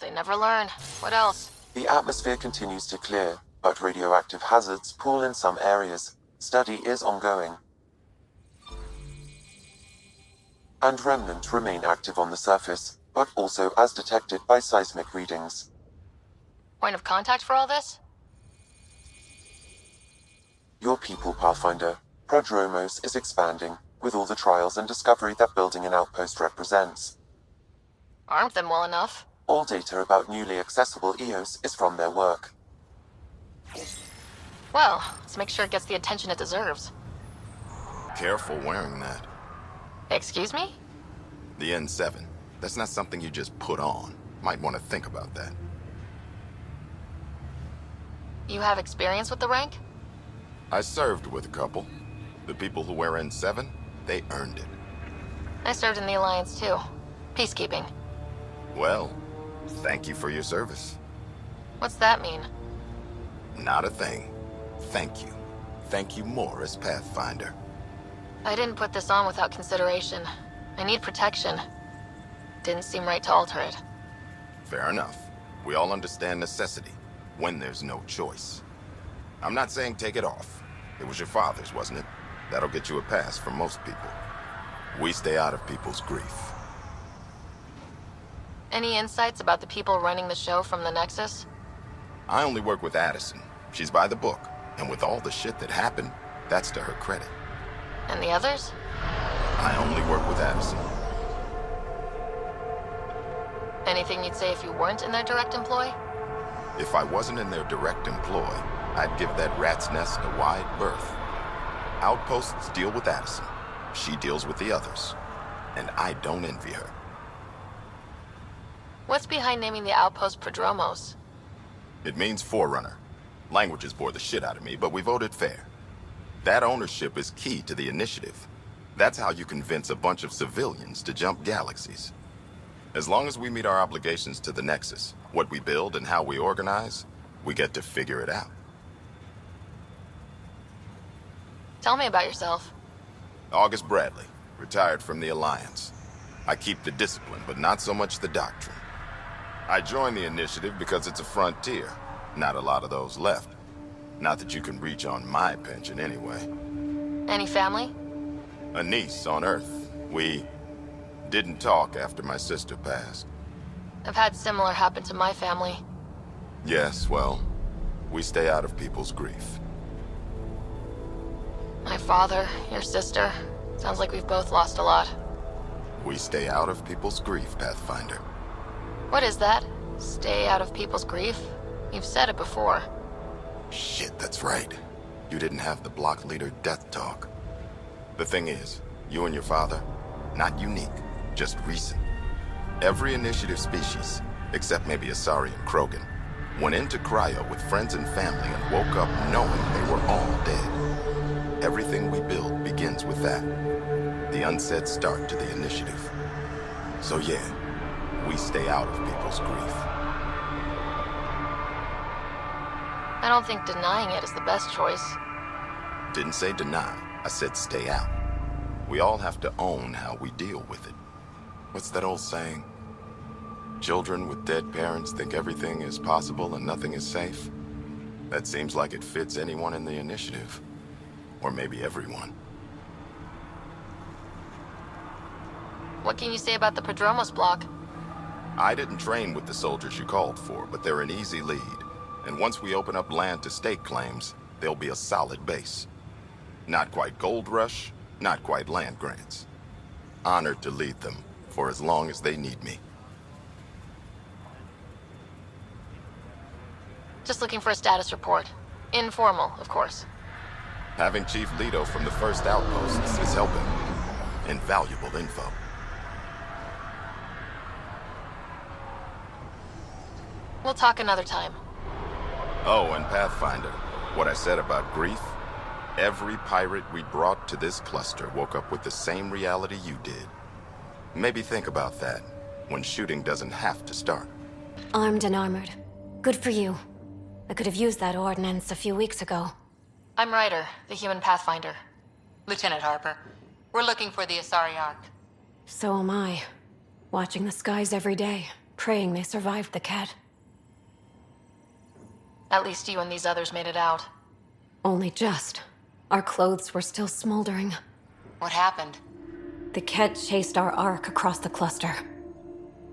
They never learn. What else? The atmosphere continues to clear, but radioactive hazards pool in some areas. Study is ongoing. And remnants remain active on the surface, but also as detected by seismic readings. Point of contact for all this? Your people, Pathfinder. Prodromos is expanding, with all the trials and discovery that building an outpost represents. Armed them well enough. All data about newly accessible EOS is from their work. Well, let's make sure it gets the attention it deserves. Careful wearing that. Excuse me? The N7. That's not something you just put on. Might want to think about that. You have experience with the rank? I served with a couple. The people who wear N7, they earned it. I served in the Alliance too. Peacekeeping. Well, thank you for your service. What's that mean? Not a thing. Thank you. Thank you more as Pathfinder. I didn't put this on without consideration. I need protection. Didn't seem right to alter it. Fair enough. We all understand necessity, when there's no choice. I'm not saying take it off. It was your father's, wasn't it? That'll get you a pass from most people. We stay out of people's grief. Any insights about the people running the show from the Nexus? I only work with Addison. She's by the book. And with all the shit that happened, that's to her credit. And the others? I only work with Addison. Anything you'd say if you weren't in their direct employ? If I wasn't in their direct employ, I'd give that rat's nest a wide berth. Outposts deal with Addison. She deals with the others. And I don't envy her. What's behind naming the outpost Prodromos? It means Forerunner. Languages bore the shit out of me, but we voted fair. That ownership is key to the initiative. That's how you convince a bunch of civilians to jump galaxies. As long as we meet our obligations to the Nexus, what we build and how we organize, we get to figure it out. Tell me about yourself. August Bradley, retired from the Alliance. I keep the discipline, but not so much the doctrine. I joined the initiative because it's a frontier. Not a lot of those left. Not that you can reach on my pension anyway. Any family? A niece on Earth. We Didn't talk after my sister passed. I've had similar happen to my family. Yes, well, we stay out of people's grief. My father, your sister. Sounds like we've both lost a lot. We stay out of people's grief, Pathfinder. What is that? Stay out of people's grief? You've said it before. Shit, that's right. You didn't have the block leader death talk. The thing is, you and your father, not unique, just recent. Every initiative species, except maybe asari and krogan, went into cryo with friends and family and woke up knowing they were all dead. Everything we build begins with that. The unsaid start to the initiative. So yeah, we stay out of people's grief. I don't think denying it is the best choice. Didn't say deny, I said stay out. We all have to own how we deal with it. What's that old saying? Children with dead parents think everything is possible and nothing is safe? That seems like it fits anyone in the initiative. Or maybe everyone. What can you say about the Prodromos block? I didn't train with the soldiers you called for, but they're an easy lead. And once we open up land to state claims, they'll be a solid base. Not quite gold rush, not quite land grants. Honored to lead them, for as long as they need me. Just looking for a status report. Informal, of course. Having Chief Leto from the first outposts is helping. Invaluable info. We'll talk another time. Oh, and Pathfinder, what I said about grief? Every pirate we brought to this cluster woke up with the same reality you did. Maybe think about that, when shooting doesn't have to start. Armed and armored. Good for you. I could have used that ordnance a few weeks ago. I'm Ryder, the human Pathfinder. Lieutenant Harper, we're looking for the Asari Ark. So am I. Watching the skies every day, praying they survived the cat. At least you and these others made it out. Only just. Our clothes were still smoldering. What happened? The Ket chased our ark across the cluster.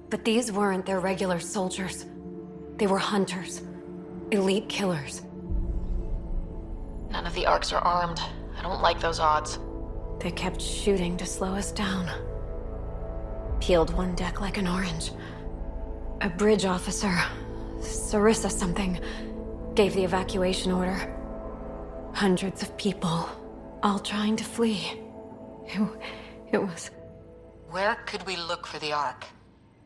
But these weren't their regular soldiers. They were hunters. Elite killers. None of the arks are armed. I don't like those odds. They kept shooting to slow us down. Peeled one deck like an orange. A bridge officer, Sarissa something, gave the evacuation order. Hundreds of people, all trying to flee. It was... Where could we look for the Ark?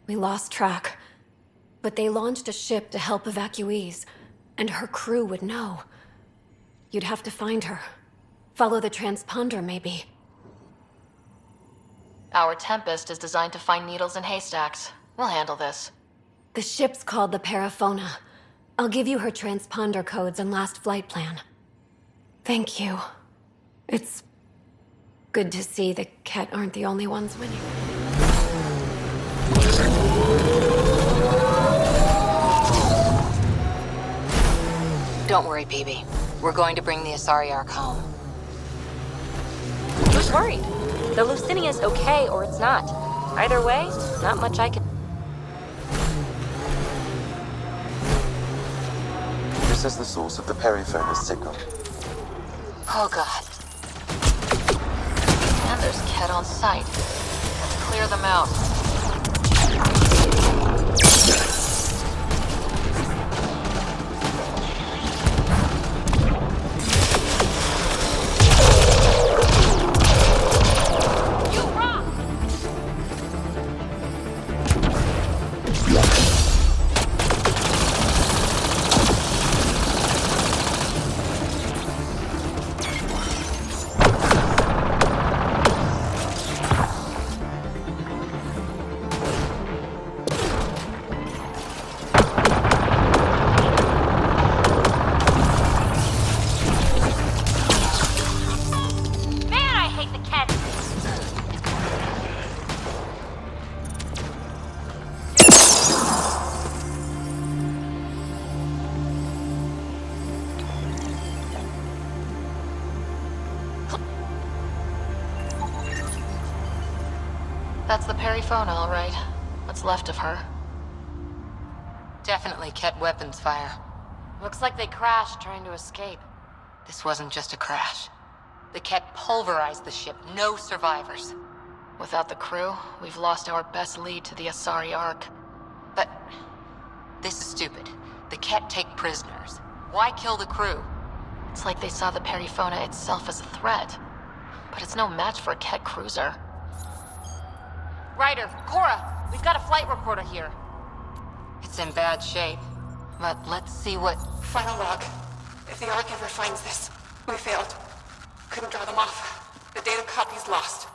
We lost track. But they launched a ship to help evacuees, and her crew would know. You'd have to find her. Follow the transponder, maybe. Our Tempest is designed to find needles in haystacks. We'll handle this. The ship's called the Paraphona. I'll give you her transponder codes and last flight plan. Thank you. It's good to see the Ket aren't the only ones winning. Don't worry, BB. We're going to bring the Asari Ark home. Who's worried? The Lucinia's okay or it's not. Either way, not much I can... This is the source of the periphone's signal. Oh god. And there's Ket on site. Let's clear them out. That's the Perifona, all right. What's left of her. Definitely Ket weapons fire. Looks like they crashed trying to escape. This wasn't just a crash. The Ket pulverized the ship. No survivors. Without the crew, we've lost our best lead to the Asari Ark. But this is stupid. The Ket take prisoners. Why kill the crew? It's like they saw the Perifona itself as a threat. But it's no match for a Ket cruiser. Ryder, Cora, we've got a flight recorder here. It's in bad shape. But let's see what... Final log. If the Ark ever finds this, we failed. Couldn't draw them off. The data copy's lost.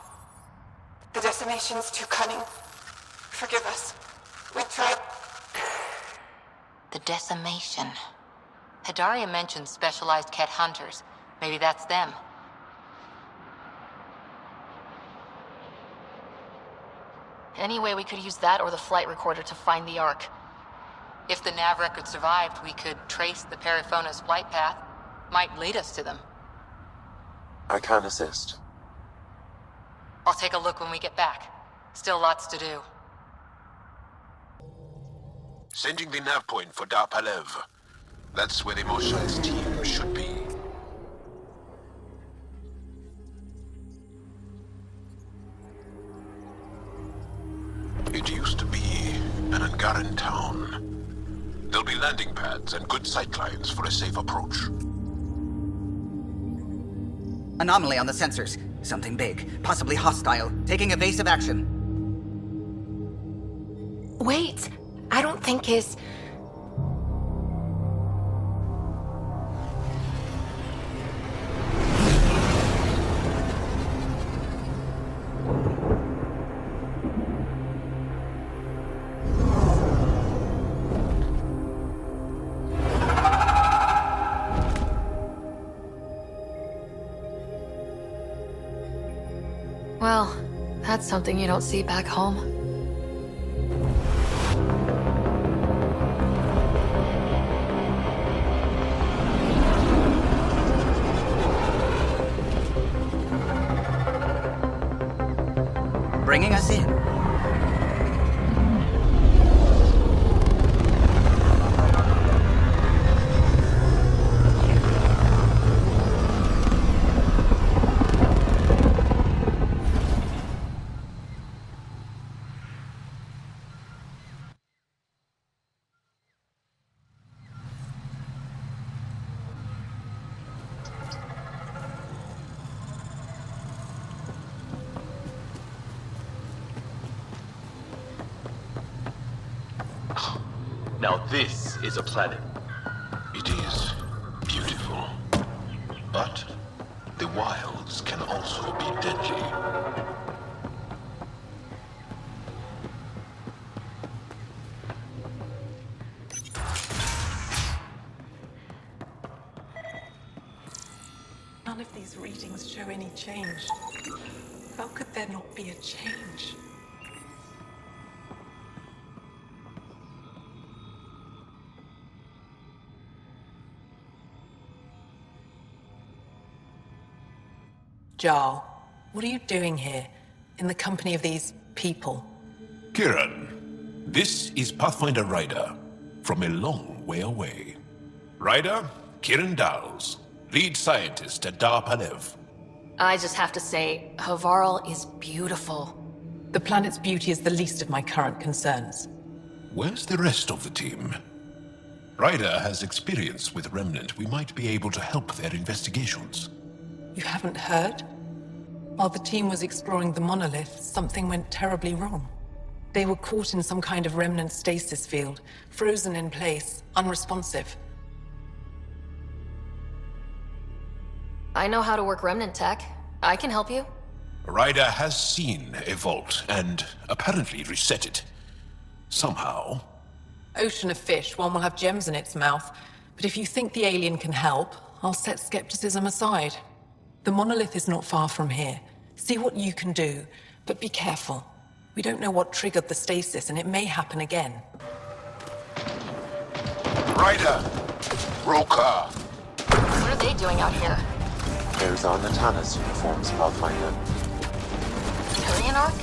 The decimation's too cunning. Forgive us. We tried... The decimation. Hidaria mentioned specialized Ket hunters. Maybe that's them. Anyway, we could use that or the flight recorder to find the Ark. If the nav record survived, we could trace the Perifona's flight path. Might lead us to them. I can assist. I'll take a look when we get back. Still lots to do. Sending the nav point for Dar Palev. That's where the Mosha's team should be. It used to be an Angaran town. There'll be landing pads and good sightlines for a safe approach. Anomaly on the sensors. Something big, possibly hostile, taking evasive action. Wait, I don't think his... Well, that's something you don't see back home. Bringing us in. Now this is a planet. It is beautiful. But the wilds can also be deadly. None of these readings show any change. How could there not be a change? Jarl, what are you doing here, in the company of these people? Kieran, this is Pathfinder Ryder, from a long way away. Ryder, Kieran Dowles, lead scientist at Dar Palev. I just have to say, Havarl is beautiful. The planet's beauty is the least of my current concerns. Where's the rest of the team? Ryder has experience with Remnant. We might be able to help their investigations. You haven't heard? While the team was exploring the monolith, something went terribly wrong. They were caught in some kind of remnant stasis field, frozen in place, unresponsive. I know how to work remnant tech. I can help you. Ryder has seen a vault and apparently reset it. Somehow. Ocean of fish, one will have gems in its mouth. But if you think the alien can help, I'll set skepticism aside. The monolith is not far from here. See what you can do, but be careful. We don't know what triggered the stasis, and it may happen again. Ryder! Roka! What are they doing out here? Those are Natana's uniforms, Pathfinder. Hyperion Ark?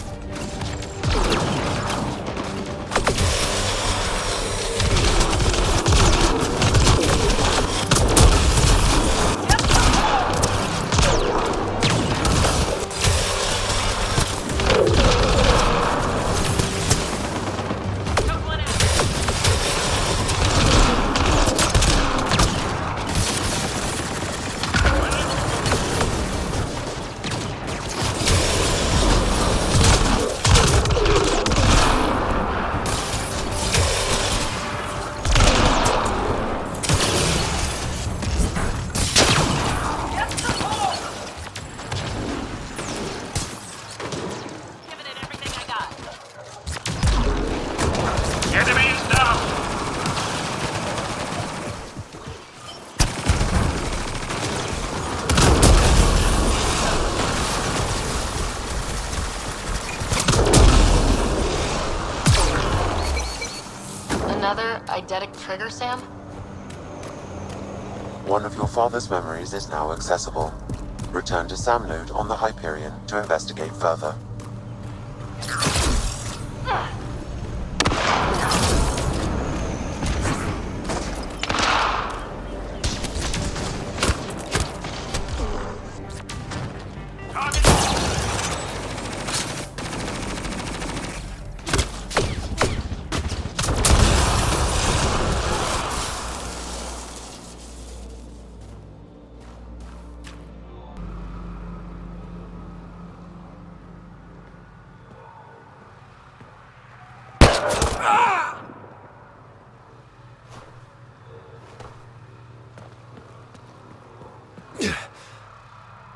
Another eidetic trigger, Sam? One of your father's memories is now accessible. Return to Sam node on the Hyperion to investigate further.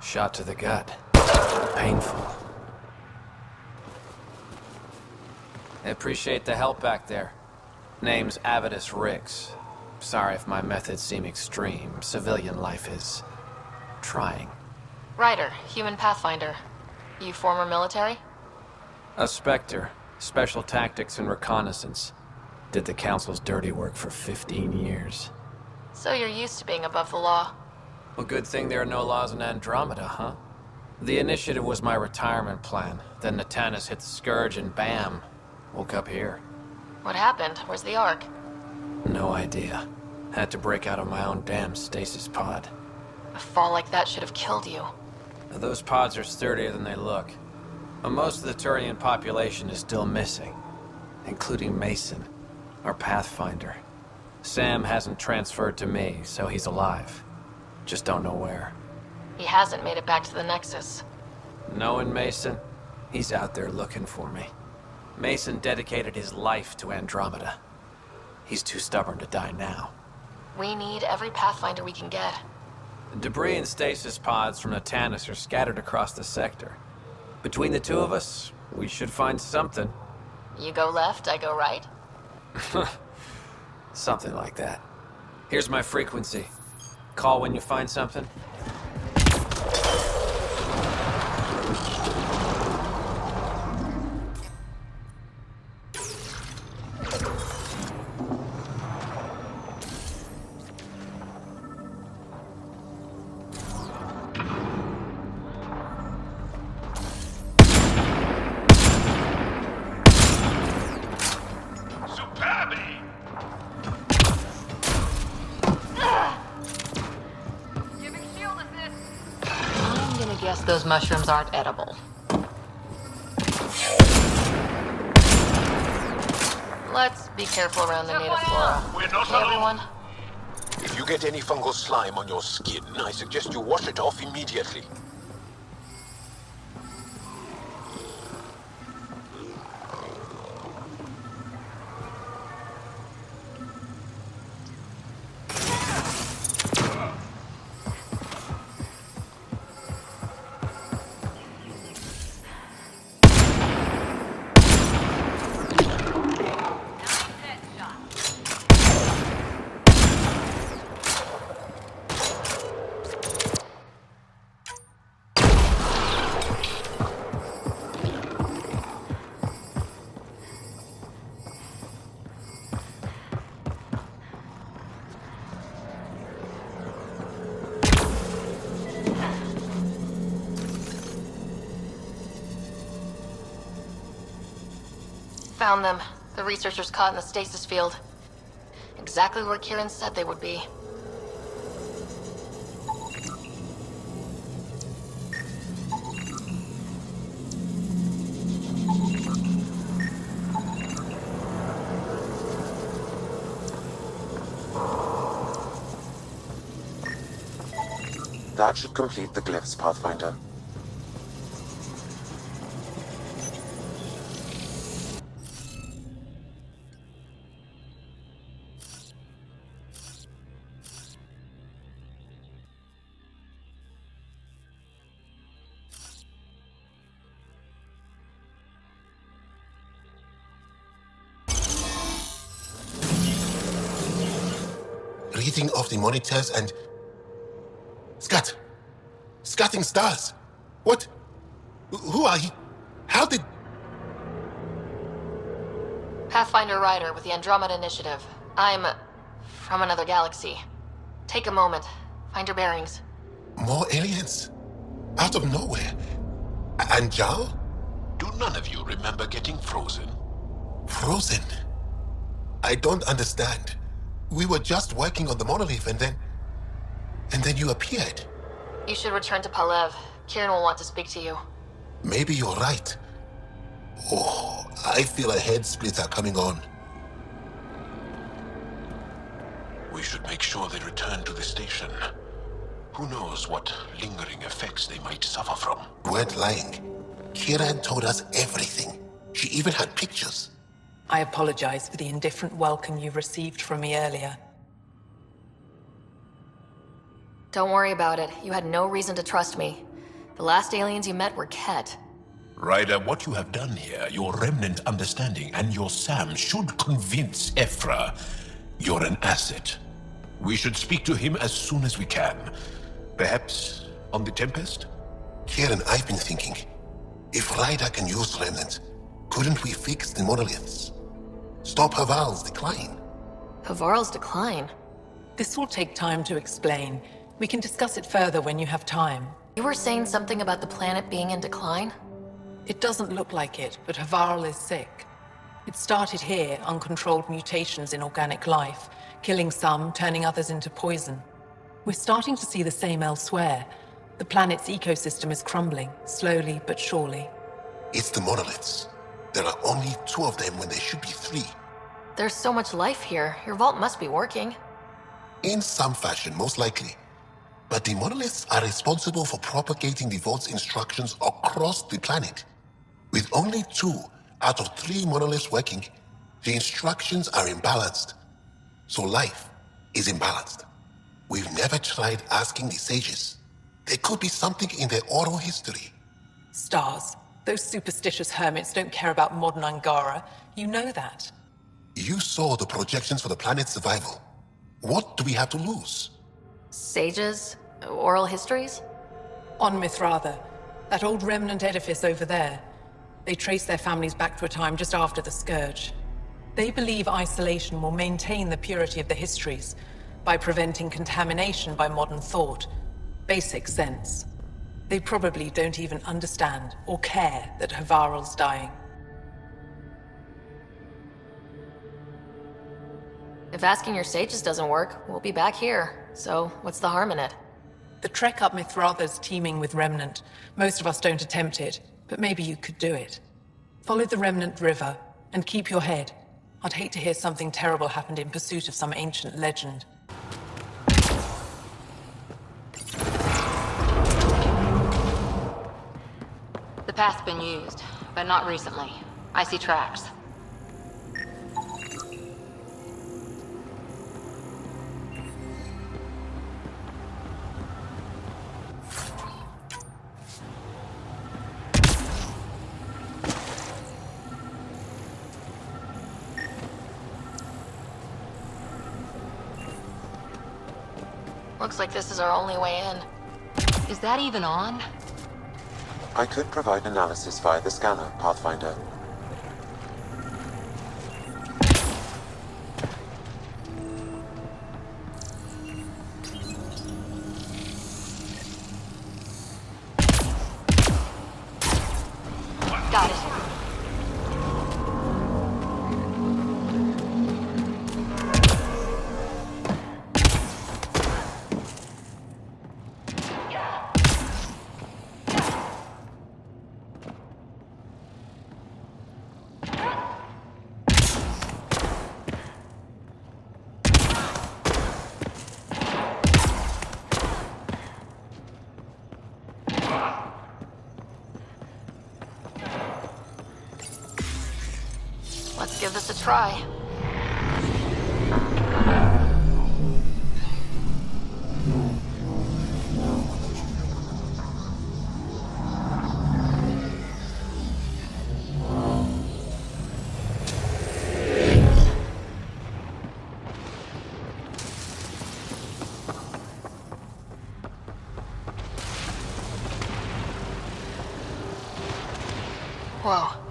Shot to the gut. Painful. I appreciate the help back there. Name's Avidus Rix. Sorry if my methods seem extreme. Civilian life is trying. Ryder, human Pathfinder. You former military? A Spectre. Special tactics and reconnaissance. Did the Council's dirty work for 15 years. So you're used to being above the law. Well, good thing there are no laws in Andromeda, huh? The initiative was my retirement plan. Then Natanus hit the Scourge and bam, woke up here. What happened? Where's the Ark? No idea. Had to break out of my own damn stasis pod. A fall like that should have killed you. Those pods are sturdier than they look. But most of the Turian population is still missing, including Mason, our Pathfinder. Sam hasn't transferred to me, so he's alive. Just don't know where. He hasn't made it back to the Nexus. Knowing Mason, he's out there looking for me. Mason dedicated his life to Andromeda. He's too stubborn to die now. We need every Pathfinder we can get. Debris and stasis pods from Natanus are scattered across the sector. Between the two of us, we should find something. You go left, I go right? Something like that. Here's my frequency. Call when you find something. Those mushrooms aren't edible. Let's be careful around the native flora. Okay, everyone? If you get any fungal slime on your skin, I suggest you wash it off immediately. Found them. The researchers caught in the stasis field. Exactly where Kieran said they would be. That should complete the glyphs, Pathfinder. Reading of the monitors and... Scatting stars. What? Who are he? How did... Pathfinder Ryder with the Andromeda Initiative. I'm from another galaxy. Take a moment. Find your bearings. More aliens? Out of nowhere? And Jal? Do none of you remember getting frozen? Frozen? I don't understand. We were just working on the monolith and then you appeared. You should return to Palev. Kieran will want to speak to you. Maybe you're right. Oh, I feel a head splitter coming on. We should make sure they return to the station. Who knows what lingering effects they might suffer from. We weren't lying. Kieran told us everything. She even had pictures. I apologize for the indifferent welcome you received from me earlier. Don't worry about it. You had no reason to trust me. The last aliens you met were Ket. Ryder, what you have done here, your remnant understanding and your Sam should convince Ephra you're an asset. We should speak to him as soon as we can. Perhaps on the Tempest? Kieran, I've been thinking. If Ryder can use remnant, couldn't we fix the monoliths? Stop Havarl's decline. Havarl's decline? This will take time to explain. We can discuss it further when you have time. You were saying something about the planet being in decline? It doesn't look like it, but Havarl is sick. It started here, uncontrolled mutations in organic life, killing some, turning others into poison. We're starting to see the same elsewhere. The planet's ecosystem is crumbling, slowly but surely. It's the monoliths. There are only 2 of them when there should be 3. There's so much life here. Your vault must be working. In some fashion, most likely. But the monoliths are responsible for propagating the vault's instructions across the planet. With only 2 out of 3 monoliths working, the instructions are imbalanced. So life is imbalanced. We've never tried asking the sages. There could be something in their oral history. Stars. Those superstitious hermits don't care about modern Angara. You know that. You saw the projections for the planet's survival. What do we have to lose? Sages? Oral histories? On Mithratha, that old remnant edifice over there. They trace their families back to a time just after the Scourge. They believe isolation will maintain the purity of the histories by preventing contamination by modern thought. Basic sense. They probably don't even understand or care that Havarl's dying. If asking your sages doesn't work, we'll be back here. So, what's the harm in it? The trek up Mithratha's teeming with Remnant. Most of us don't attempt it, but maybe you could do it. Follow the Remnant River, and keep your head. I'd hate to hear something terrible happened in pursuit of some ancient legend. The path's been used, but not recently. I see tracks. Looks like this is our only way in. Is that even on? I could provide analysis via the scanner, Pathfinder. Got it. Let's give this a try. Whoa.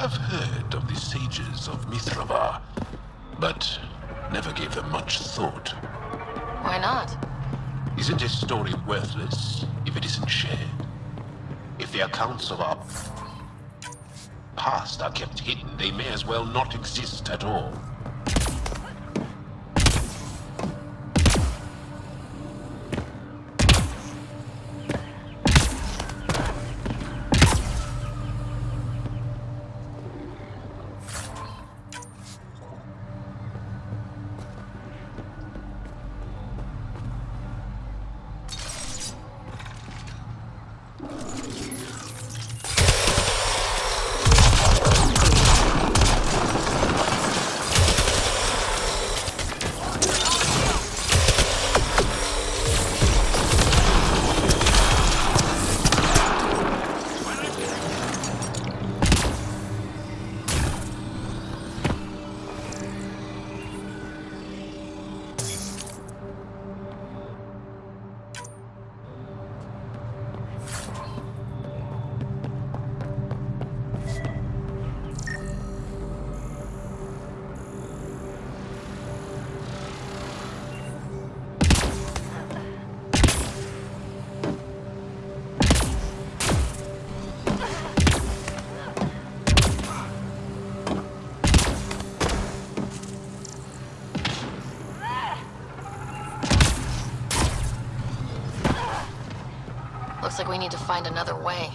have heard of the sages of Mithrava, but never gave them much thought. Why not? Isn't a story worthless if it isn't shared? If the accounts of our past are kept hidden, they may as well not exist at all. Looks like we need to find another way.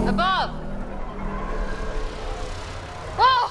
Above! Whoa!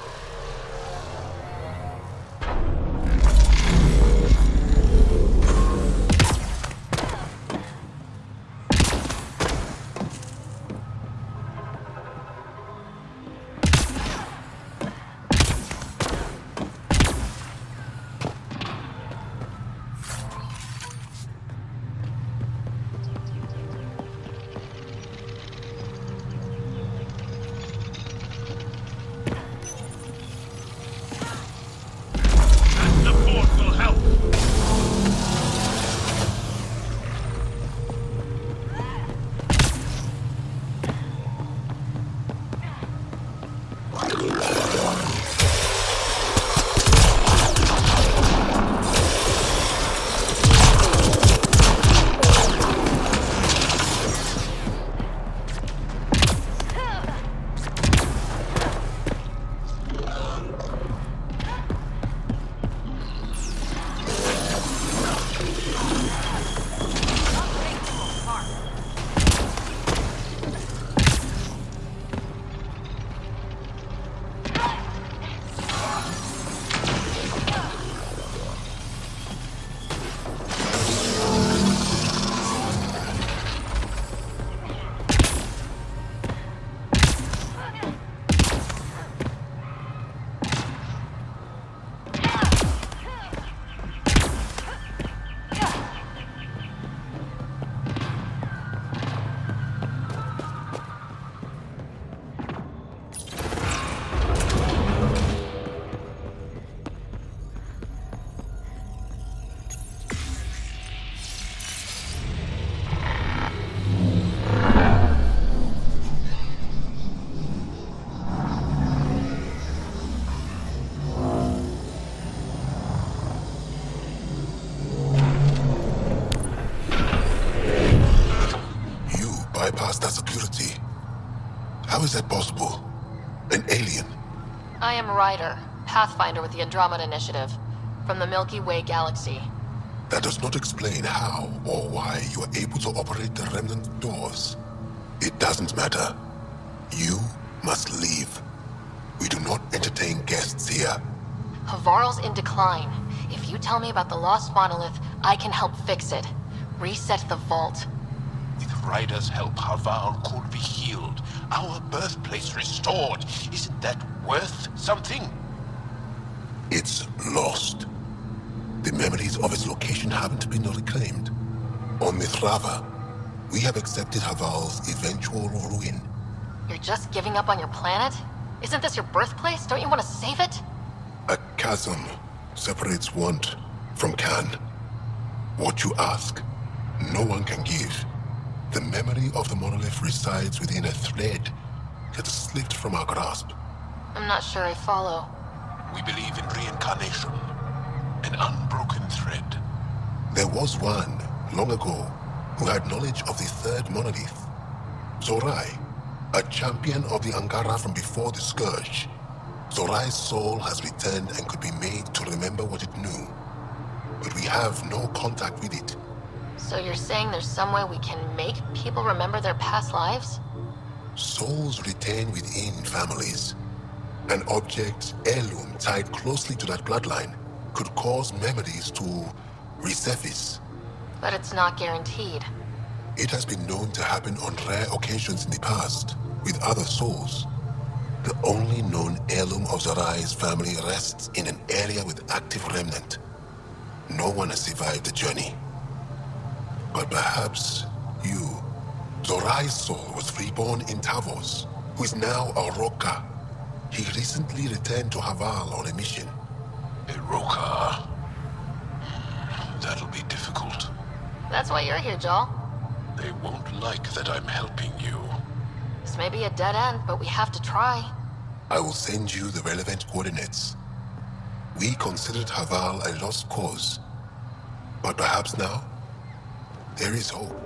How is that possible? An alien? I am Ryder, Pathfinder with the Andromeda Initiative, from the Milky Way galaxy. That does not explain how or why you are able to operate the remnant doors. It doesn't matter. You must leave. We do not entertain guests here. Havarl's in decline. If you tell me about the lost monolith, I can help fix it. Reset the vault. With Ryder's help, Havarl could be healed. Our birthplace restored. Isn't that worth something? It's lost. The memories of its location haven't been reclaimed. On Mithrava, we have accepted Havarl's eventual ruin. You're just giving up on your planet? Isn't this your birthplace? Don't you want to save it? A chasm separates want from can. What you ask, no one can give. The memory of the monolith resides within a thread that slipped from our grasp. I'm not sure I follow. We believe in reincarnation, an unbroken thread. There was one, long ago, who had knowledge of the third monolith. Zorai, a champion of the Angara from before the Scourge. Zorai's soul has returned and could be made to remember what it knew. But we have no contact with it. So you're saying there's some way we can make people remember their past lives? Souls retain within families. An object, heirloom, tied closely to that bloodline could cause memories to resurface. But it's not guaranteed. It has been known to happen on rare occasions in the past, with other souls. The only known heirloom of Zorai's family rests in an area with active remnant. No one has survived the journey. But perhaps you. Zorai's soul was reborn in Tavos, who is now a Roka. He recently returned to Havarl on a mission. A Roka? That'll be difficult. That's why you're here, Joel. They won't like that I'm helping you. This may be a dead end, but we have to try. I will send you the relevant coordinates. We considered Havarl a lost cause. But perhaps now, there is hope.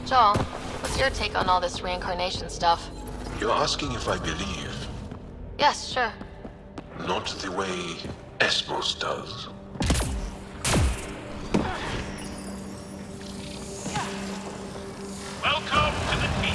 Joel, what's your take on all this reincarnation stuff? You're asking if I believe. Yes, sure. Not the way Esmos does. Welcome to the team.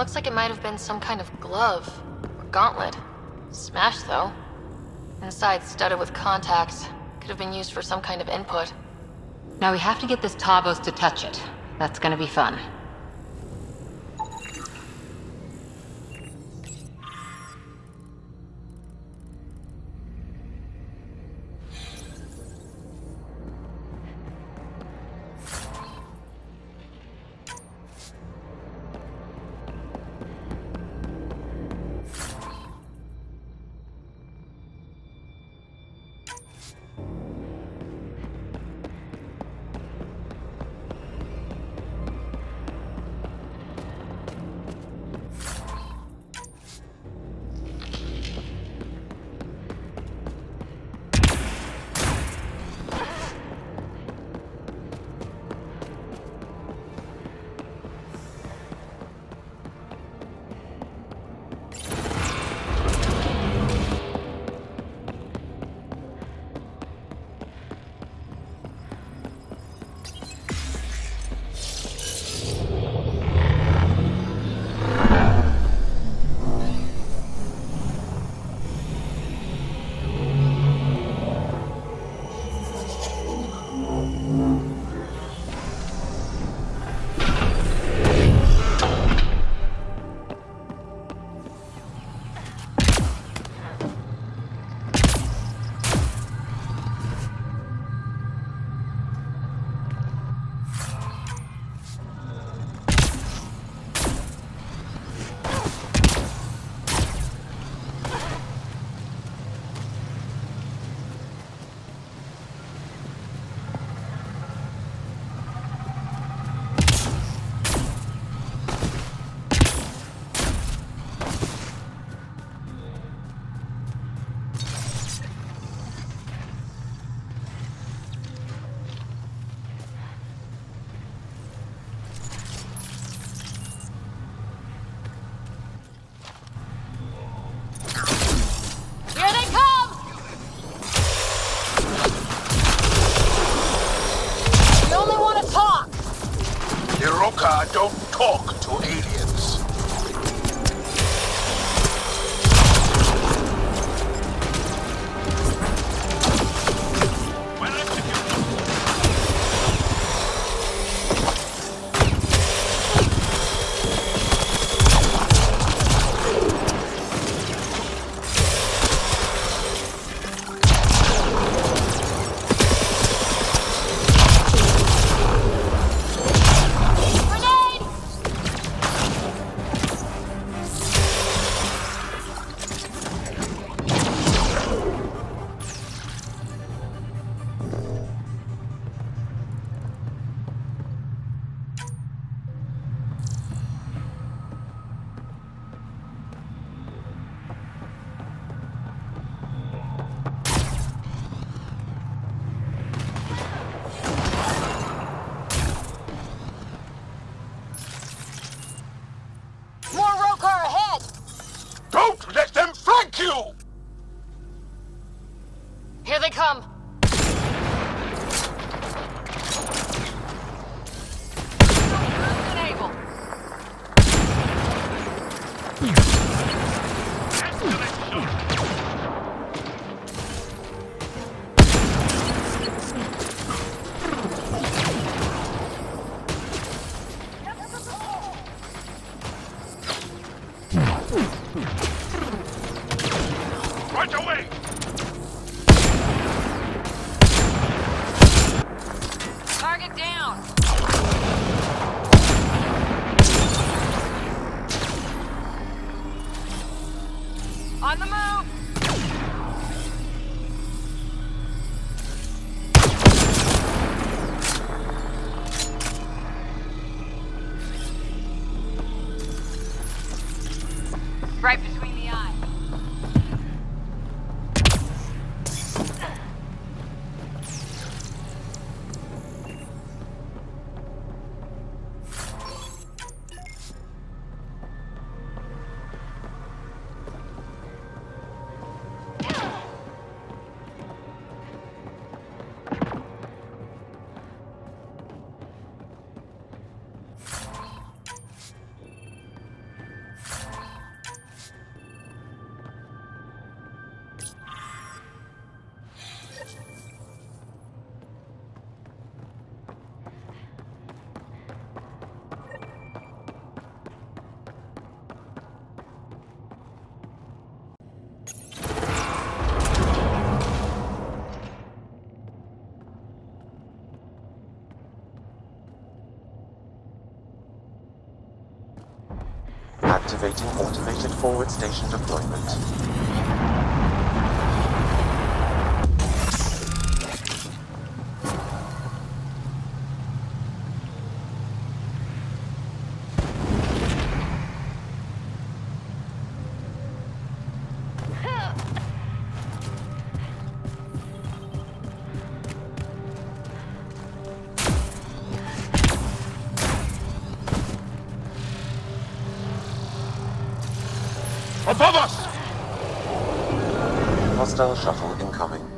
Looks like it might have been some kind of glove or gauntlet. Smashed, though. Inside studded with contacts. Could have been used for some kind of input. Now we have to get this Tavos to touch it. That's gonna be fun. Don't talk to aliens. Here they come! Enable! Right away! Target down! On the move! Right between the eyes. Activating automated forward station deployment. Above us! Hostile shuttle incoming.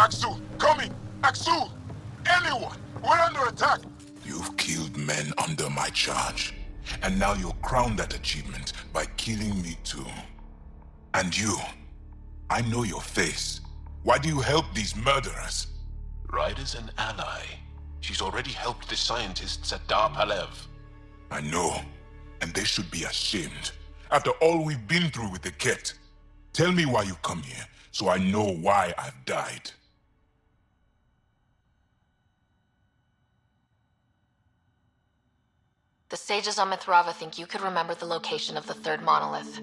Axel, coming! Axel! Anyone! We're under attack! You've killed men under my charge. And now you'll crown that achievement by killing me too. And you, I know your face. Why do you help these murderers? Ryder's an ally. She's already helped the scientists at Dar Palev. I know, and they should be ashamed. After all we've been through with the Ket. Tell me why you come here, so I know why I've died. The sages on Mithrava think you could remember the location of the third monolith.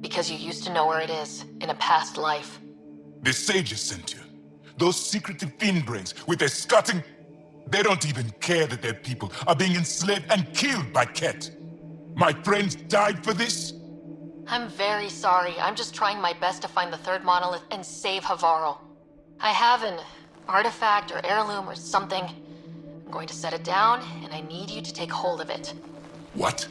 Because you used to know where it is, in a past life. The sages sent you. Those secretive fiend brains with their scutting... They don't even care that their people are being enslaved and killed by Ket. My friends died for this? I'm very sorry. I'm just trying my best to find the third monolith and save Havarl. I have an artifact or heirloom or something. I'm going to set it down, and I need you to take hold of it. What?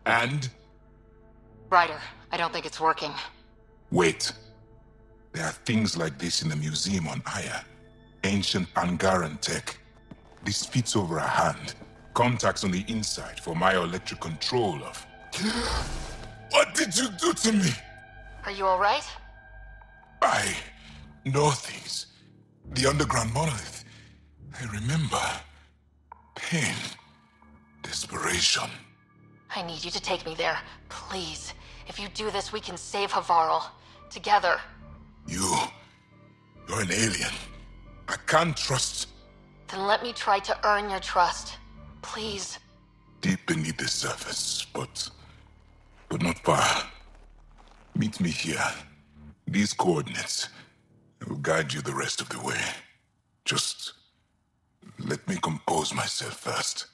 And? Ryder, I don't think it's working. Wait. There are things like this in the museum on Aya. Ancient Angaran tech. This fits over a hand. Contacts on the inside for my electric control of... What did you do to me? Are you alright? I know things. The underground monolith. I remember. Pain. Desperation. I need you to take me there, please. If you do this, we can save Havarl. Together. You're an alien. I can't trust... Then let me try to earn your trust. Please. Deep beneath the surface, but not far. Meet me here. These coordinates. I will guide you the rest of the way. Just let me compose myself first.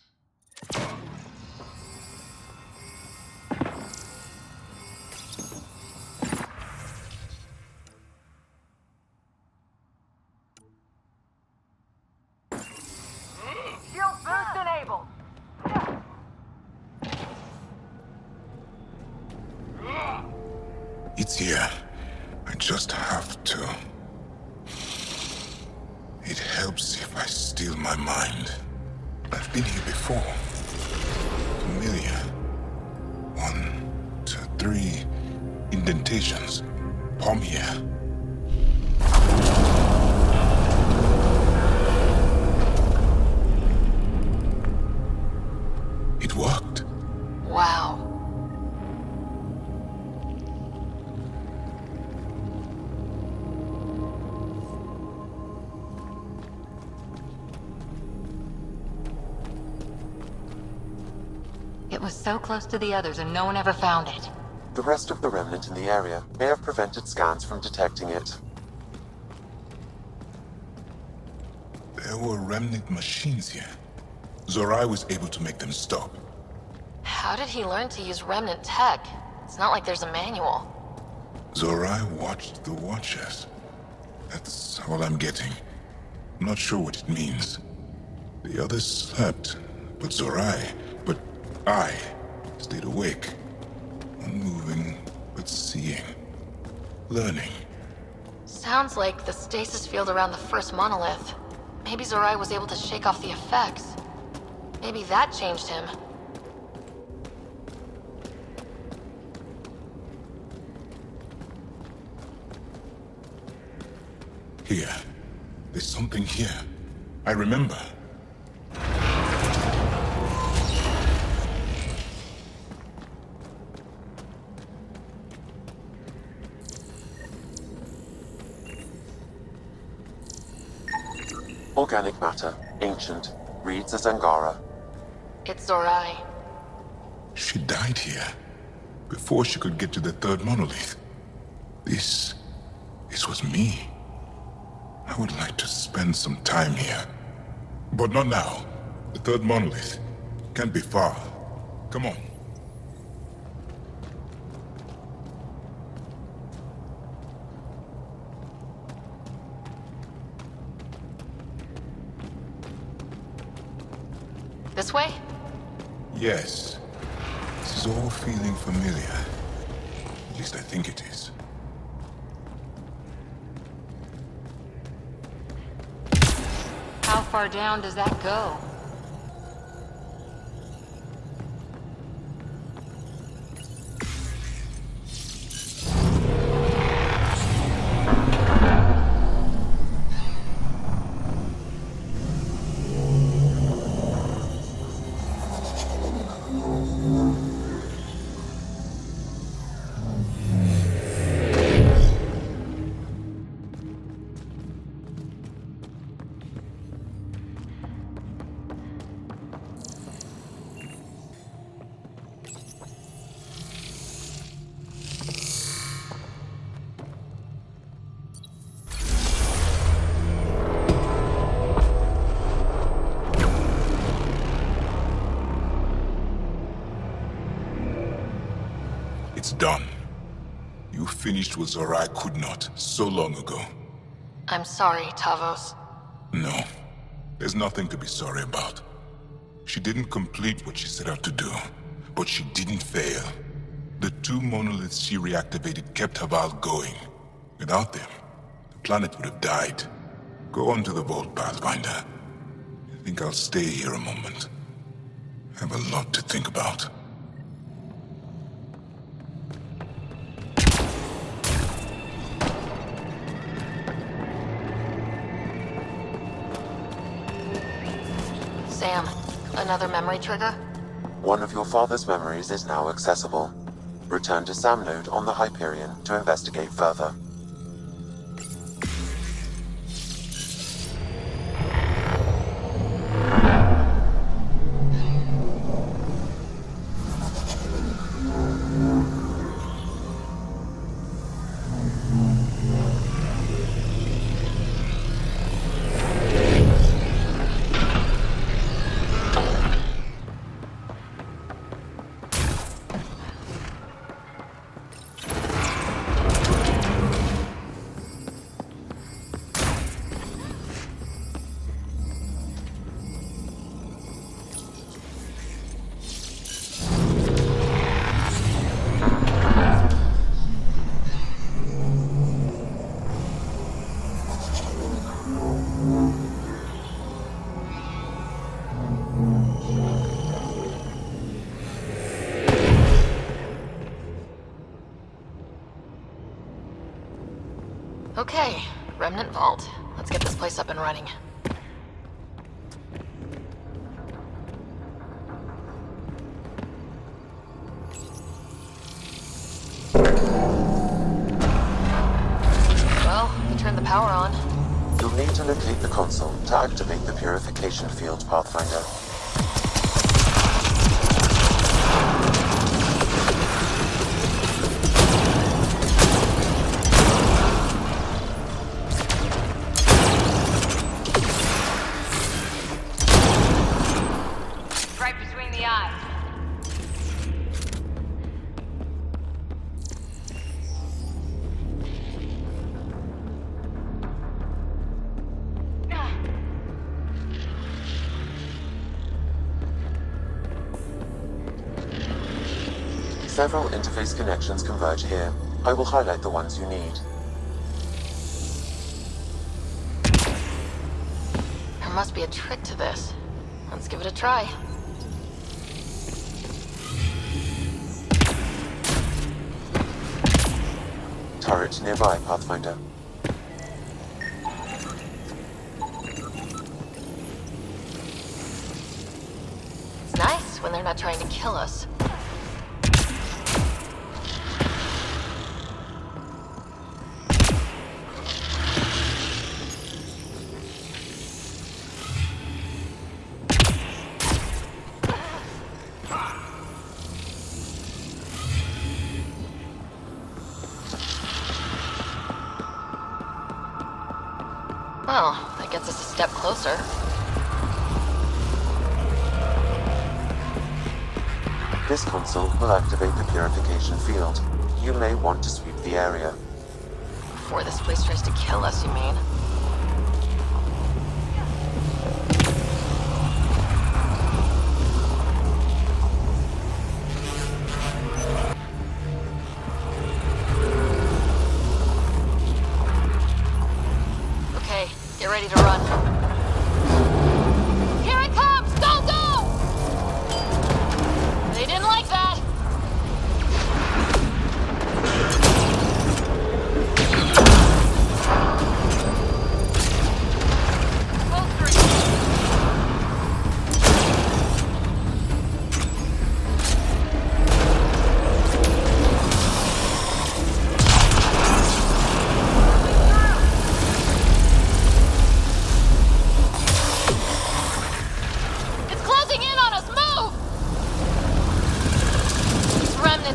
Shield boost enabled. It's here. I just have to. It helps if I steal my mind. I've been here before. Familiar. 1, 2, 3 indentations. Palm here. It worked. Wow. It was so close to the others and no one ever found it. The rest of the remnant in the area may have prevented scans from detecting it. There were remnant machines here. Zorai was able to make them stop. How did he learn to use remnant tech? It's not like there's a manual. Zorai watched the Watchers. That's all I'm getting. I'm not sure what it means. The others slept, but I stayed awake. Unmoving, but seeing. Learning. Sounds like the stasis field around the first monolith. Maybe Zorai was able to shake off the effects. Maybe that changed him. Here. There's something here. I remember. Organic matter, ancient, reads as Angara. It's Zorai. She died here. Before she could get to the third monolith. This was me. I would like to spend some time here. But not now. The third monolith can't be far. Come on. This way? Yes. is all feeling familiar. At least I think it is. How far down does that go? It's done. You finished what Zorai could not so long ago. I'm sorry, Tavos. No, there's nothing to be sorry about. She didn't complete what she set out to do, but she didn't fail. The 2 monoliths she reactivated kept Haval going. Without them, the planet would have died. Go on to the vault, Pathfinder. I think I'll stay here a moment. I have a lot to think about. Sam, another memory trigger? One of your father's memories is now accessible. Return to Sam Node on the Hyperion to investigate further. Okay, Remnant Vault. Let's get this place up and running. Well, we turned the power on. You'll need to locate the console to activate the purification field, Pathfinder. Right between the eyes. Several interface connections converge here. I will highlight the ones you need. There must be a trick to this. Let's give it a try. Turret nearby, Pathfinder. It's nice when they're not trying to kill us. Well, that gets us a step closer. This console will activate the purification field. You may want to sweep the area. Before this place tries to kill us, you mean?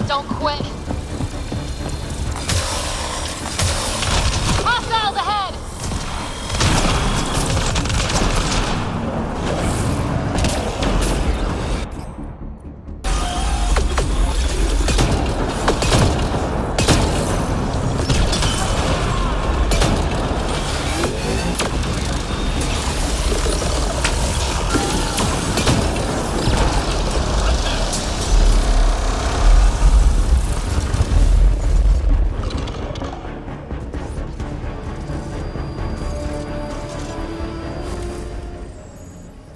Don't quit. Hostiles ahead!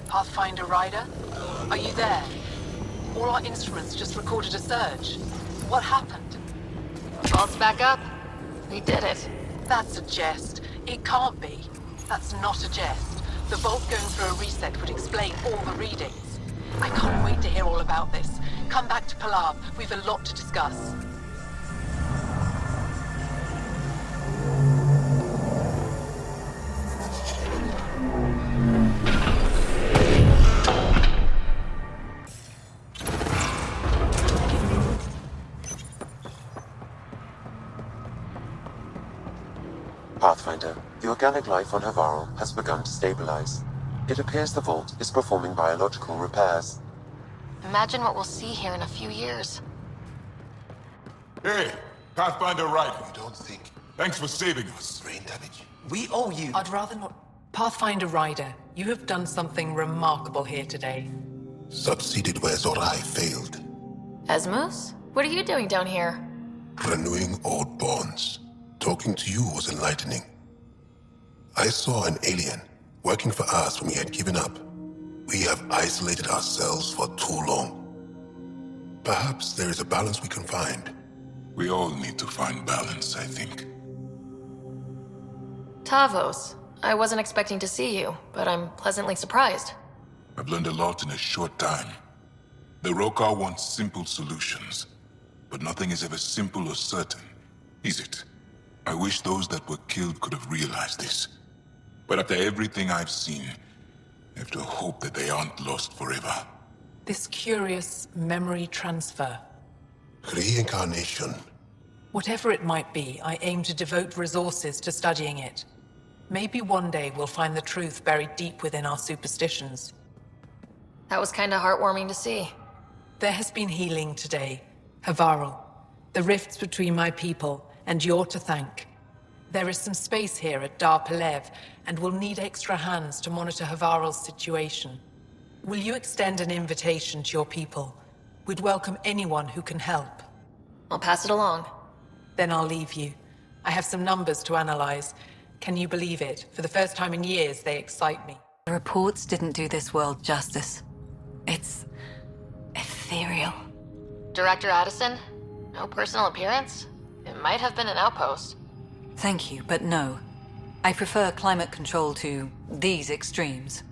Pathfinder Ryder? Are you there? All our instruments just recorded a surge. What happened? Vault's back up. We did it. That's a jest. It can't be. That's not a jest. The vault going through a reset would explain all the readings. I can't wait to hear all about this. Come back to Palab. We've a lot to discuss. Pathfinder, the organic life on Havarl has begun to stabilize. It appears the vault is performing biological repairs. Imagine what we'll see here in a few years. Hey, Pathfinder Ryder. You don't think... Thanks for saving us. Brain damage? We owe you. I'd rather not. Pathfinder Ryder, you have done something remarkable here today. Succeeded where Zorai failed. Esmus? What are you doing down here? Renewing old bonds. Talking to you was enlightening. I saw an alien working for us when we had given up. We have isolated ourselves for too long. Perhaps there is a balance we can find. We all need to find balance, I think. Tavos, I wasn't expecting to see you, but I'm pleasantly surprised. I've learned a lot in a short time. The Rokar want simple solutions, but nothing is ever simple or certain, is it? I wish those that were killed could have realized this. But after everything I've seen, I have to hope that they aren't lost forever. This curious memory transfer. Reincarnation. Whatever it might be, I aim to devote resources to studying it. Maybe one day we'll find the truth buried deep within our superstitions. That was kinda heartwarming to see. There has been healing today. Havarl. The rifts between my people, and you're to thank. There is some space here at Dar Pelev, and we'll need extra hands to monitor Havarl's situation. Will you extend an invitation to your people? We'd welcome anyone who can help. I'll pass it along. Then I'll leave you. I have some numbers to analyze. Can you believe it? For the first time in years, they excite me. The reports didn't do this world justice. It's ethereal. Director Addison? No personal appearance? It might have been an outpost. Thank you, but no. I prefer climate control to these extremes.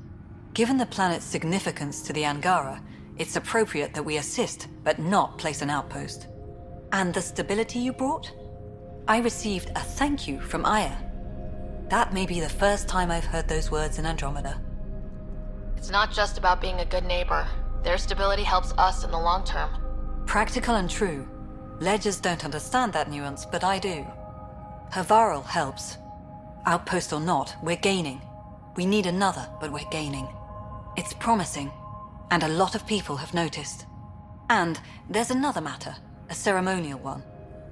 Given the planet's significance to the Angara, it's appropriate that we assist, but not place an outpost. And the stability you brought? I received a thank you from Aya. That may be the first time I've heard those words in Andromeda. It's not just about being a good neighbor. Their stability helps us in the long term. Practical and true. Ledgers don't understand that nuance, but I do. Havarl helps. Outpost or not, we're gaining. We need another, but we're gaining. It's promising, and a lot of people have noticed. And there's another matter, a ceremonial one.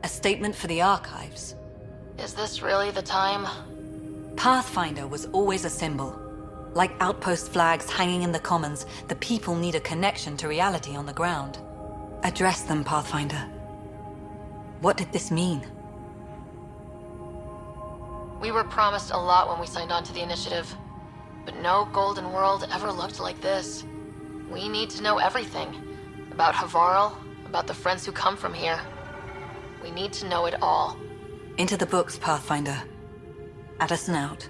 A statement for the archives. Is this really the time? Pathfinder was always a symbol. Like outpost flags hanging in the commons, the people need a connection to reality on the ground. Address them, Pathfinder. What did this mean? We were promised a lot when we signed on to the initiative. But no golden world ever looked like this. We need to know everything. About Havarl, about the friends who come from here. We need to know it all. Into the books, Pathfinder. Addison out.